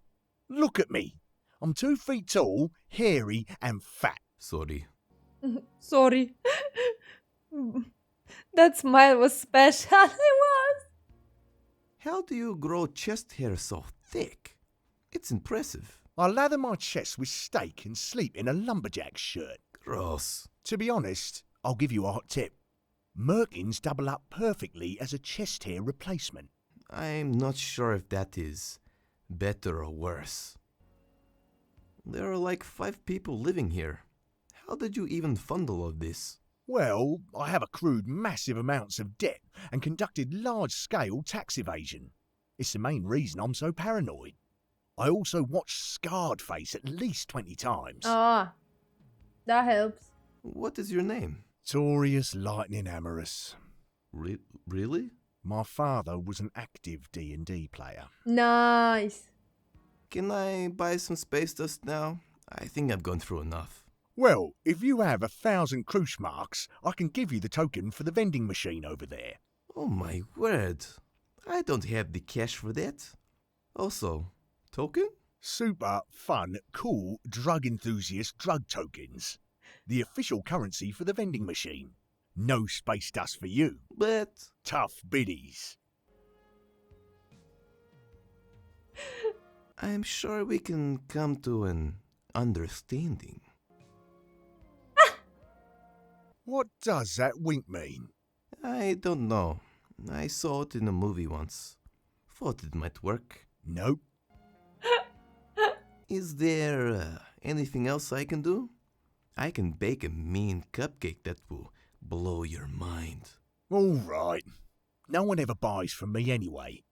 [SPEAKER 13] Look at me. I'm 2 feet tall, hairy, and fat.
[SPEAKER 3] Sorry.
[SPEAKER 1] Sorry. That smile was special. It was.
[SPEAKER 3] How do you grow chest hair so thick? It's impressive.
[SPEAKER 13] I lather my chest with steak and sleep in a lumberjack shirt.
[SPEAKER 3] Gross.
[SPEAKER 13] To be honest, I'll give you a hot tip. Merkins double up perfectly as a chest hair replacement.
[SPEAKER 3] I'm not sure if that is better or worse. There are like 5 people living here. How did you even fund all of this?
[SPEAKER 13] Well, I have accrued massive amounts of debt and conducted large-scale tax evasion. It's the main reason I'm so paranoid. I also watched Scarred Face at least 20 times.
[SPEAKER 1] Ah, that helps.
[SPEAKER 3] What is your name?
[SPEAKER 13] Torius Lightning Amorous.
[SPEAKER 3] Really?
[SPEAKER 13] My father was an active D&D player.
[SPEAKER 1] Nice.
[SPEAKER 3] Can I buy some space dust now? I think I've gone through enough.
[SPEAKER 13] Well, if you have 1,000 cruise marks, I can give you the token for the vending machine over there.
[SPEAKER 3] Oh my word. I don't have the cash for that. Also, token?
[SPEAKER 13] Super fun, cool, drug enthusiast drug tokens. The official currency for the vending machine. No space dust for you.
[SPEAKER 3] But...
[SPEAKER 13] Tough biddies.
[SPEAKER 3] I'm sure we can come to an understanding.
[SPEAKER 13] What does that wink mean?
[SPEAKER 3] I don't know. I saw it in a movie once. Thought it might work.
[SPEAKER 13] Nope.
[SPEAKER 3] Is there anything else I can do? I can bake a mean cupcake that will blow your mind.
[SPEAKER 13] All right. No one ever buys from me anyway,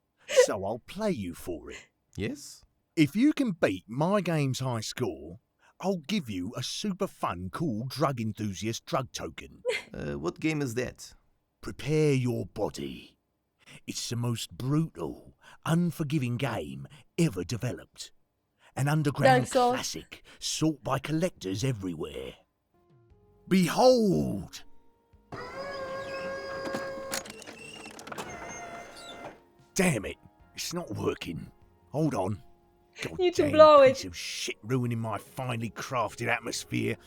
[SPEAKER 13] so I'll play you for it.
[SPEAKER 3] Yes?
[SPEAKER 13] If you can beat my game's high score, I'll give you a super fun, cool drug enthusiast drug token.
[SPEAKER 3] What game is that?
[SPEAKER 13] Prepare your body. It's the most brutal, unforgiving game ever developed. An underground
[SPEAKER 1] Dark Souls.
[SPEAKER 13] classic sought by collectors everywhere. Behold! Damn it, it's not working. Hold on.
[SPEAKER 1] Need to
[SPEAKER 13] Goddamn
[SPEAKER 1] blow it.
[SPEAKER 13] piece of shit ruining my finely crafted atmosphere.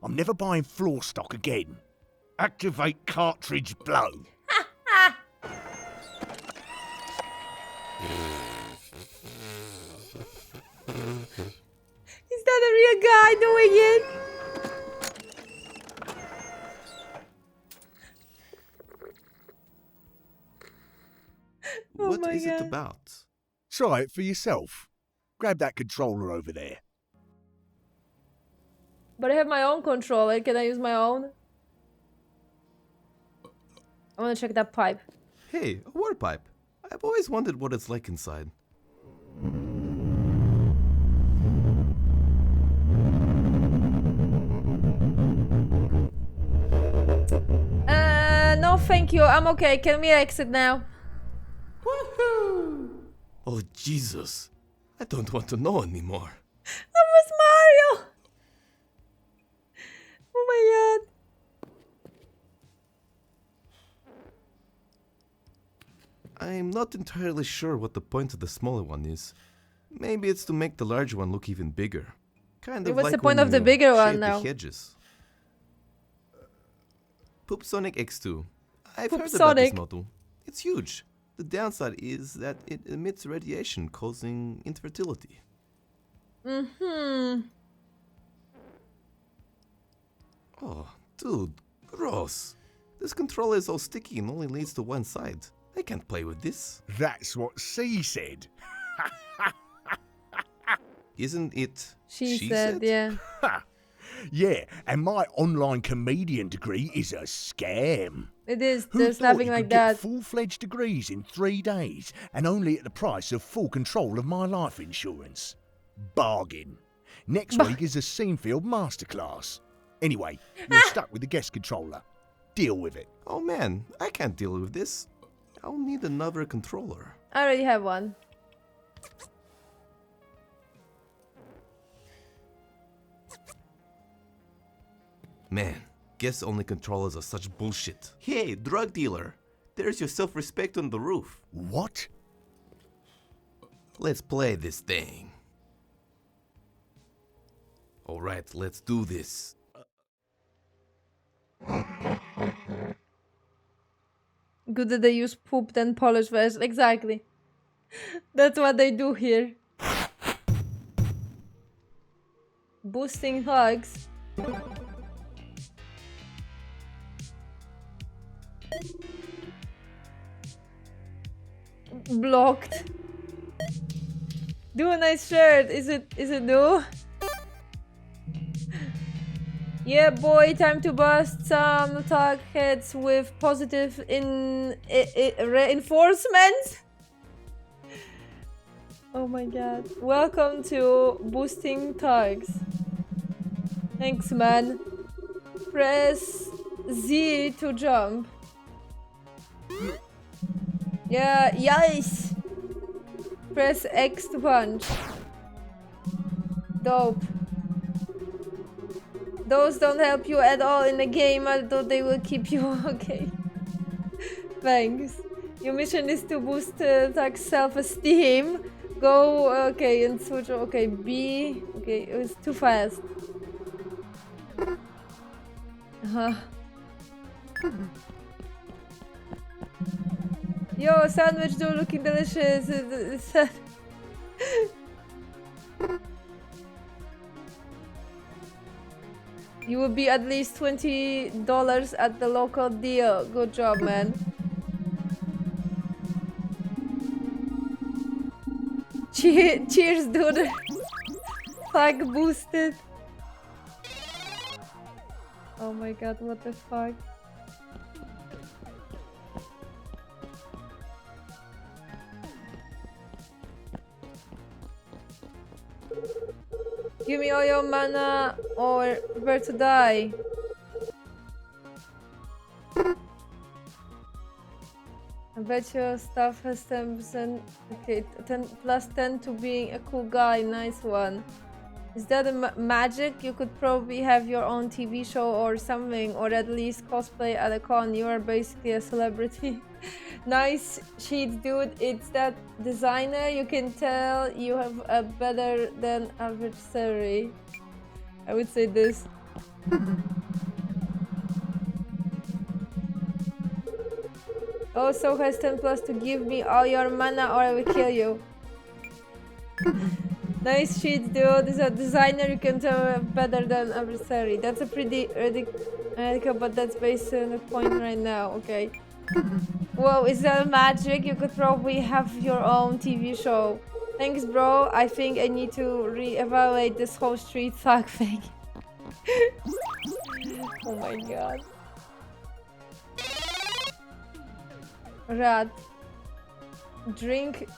[SPEAKER 13] I'm never buying floor stock again. Activate cartridge blow.
[SPEAKER 1] Is that a real guy doing it? Oh
[SPEAKER 3] What
[SPEAKER 1] my
[SPEAKER 3] is it
[SPEAKER 1] God.
[SPEAKER 3] about?
[SPEAKER 13] Try it for yourself. Grab that controller over there.
[SPEAKER 1] But I have my own controller. Can I use my own? I want to check that pipe.
[SPEAKER 3] Hey, a water pipe. I've always wondered what it's like inside.
[SPEAKER 1] No thank you. I'm okay. Can we exit now?
[SPEAKER 3] Woohoo! Oh, Jesus. I don't want to know anymore.
[SPEAKER 1] That was Mario! Oh my God.
[SPEAKER 3] I'm not entirely sure what the point of the smaller one is. Maybe it's to make the large one look even bigger. Kind of
[SPEAKER 1] What's
[SPEAKER 3] like
[SPEAKER 1] the point
[SPEAKER 3] when
[SPEAKER 1] of the
[SPEAKER 3] you
[SPEAKER 1] bigger one
[SPEAKER 3] shave the
[SPEAKER 1] now?
[SPEAKER 3] hedges. Poop Sonic X2. I've
[SPEAKER 1] Poop
[SPEAKER 3] heard about this
[SPEAKER 1] Sonic.
[SPEAKER 3] model. It's huge. The downside is that it emits radiation causing infertility.
[SPEAKER 1] Mm-hmm.
[SPEAKER 3] Oh, dude, gross. This controller is all sticky and only leads to one side. I can't play with this.
[SPEAKER 13] That's what C said.
[SPEAKER 3] Isn't it?
[SPEAKER 1] She said, yeah.
[SPEAKER 13] Ha! Yeah, and my online comedian degree is a scam.
[SPEAKER 1] It is.
[SPEAKER 13] Who
[SPEAKER 1] There's
[SPEAKER 13] thought
[SPEAKER 1] nothing
[SPEAKER 13] you
[SPEAKER 1] like
[SPEAKER 13] could
[SPEAKER 1] that.
[SPEAKER 13] get full-fledged degrees in 3 days, and only at the price of full control of my life insurance? Bargain. Next week is a Scenefield masterclass. Anyway, you're stuck with the guest controller. Deal with it.
[SPEAKER 3] Oh man, I can't deal with this. I'll need another controller.
[SPEAKER 1] I already have one.
[SPEAKER 3] Man, guess only controllers are such bullshit. Hey, drug dealer, there's your self-respect on the roof.
[SPEAKER 13] What?
[SPEAKER 3] Let's play this thing. Alright, let's do this.
[SPEAKER 1] Good that they use pooped and polished version. Exactly. That's what they do here. Boosting hugs. Blocked. Do a nice shirt. Is it new? Yeah, boy, time to bust some tug heads with positive reinforcement. Oh my God. Welcome to boosting tugs. Thanks, man. Press Z to jump. Yeah, yes. Press X to punch. Dope. Those don't help you at all in the game, although they will keep you okay. Thanks. Your mission is to boost Tuck's self-esteem. Go, okay, and switch, okay, B. Okay, it was too fast. Yo, sandwich do looking delicious. You will be at least $20 at the local deal. Good job, man. Cheers, dude. Fuck boosted. Oh my god, what the fuck? Give me all your mana or prepare to die. I bet your stuff has 10%. Okay, 10 plus 10 to being a cool guy. Nice one. Is that a magic? You could probably have your own TV show or something, or at least cosplay at a con. You are basically a celebrity. Nice sheets, dude. It's that designer. You can tell you have a better than average salary. I would say this. Also has 10 plus to give me all your mana or I will kill you. Nice sheets, dude. Is a designer. You can tell better than adversary. That's a pretty radical, but that's based on the point right now. Okay. Whoa, is that magic? You could probably have your own TV show. Thanks, bro. I think I need to re-evaluate this whole street thug thing. Oh my god. Rat. Drink.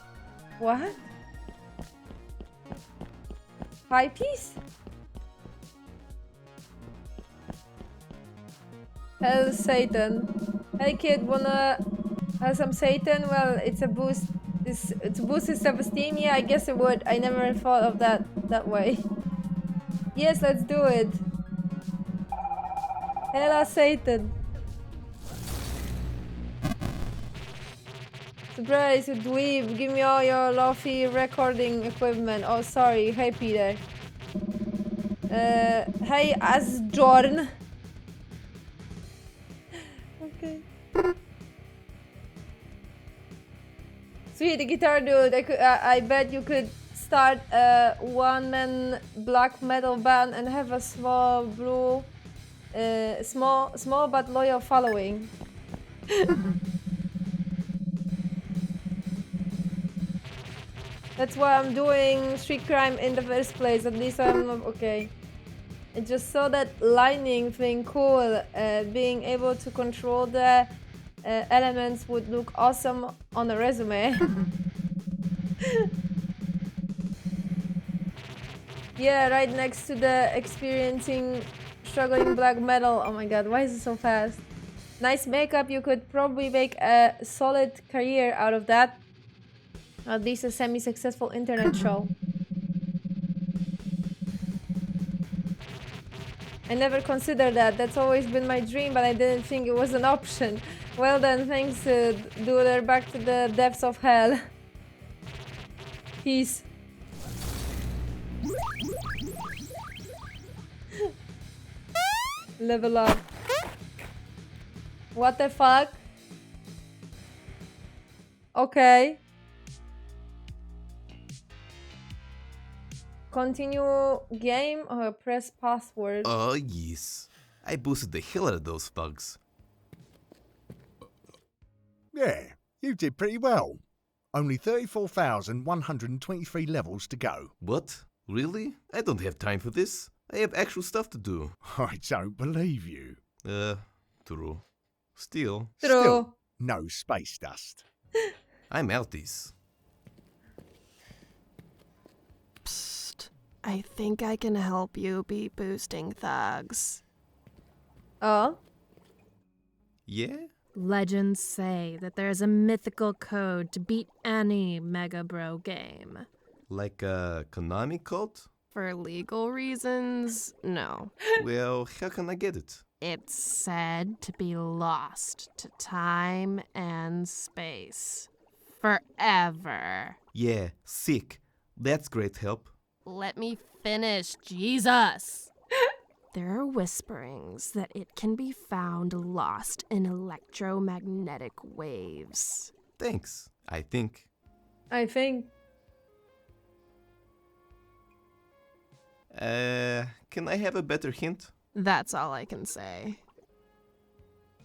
[SPEAKER 1] What? Pie piece? Hell Satan. Hey kid, wanna have some Satan? Well, it's a boost. It's to boost his self-esteem. Yeah, I guess it would. I never thought of that way. Yes, let's do it. Hella Satan. Surprise, you dweeb. Give me all your Lofi recording equipment. Oh, sorry. Hey, Peter. Hey, Asjorn. Okay. Sweet, the guitar dude. I bet you could start a one-man black metal band and have a small blue, small but loyal following. That's why I'm doing street crime in the first place. At least I'm not okay. I just saw that lightning thing cool. Being able to control the elements would look awesome on a resume. Yeah, right next to the experiencing struggling black metal. Oh my god, why is it so fast? Nice makeup. You could probably make a solid career out of that. At least a semi-successful internet show. I never considered that. That's always been my dream, but I didn't think it was an option. Well then, thanks, dude. Back to the depths of hell. Peace. Level up. What the fuck? Okay. Continue game or press password?
[SPEAKER 3] Oh, yes. I boosted the hell out of those thugs.
[SPEAKER 13] Yeah, you did pretty well. Only 34,123 levels to go.
[SPEAKER 3] What? Really? I don't have time for this. I have actual stuff to do.
[SPEAKER 13] I don't believe you.
[SPEAKER 3] True. Still,
[SPEAKER 13] no space dust.
[SPEAKER 3] I'm outies.
[SPEAKER 17] I think I can help you beat boosting thugs.
[SPEAKER 1] Oh?
[SPEAKER 3] Yeah?
[SPEAKER 17] Legends say that there's a mythical code to beat any Mega Bro game.
[SPEAKER 3] Like a Konami code?
[SPEAKER 17] For legal reasons, no.
[SPEAKER 3] Well, how can I get it?
[SPEAKER 17] It's said to be lost to time and space. Forever.
[SPEAKER 3] Yeah, sick. That's great help.
[SPEAKER 17] Let me finish, Jesus! There are whisperings that it can be found lost in electromagnetic waves.
[SPEAKER 3] Thanks, I think. Can I have a better hint?
[SPEAKER 17] That's all I can say.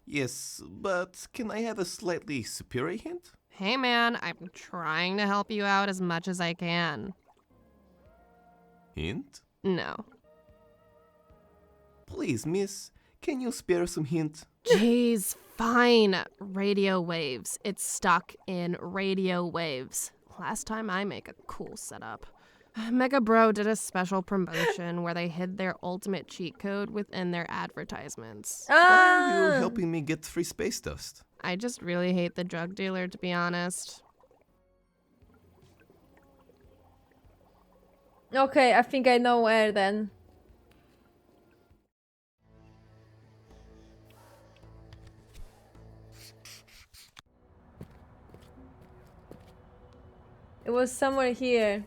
[SPEAKER 3] Yes, but can I have a slightly superior hint?
[SPEAKER 17] Hey man, I'm trying to help you out as much as I can.
[SPEAKER 3] Hint?
[SPEAKER 17] No.
[SPEAKER 3] Please, miss, can you spare some hint?
[SPEAKER 17] Jeez, fine. Radio waves. It's stuck in radio waves. Last time I make a cool setup. Mega Bro did a special promotion where they hid their ultimate cheat code within their advertisements.
[SPEAKER 3] Why are you helping me get free space dust?
[SPEAKER 17] I just really hate the drug dealer, to be honest.
[SPEAKER 1] Okay, I think I know where then. It was somewhere here.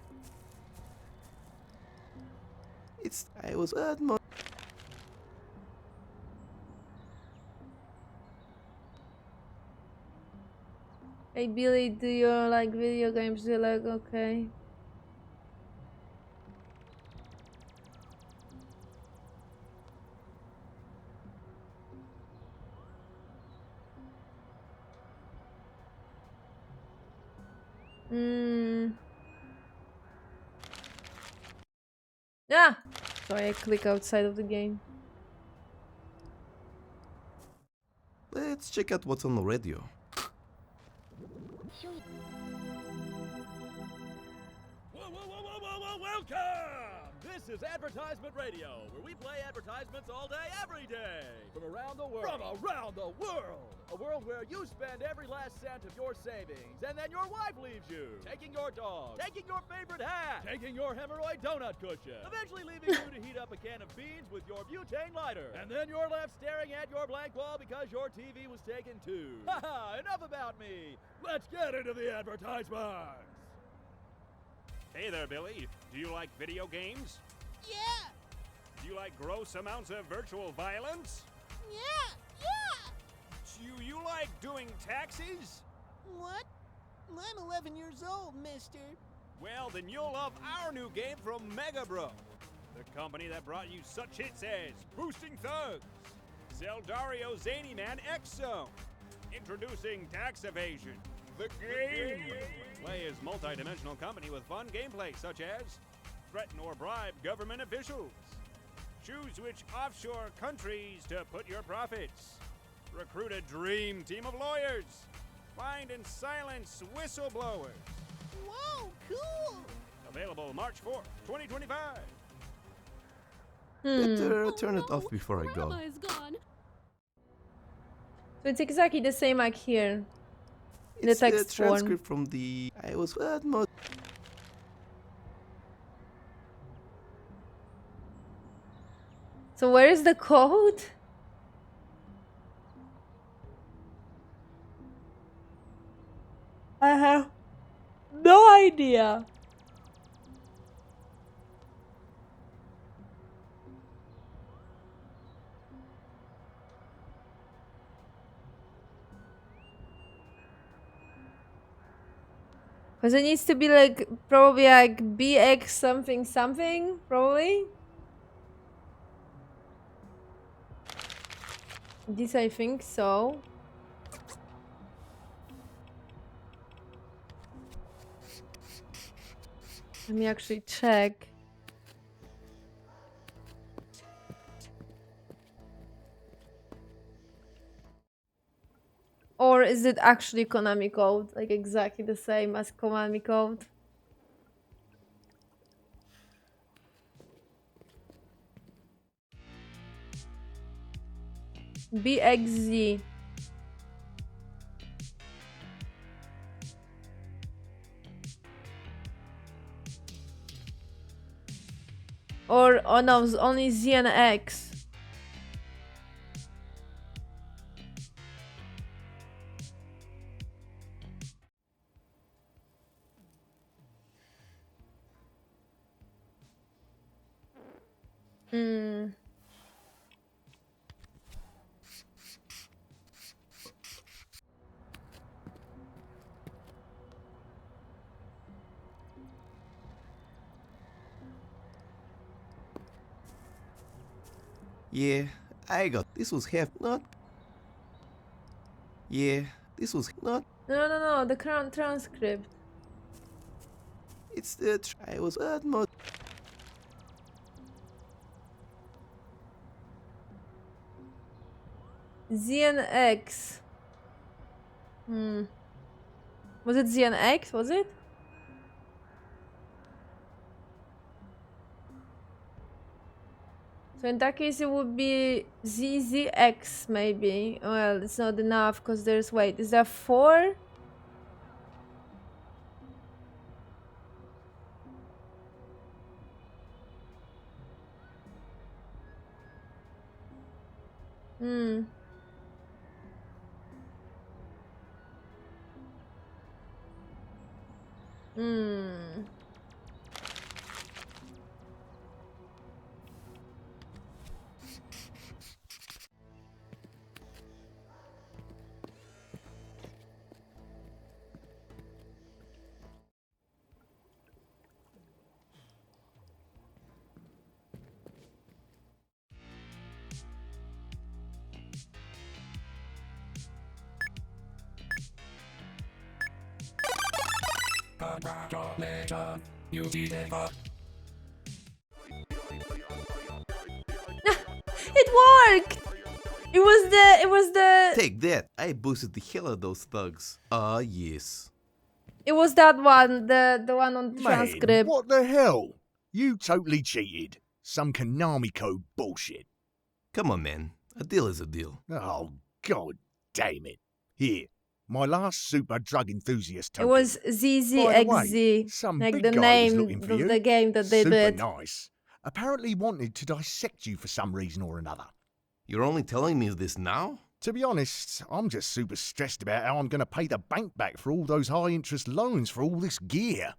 [SPEAKER 3] I was at
[SPEAKER 1] Hey Billy, do you like video games? Do you like okay? Yeah. Sorry, I click outside of the game.
[SPEAKER 3] Let's check out what's on the radio.
[SPEAKER 18] Welcome! This is Advertisement Radio, where we play advertisements all day, every day. From around the world. From around the world! A world where you spend every last cent of your savings, and then your wife leaves you. Taking your dog, taking your favorite hat, taking your hemorrhoid donut cushion, eventually leaving you to heat up a can of beans with your butane lighter. And then you're left staring at your blank wall because your TV was taken too. Haha, enough about me. Let's get into the advertisements.
[SPEAKER 19] Hey there, Billy. Do you like video games?
[SPEAKER 20] Yeah!
[SPEAKER 19] Do you like gross amounts of virtual violence?
[SPEAKER 20] Yeah!
[SPEAKER 19] Do you like doing taxis?
[SPEAKER 20] What? I'm 11 years old, mister.
[SPEAKER 19] Well, then you'll love our new game from Mega Bro, the company that brought you such hits as Boosting Thugs, Zeldario Zany Man X Zone, introducing Tax Evasion, the game. Play as multi-dimensional company with fun gameplay such as threaten or bribe government officials, choose which offshore countries to put your profits, recruit a dream team of lawyers, find and silence whistleblowers.
[SPEAKER 20] Whoa, cool!
[SPEAKER 19] Available March 4th, 2025.
[SPEAKER 3] Better turn it off before I go.
[SPEAKER 1] So it's exactly the same like here. In
[SPEAKER 3] It's
[SPEAKER 1] the text form.
[SPEAKER 3] transcript from the I was at most.
[SPEAKER 1] So where is the code? I have no idea. Because it needs to be like, probably like BX something something, probably. This I think so. Let me actually check. Or is it actually Konami code? Like exactly the same as Konami code? BXZ. Or, oh no, it's only Z and X. Hmm.
[SPEAKER 3] Yeah, I got this was half not. Yeah, this was not.
[SPEAKER 1] No, the transcript.
[SPEAKER 3] It's the I was utmost.
[SPEAKER 1] ZNX. Was it ZNX? Was it? So in that case, it would be ZZX maybe. Well, it's not enough because there's wait. Is there 4? Hmm. Hmm.
[SPEAKER 6] Congratulations, you did it.
[SPEAKER 1] It worked. It was the.
[SPEAKER 3] Take that! I boosted the hell out of those thugs. Ah, yes.
[SPEAKER 1] It was that one. The one on the
[SPEAKER 13] Man,
[SPEAKER 1] transcript.
[SPEAKER 13] what the hell? You totally cheated. Some Konami code bullshit.
[SPEAKER 3] Come on, man. A deal is a deal.
[SPEAKER 13] Oh, god damn it. Here, my last super drug enthusiast
[SPEAKER 1] It
[SPEAKER 13] token.
[SPEAKER 1] was
[SPEAKER 13] By the way,
[SPEAKER 1] ZZXZ.
[SPEAKER 13] some
[SPEAKER 1] Like
[SPEAKER 13] big
[SPEAKER 1] the
[SPEAKER 13] guy was
[SPEAKER 1] name
[SPEAKER 13] looking for
[SPEAKER 1] of
[SPEAKER 13] you.
[SPEAKER 1] the game that they
[SPEAKER 13] Super
[SPEAKER 1] did.
[SPEAKER 13] nice. Apparently wanted to dissect you for some reason or another.
[SPEAKER 3] You're only telling me this now?
[SPEAKER 13] To be honest, I'm just super stressed about how I'm going to pay the bank back for all those high-interest loans for all this gear.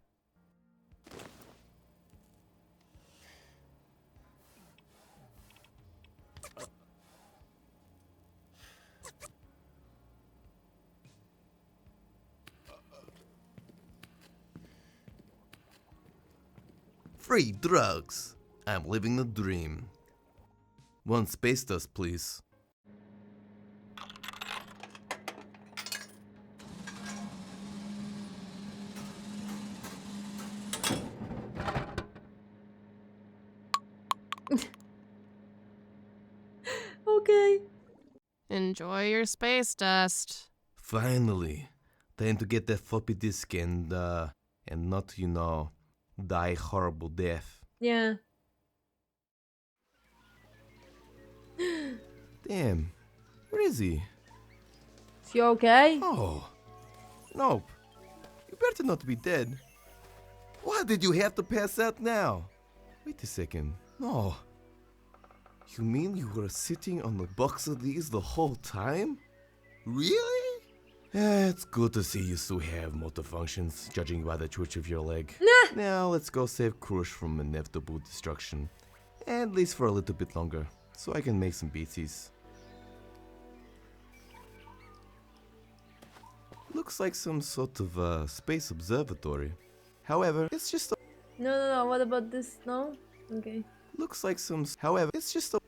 [SPEAKER 3] Free drugs. I'm living the dream. One space dust, please.
[SPEAKER 1] Okay.
[SPEAKER 17] Enjoy your space dust.
[SPEAKER 3] Finally. Time to get that floppy disk and not, die horrible death.
[SPEAKER 1] Yeah.
[SPEAKER 3] Damn. Where is he?
[SPEAKER 1] Is he okay?
[SPEAKER 3] Oh. Nope. You better not be dead. Why did you have to pass out now? Wait a second. No. You mean you were sitting on the box of these the whole time? Really? It's good to see you still have motor functions, judging by the twitch of your leg. Now let's go save Krush from inevitable destruction. At least for a little bit longer, so I can make some beatsies. Looks like some sort of space observatory. However, it's just a...
[SPEAKER 1] No. What about this? No? Okay.
[SPEAKER 3] Looks like however, it's just a...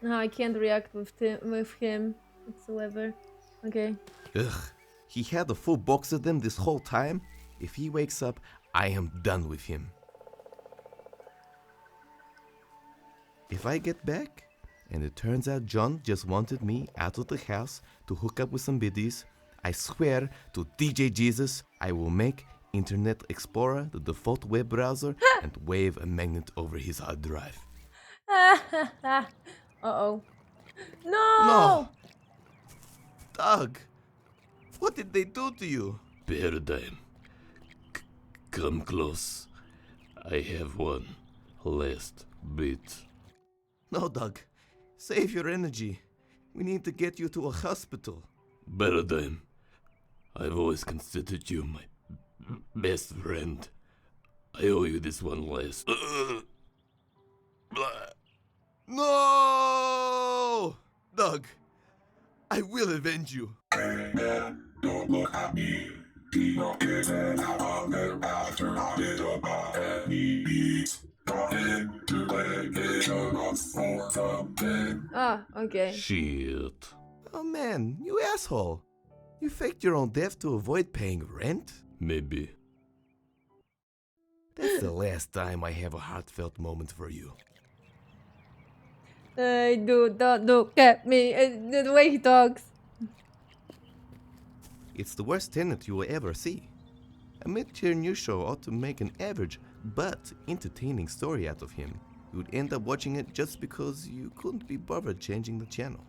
[SPEAKER 1] No, I can't react with him whatsoever. Okay.
[SPEAKER 3] Ugh. He had a full box of them this whole time? If he wakes up, I am done with him. If I get back, and it turns out John just wanted me out of the house to hook up with some biddies, I swear to DJ Jesus, I will make Internet Explorer the default web browser and wave a magnet over his hard drive.
[SPEAKER 1] Uh-oh. No!
[SPEAKER 3] No! Doug! What did they do to you?
[SPEAKER 5] Paradigm. Come close. I have one last bit.
[SPEAKER 3] No, Doug. Save your energy. We need to get you to a hospital.
[SPEAKER 5] Paradigm. I've always considered you my best friend. I owe you this one last.
[SPEAKER 3] No! Doug, I will avenge you.
[SPEAKER 6] Hey man, don't look at me. Be your kitten out of their after I did about any beats.
[SPEAKER 1] Ah, okay.
[SPEAKER 3] Shit. Oh man, you asshole. You faked your own death to avoid paying rent?
[SPEAKER 5] Maybe.
[SPEAKER 3] That's the last time I have a heartfelt moment for you.
[SPEAKER 1] Don't look at me. The way he talks.
[SPEAKER 3] It's the worst tenant you will ever see. A mid-tier news show ought to make an average but entertaining story out of him. You would end up watching it just because you couldn't be bothered changing the channel.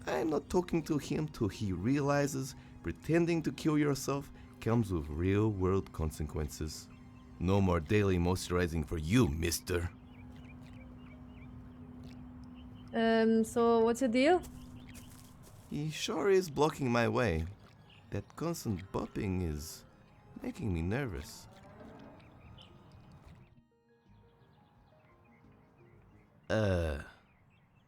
[SPEAKER 3] I'm not talking to him till he realizes pretending to kill yourself comes with real-world consequences. No more daily moisturizing for you, mister.
[SPEAKER 1] So what's the deal?
[SPEAKER 3] He sure is blocking my way. That constant bopping is making me nervous.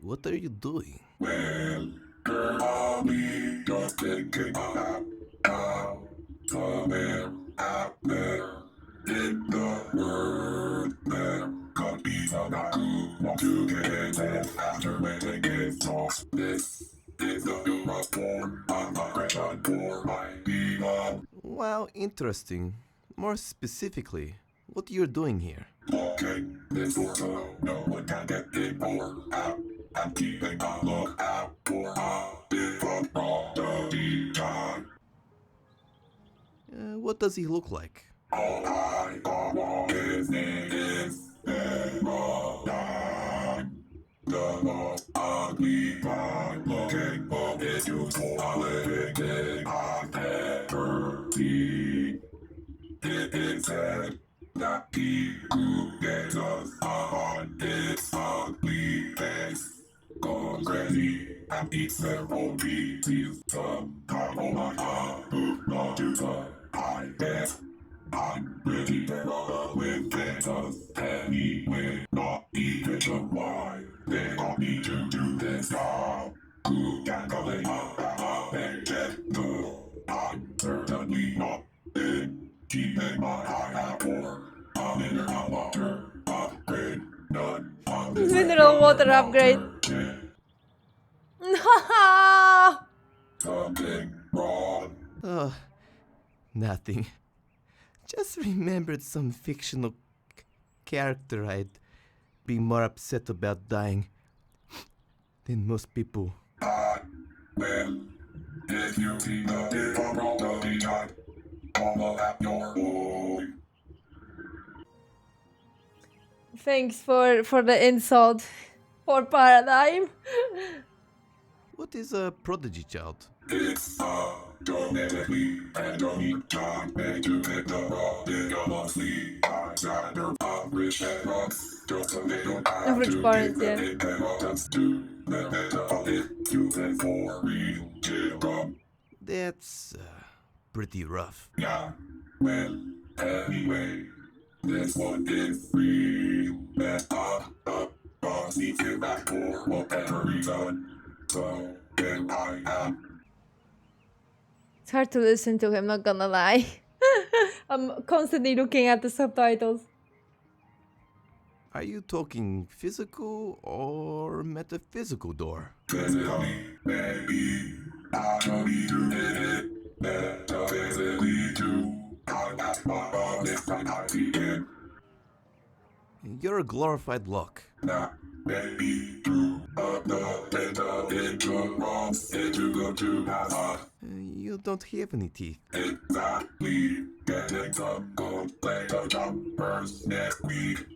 [SPEAKER 3] What are you doing?
[SPEAKER 6] Well, girl, I'll be just thinking about how somewhere out there in the world there could be some guy who wants to get himself after waiting his talks. This is the new form of migration for my people.
[SPEAKER 3] Wow, interesting. More specifically, what you're doing here?
[SPEAKER 6] Walking this door so no one can get in or out. I'm keeping a lookout for a different prodigy child.
[SPEAKER 3] What does he look like?
[SPEAKER 6] All I want his name is Emerald. The most ugly, fine-looking, but it's useful a living thing I've ever seen. It is said that he who gets us on its ugly face goes crazy and eats their own pieces. Some carnivore who not to the I guess I'm pretty better with Texas anyway, not even sure why they got me to do this job. Who can go in a paycheck? No, I'm certainly not in keeping my eye out for a mineral water upgrade. None of this
[SPEAKER 1] Mineral water upgrade.
[SPEAKER 6] Something wrong.
[SPEAKER 3] Oh, nothing. Just remembered some fictional character I'd be more upset about dying than most people.
[SPEAKER 6] Well, if you see the different property type, follow up your own.
[SPEAKER 1] Thanks for the insult. For Paradigm.
[SPEAKER 3] What is a prodigy child?
[SPEAKER 6] It's genetically and unique child made to pick the ridiculously outsider of rich parents. Just so they don't have
[SPEAKER 1] Rich
[SPEAKER 6] to
[SPEAKER 1] parents,
[SPEAKER 6] give their
[SPEAKER 1] yeah.
[SPEAKER 6] inheritance to the better it using for real children.
[SPEAKER 3] That's pretty rough.
[SPEAKER 6] Yeah, well, anyway, this one is real messed up. Boss needs him back for whatever reason. So, here I am.
[SPEAKER 1] It's hard to listen to him, not gonna lie. I'm constantly looking at the subtitles.
[SPEAKER 3] Are you talking physical or metaphysical door?
[SPEAKER 6] Physically, maybe. Actually, to hit it. Metaphysically, too. I'm at my honest and I begin.
[SPEAKER 3] You're a glorified lock.
[SPEAKER 6] That may be true. The data into wrongs into good to have.
[SPEAKER 3] You don't have any teeth.
[SPEAKER 6] Exactly. Getting some good later jumpers next week.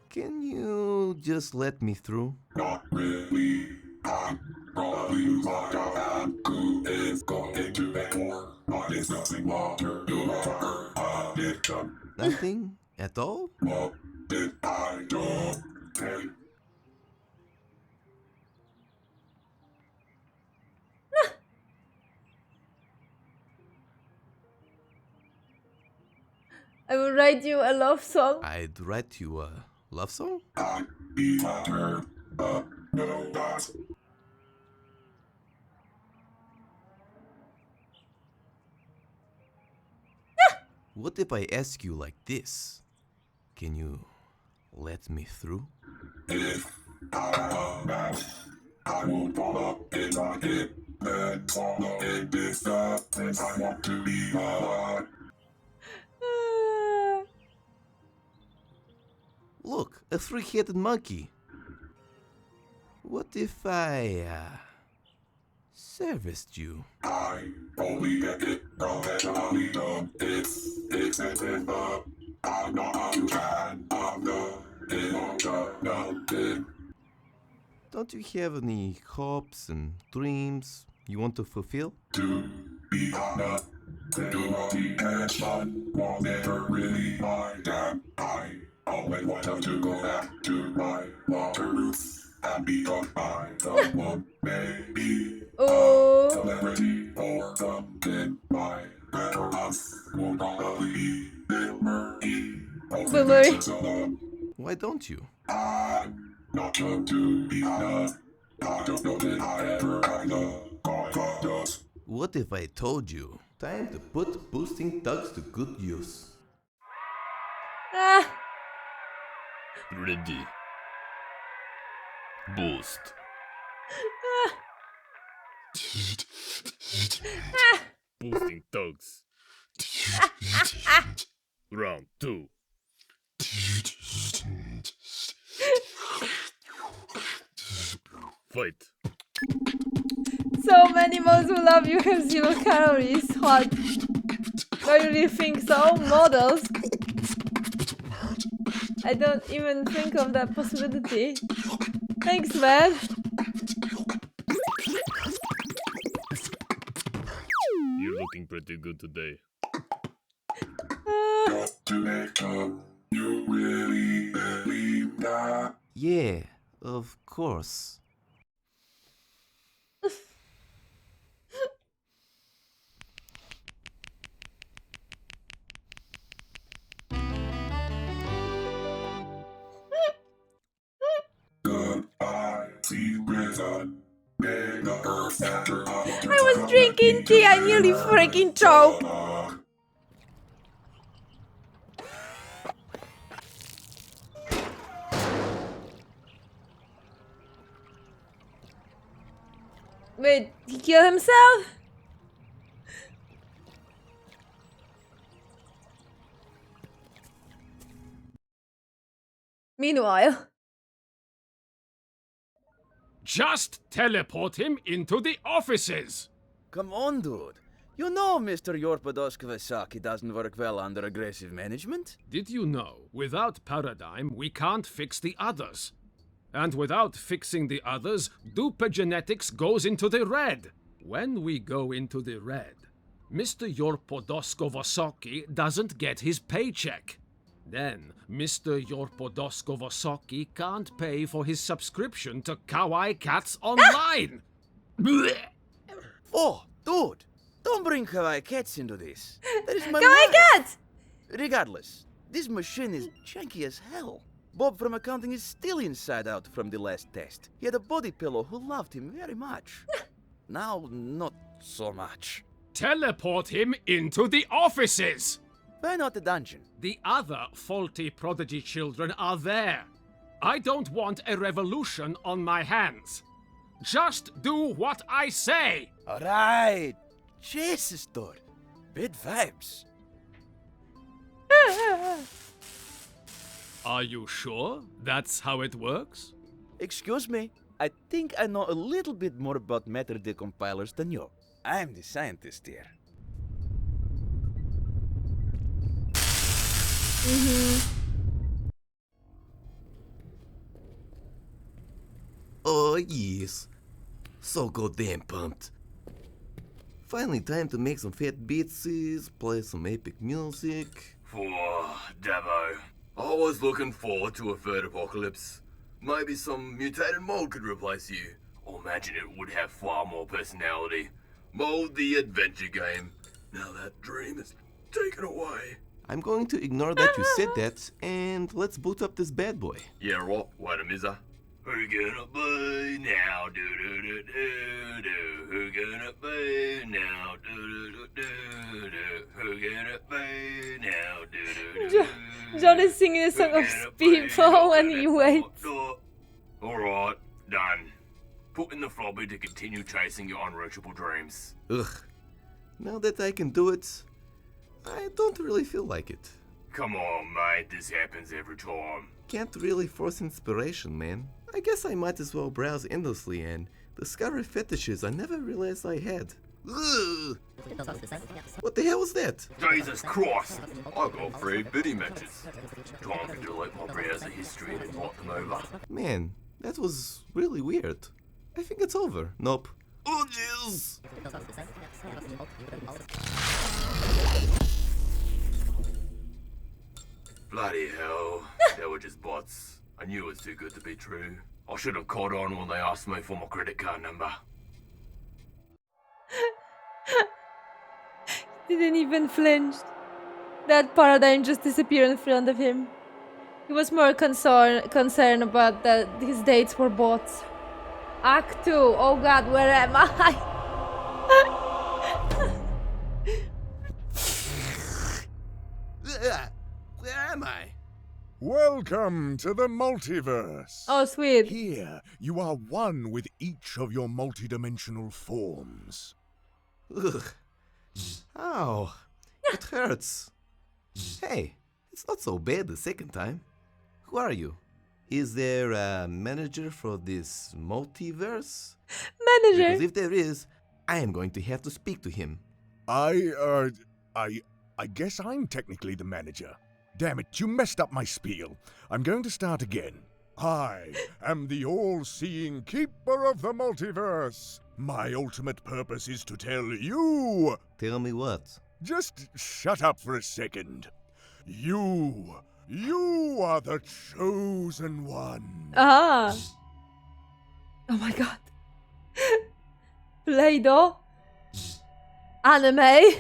[SPEAKER 3] Can you just let me through?
[SPEAKER 6] Not really. I'm probably like a man who is going to bed for not discussing water. You're a fucker. Addiction.
[SPEAKER 3] Nothing at all?
[SPEAKER 6] What did I do? Hey.
[SPEAKER 1] I will write you a love song.
[SPEAKER 3] I'd write you a love song?
[SPEAKER 6] I'd be flattered, but no, that.
[SPEAKER 3] What if I ask you like this? Can you let me through?
[SPEAKER 6] If I come back, I won't follow in my head. Then follow in this stuff, and I want to be alive.
[SPEAKER 3] Look, a three-headed monkey. What if I, serviced you?
[SPEAKER 6] I only get it professionally done. It's expensive, but I'm not a fan of the emotional thing.
[SPEAKER 3] Don't you have any hopes and dreams you want to fulfill?
[SPEAKER 6] To be honest, duality and fun was never really my jam. I always wanted to go back to my water roots and become by someone, maybe a celebrity or something. My better us will probably be Bill Murray.
[SPEAKER 1] Bill Murray.
[SPEAKER 3] Why don't you?
[SPEAKER 6] I'm not sure, to be honest. I don't know that I ever had a contest.
[SPEAKER 3] What if I told you? Time to put boosting thugs to good use.
[SPEAKER 5] Ready. Boost. Boosting thugs. Round 2. Fight.
[SPEAKER 1] So many modes who love you have 0 calories. What? Do you really think so? Models? I don't even think of that possibility. Thanks, man.
[SPEAKER 5] You're looking pretty good today.
[SPEAKER 6] To make up, you really believe that?
[SPEAKER 3] Yeah, of course.
[SPEAKER 6] Goodbye, see prison. May the earth after
[SPEAKER 1] I was drinking tea, I nearly freaking choked. Wait, he killed himself? Meanwhile.
[SPEAKER 7] Just teleport him into the offices!
[SPEAKER 21] Come on, dude. You know Mr. Yorpodoskovasaki doesn't work well under aggressive management.
[SPEAKER 7] Did you know, without Paradigm, we can't fix the others? And without fixing the others, Duper Genetics goes into the red. When we go into the red, Mr. Yorpodoskovasaki doesn't get his paycheck. Then, Mr. Yorpodoskovasaki can't pay for his subscription to Kawaii Cats Online.
[SPEAKER 21] Oh, dude. Don't bring Kawaii Cats into this. That is my
[SPEAKER 1] Kawaii Cats!
[SPEAKER 21] Regardless, this machine is janky as hell. Bob from accounting is still inside out from the last test. He had a body pillow who loved him very much. Now, not so much.
[SPEAKER 7] Teleport him into the offices!
[SPEAKER 21] Why not the dungeon?
[SPEAKER 7] The other faulty prodigy children are there. I don't want a revolution on my hands. Just do what I say!
[SPEAKER 21] Alright. Jesus, dude. Bad vibes.
[SPEAKER 7] Are you sure that's how it works?
[SPEAKER 21] Excuse me. I think I know a little bit more about matter decompilers than you. I'm the scientist here.
[SPEAKER 3] Oh yes. So goddamn pumped. Finally time to make some fat beats, play some epic music.
[SPEAKER 5] Dabo. I was looking forward to a third apocalypse. Maybe some mutated mold could replace you. Or imagine it would have far more personality. Mold the adventure game. Now that dream is taken away.
[SPEAKER 3] I'm going to ignore that you said that, and let's boot up this bad boy.
[SPEAKER 5] Yeah, what? Wait a mizzer. Who gonna be now? Do do do do do. Who gonna be now? Do do do do do. Who gonna be now?
[SPEAKER 1] John is singing a song of people when he waits.
[SPEAKER 5] Alright, done. Put in the floppy to continue chasing your unreachable dreams.
[SPEAKER 3] Ugh. Now that I can do it, I don't really feel like it.
[SPEAKER 5] Come on, mate, this happens every time.
[SPEAKER 3] Can't really force inspiration, man. I guess I might as well browse endlessly and discover fetishes I never realized I had. Ugh. What the hell was that?
[SPEAKER 5] Jesus Christ! I got 3 biddy matches. Time to delete my browser history and invite them over.
[SPEAKER 3] Man, that was really weird. I think it's over. Nope. Oh, jeez!
[SPEAKER 5] Bloody hell. They were just bots. I knew it was too good to be true. I should have caught on when they asked me for my credit card number.
[SPEAKER 1] Didn't even flinch. That paradigm just disappeared in front of him. He was more concerned about that his dates were bots. Act 2. Oh god, where am I?
[SPEAKER 3] Where am I?
[SPEAKER 13] Welcome to the multiverse.
[SPEAKER 1] Oh, sweet.
[SPEAKER 13] Here, you are one with each of your multidimensional forms.
[SPEAKER 3] Ugh. Ow. It hurts. Hey, it's not so bad the second time. Who are you? Is there a manager for this multiverse?
[SPEAKER 1] Manager?
[SPEAKER 3] Because if there is, I am going to have to speak to him.
[SPEAKER 13] I guess I'm technically the manager. Damn it, you messed up my spiel. I'm going to start again. I am the all-seeing keeper of the multiverse. My ultimate purpose is to tell you...
[SPEAKER 3] Tell me what?
[SPEAKER 13] Just shut up for a second. You are the chosen one.
[SPEAKER 1] Ah. Oh my god. Play-Doh. Anime.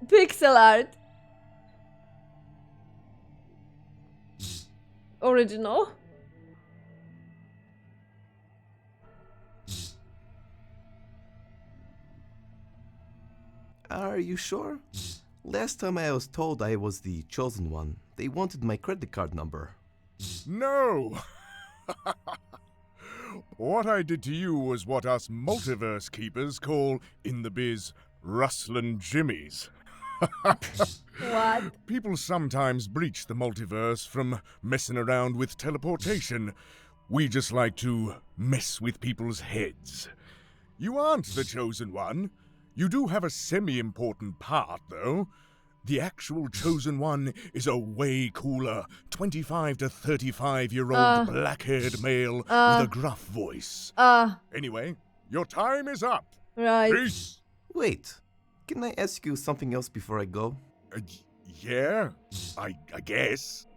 [SPEAKER 1] Pixel art. Original.
[SPEAKER 3] Are you sure? Last time I was told I was the chosen one, they wanted my credit card number.
[SPEAKER 13] No! What I did to you was what us multiverse keepers call, in the biz, rustlin' jimmies.
[SPEAKER 1] What?
[SPEAKER 13] People sometimes breach the multiverse from messing around with teleportation. We just like to mess with people's heads. You aren't the chosen one. You do have a semi-important part, though. The actual chosen one is a way cooler 25 to 35-year-old black-haired male with a gruff voice. Anyway, your time is up.
[SPEAKER 1] Right.
[SPEAKER 13] Peace.
[SPEAKER 3] Wait, can I ask you something else before I go?
[SPEAKER 13] Yeah, I guess.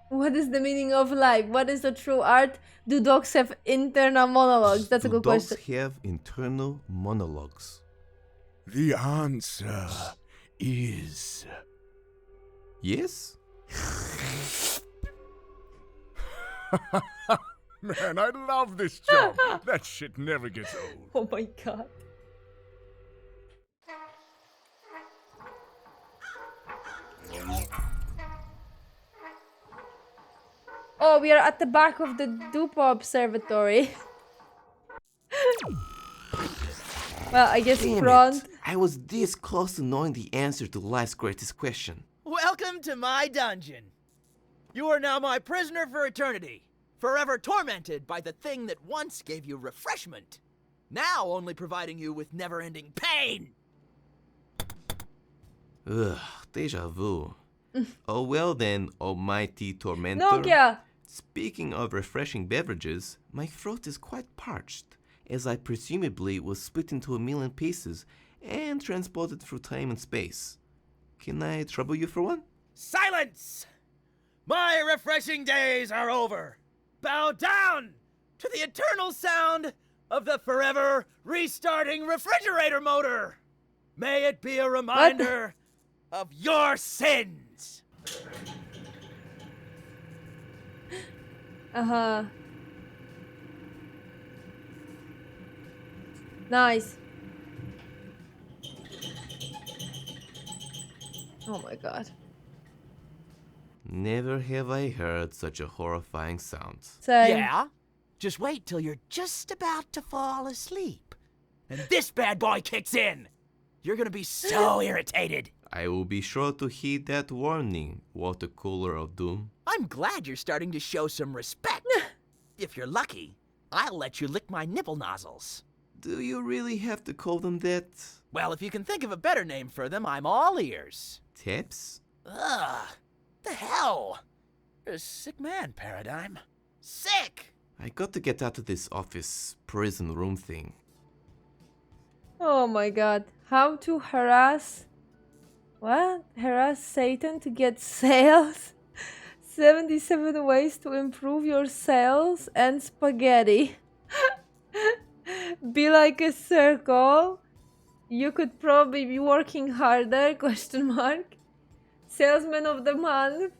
[SPEAKER 1] What is the meaning of life? What is the true art? Do dogs have internal monologues? That's a good question.
[SPEAKER 3] Do dogs have internal monologues?
[SPEAKER 13] The answer is...
[SPEAKER 3] Yes?
[SPEAKER 13] Man, I love this job. That shit never gets old.
[SPEAKER 1] Oh my god. Oh, we are at the back of the Dupa Observatory. Well, I guess
[SPEAKER 3] Damn
[SPEAKER 1] front.
[SPEAKER 3] it. I was this close to knowing the answer to life's greatest question.
[SPEAKER 2] Welcome to my dungeon. You are now my prisoner for eternity, forever tormented by the thing that once gave you refreshment, now only providing you with never-ending pain.
[SPEAKER 3] Ugh, deja vu. Oh well then, almighty tormentor.
[SPEAKER 1] Nokia!
[SPEAKER 3] Speaking of refreshing beverages, my throat is quite parched, as I presumably was split into 1,000,000 pieces and transported through time and space. Can I trouble you for one?
[SPEAKER 2] Silence! My refreshing days are over. Bow down to the eternal sound of the forever restarting refrigerator motor. May it be a reminder of your sins.
[SPEAKER 1] Nice. Oh my god.
[SPEAKER 3] Never have I heard such a horrifying sound.
[SPEAKER 1] Same.
[SPEAKER 2] Yeah? Just wait till you're just about to fall asleep. And this bad boy kicks in. You're gonna be so irritated.
[SPEAKER 3] I will be sure to heed that warning, water cooler of doom.
[SPEAKER 2] I'm glad you're starting to show some respect. If you're lucky, I'll let you lick my nipple nozzles.
[SPEAKER 3] Do you really have to call them that?
[SPEAKER 2] Well, if you can think of a better name for them, I'm all ears.
[SPEAKER 3] Taps?
[SPEAKER 2] Ugh. The hell? You're a sick man, Paradigm. Sick!
[SPEAKER 3] I got to get out of this office prison room thing.
[SPEAKER 1] Oh my god. How to harass... What? Harass Satan to get sales? 77 ways to improve your sales and spaghetti. Be like a circle. You could probably be working harder, question mark. Salesman of the month.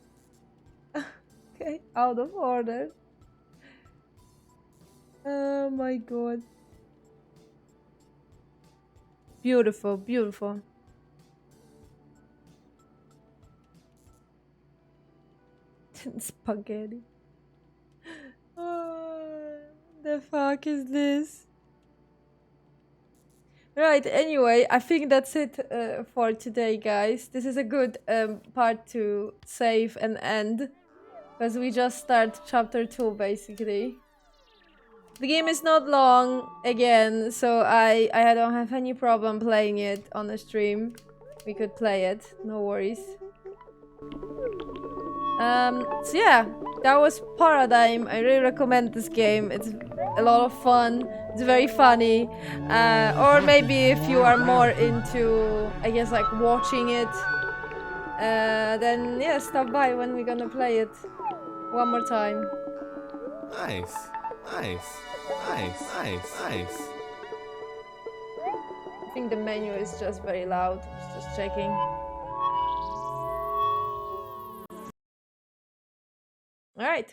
[SPEAKER 1] Okay, out of order. Oh my god. Beautiful, beautiful. Spaghetti. Oh, the fuck is this? Right, anyway, I think that's it for today, guys. This is a good part to save and end. Because we just start chapter 2, basically. The game is not long, again, so I don't have any problem playing it on the stream. We could play it, no worries. So yeah, that was Paradigm. I really recommend this game. It's a lot of fun. It's very funny. Or maybe if you are more into, I guess, like watching it, then yeah, stop by when we're gonna play it one more time.
[SPEAKER 3] Nice, nice, nice, nice, nice.
[SPEAKER 1] I think the menu is just very loud. Just checking. All right.